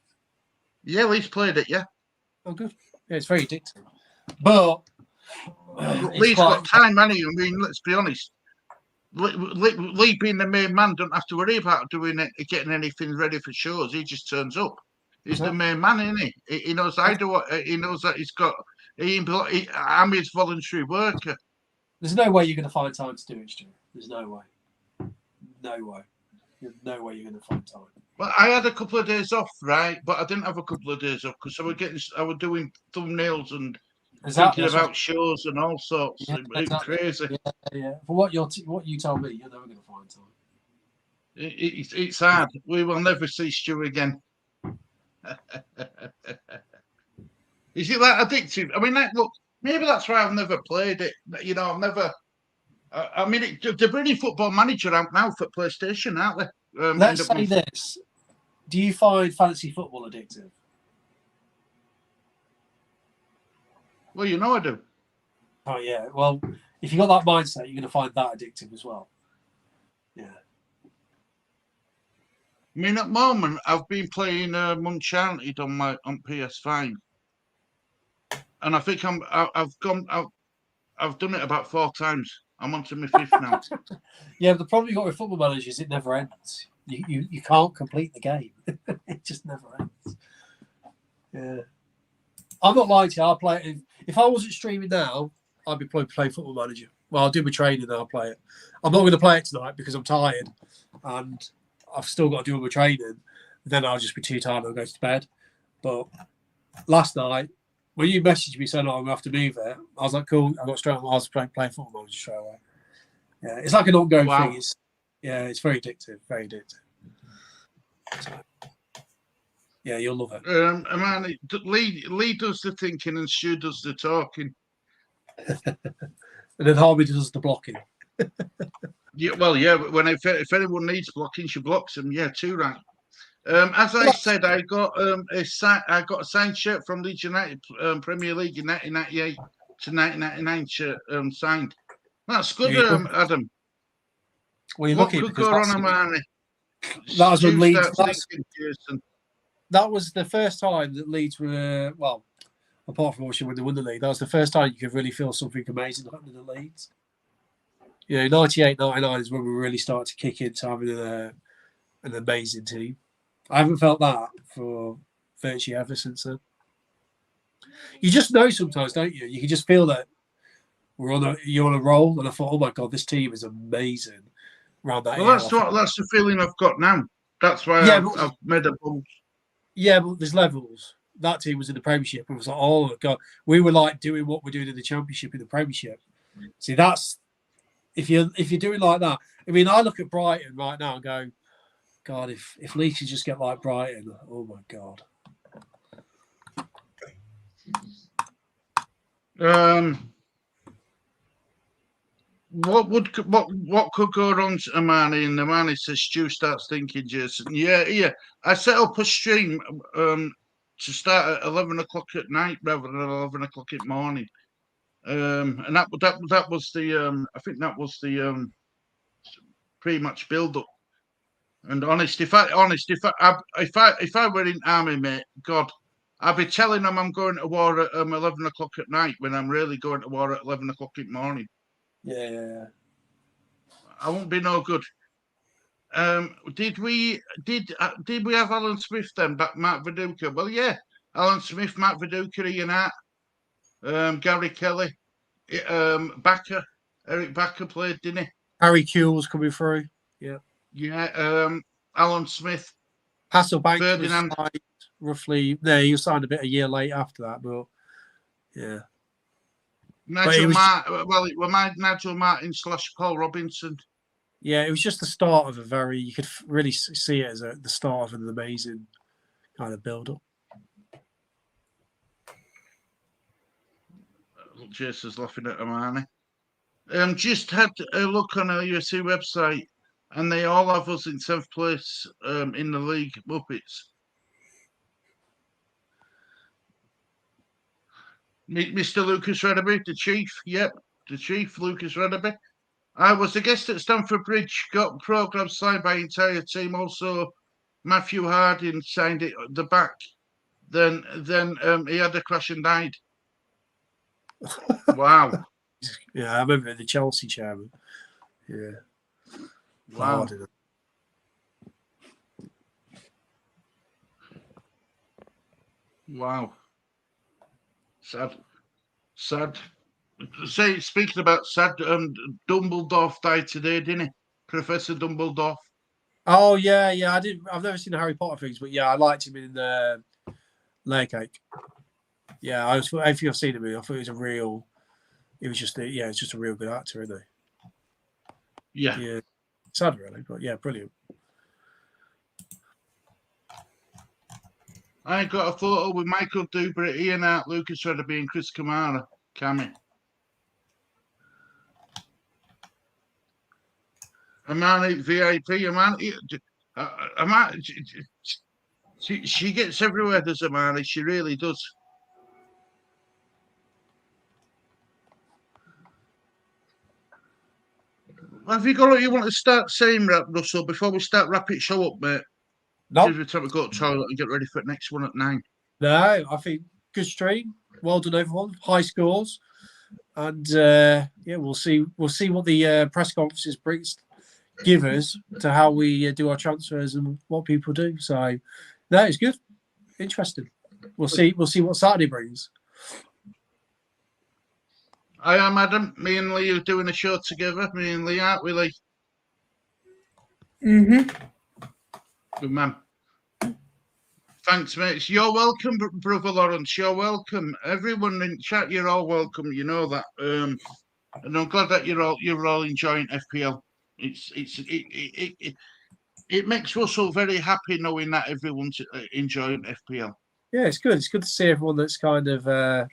Yeah, Lee's played it, yeah. Oh, good. Yeah, it's very addictive. But Lee's got time, hasn't he? I mean, let's be honest. Lee being the main man don't have to worry about getting anything ready for shows. He just turns up. He's the main man, isn't he? He knows I do what he knows that he's got. I'm his voluntary worker. There's no way you're going to find time to do it, Stu. There's no way. No way. There's no way you're going to find time. Well, I had a couple of days off, right? But I didn't have a couple of days off because I was doing thumbnails and thinking about shows and all sorts. Yeah, it's crazy. Yeah. For what you told me, you're never going to find time. It's hard. We will never see Stu again. Is it that addictive? I mean, look, maybe that's why I've never played it. I've never. I mean, they're bringing Football Manager out now for PlayStation, aren't they? Let's say this. Do you find fantasy football addictive? Well, you know I do. Oh, yeah. Well, if you've got that mindset, you're going to find that addictive as well. Yeah. I mean, at the moment, I've been playing Uncharted on PS5, and I think I've done it about 4 times. I'm on to my 5th now. Yeah, the problem you got with Football Manager is it never ends. You can't complete the game. It just never ends. Yeah. I'm not lying to you. I'll play it. If I wasn't streaming now, I'd be playing Football Manager. Well, I'll do my training and I'll play it. I'm not going to play it tonight because I'm tired and I've still got to do my training. Then I'll just be too tired and I'll go to bed. But last night, when you messaged me saying, "Oh, I'm going to have to move it," I was like, "Cool." I got straight on. I was playing Football Manager straight away. Yeah, it's like an ongoing thing. It's very addictive. Very addictive. So, yeah, you'll love it. Man, Lee does the thinking and Stu does the talking. And then Harvey does the blocking. Yeah, well, yeah. If anyone needs blocking, she blocks them. Yeah, too right. As I said, I got a signed shirt from Leeds United Premier League in 1998 to 1999 shirt signed. That's good, Adam. Well, what could go wrong, Amani? That was when Leeds. That was the first time that Leeds were, well, apart from obviously when they won the league, that was the first time you could really feel something amazing happening at Leeds. You know, 98, 99 is when we really started to kick into having an amazing team. I haven't felt that for virtually ever since then. You just know sometimes, don't you? You can just feel that you're on a roll, and I thought, oh my God, this team is amazing. Around that that's the feeling I've got now. That's why I've made a move. Yeah, but there's levels. That team was in the Premiership, and it was like, oh my God, we were like doing what we're doing in the Championship in the Premiership. See, that's if you're doing like that. I mean, I look at Brighton right now and go, God, if Leeds could just get like Brighton, oh my God. What could go wrong, Amani? And Amani says Stu starts thinking, Jason. Yeah. I set up a stream to start at 11 o'clock at night rather than 11 o'clock in the morning. And that was the I think that was the pretty much build up. And if I were in army, mate, God, I'd be telling them I'm going to war at 11 o'clock at night when I'm really going to war at 11 o'clock in the morning. Yeah. I won't be no good. Did we have Alan Smith then? Matt Viduka? Well, yeah, Alan Smith, Matt Viduka, Ian Hart, Gary Kelly, Backer, Eric Backer played, didn't he? Harry Kewell was coming through. Yeah. Yeah. Alan Smith. Hasselbank was signed roughly. No, he was signed a year late after that, but yeah. Nigel Martin / Paul Robinson. Yeah, it was just the start of you could really see it as the start of an amazing kind of build-up. Jason's laughing at Amani. Just had a look on our UFC website, and they all have us in 7th place in the league. Muppets. Mr. Lucas Redderby, the chief. Yep, the chief, Lucas Redderby. I was a guest at Stamford Bridge, got programme signed by entire team. Also, Matthew Harding signed it at the back. Then he had a crash and died. Wow. Yeah, I remember the Chelsea chairman. Yeah. Wow. Wow. Sad. Speaking about sad, Dumbledore died today, didn't he? Professor Dumbledore. Oh yeah. I've never seen the Harry Potter things, but yeah, I liked him in the Layer Cake. Yeah, if you've seen him, I thought it's just a real good actor, isn't he? Yeah. Yeah. Sad really, but yeah, brilliant. I got a photo with Michael Dubry, Ian Hart, Lucas Redderby, and Chris Kamara. Cammy. Amani VIP, Amani. Amani, she gets everywhere, does Amani? She really does. Have you got what you want to start saying, Russell, before we start wrapping show up, mate? No, Every time we go to toilet and get ready for the next one at 9. no, I think good stream. Well done, everyone. High scores, and yeah, we'll see. We'll see what the press conferences give us to how we do our transfers and what people do. So, no, it's good, interesting. We'll see. We'll see what Saturday brings. I am Adam. Me and Lee are doing a show together. Me and Lee, aren't we, Lee? Mm-hmm. Good man. Thanks, mates. You're welcome, brother Lawrence. You're welcome. Everyone in chat, you're all welcome. You know that. And I'm glad that you're all enjoying FPL. It makes Russell very happy knowing that everyone's enjoying FPL. Yeah, it's good. It's good to see everyone that's kind of.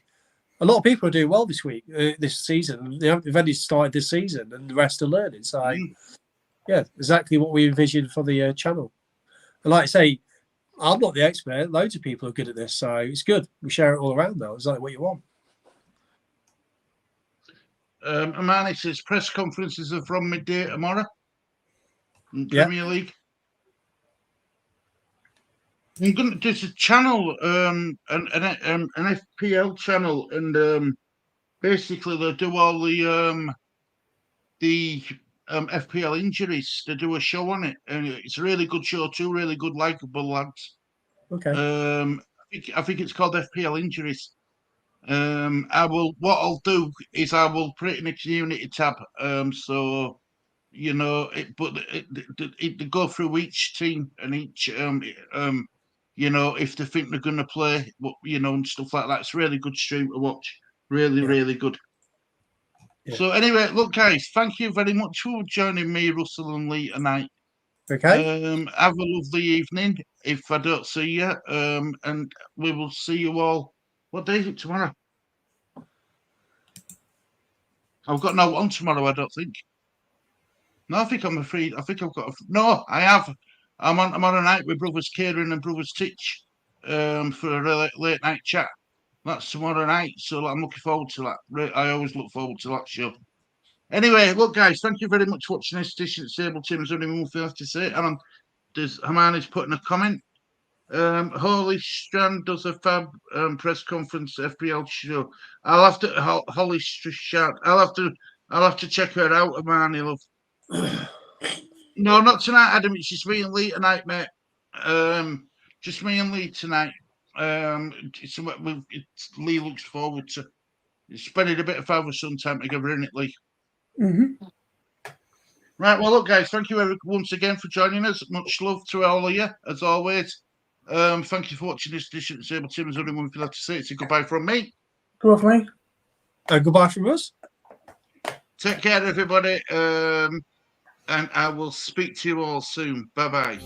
A lot of people are doing well this week, this season. They've only started this season, and the rest are learning. So, yeah, exactly what we envisioned for the channel. And like I say, I'm not the expert. Loads of people are good at this, so it's good. We share it all around, though. It's like what you want. Amani says press conferences are from midday tomorrow in Premier League. There's a channel, an FPL channel, and basically they do all the FPL injuries. They do a show on it, and it's a really good show. 2 really good, likable lads. Okay. I think it's called FPL injuries. What I'll do is I will put it in a community tab. So you know, it go through each team and each you know, if they think they're going to play, you know, and stuff like that. It's a really good stream to watch. Really good. Yeah. So anyway, look, guys, thank you very much for joining me, Russell and Lee, tonight. Okay. Have a lovely evening if I don't see you. And we will see you all. What day is it tomorrow? I've got no one tomorrow, I don't think. No, I think I'm afraid. I think I've got. No, I have. I'm on a night with brothers Kieran and brothers Titch, for a late night chat. That's tomorrow night, so I'm looking forward to that. I always look forward to that show. Anyway, look, guys, thank you very much for watching this edition of Sable Team. There's only one thing I have to say. And there's Hermione's putting a comment. Holy Strand does a fab press conference FPL show. I'll have to Holly Strand. I'll have to check her out, Hermione, love. No, not tonight, Adam. It's just me and Lee tonight, mate. Just me and Lee tonight. Lee looks forward to spending a bit of father-son time together, isn't it, Lee? Mm-hmm. Right, well, look, guys, thank you once again for joining us. Much love to all of you, as always. Thank you for watching this edition of Sable Team. There's only one thing left to say. It's a goodbye from me. Goodbye from me. Goodbye from us. Take care, everybody. And I will speak to you all soon. Bye-bye.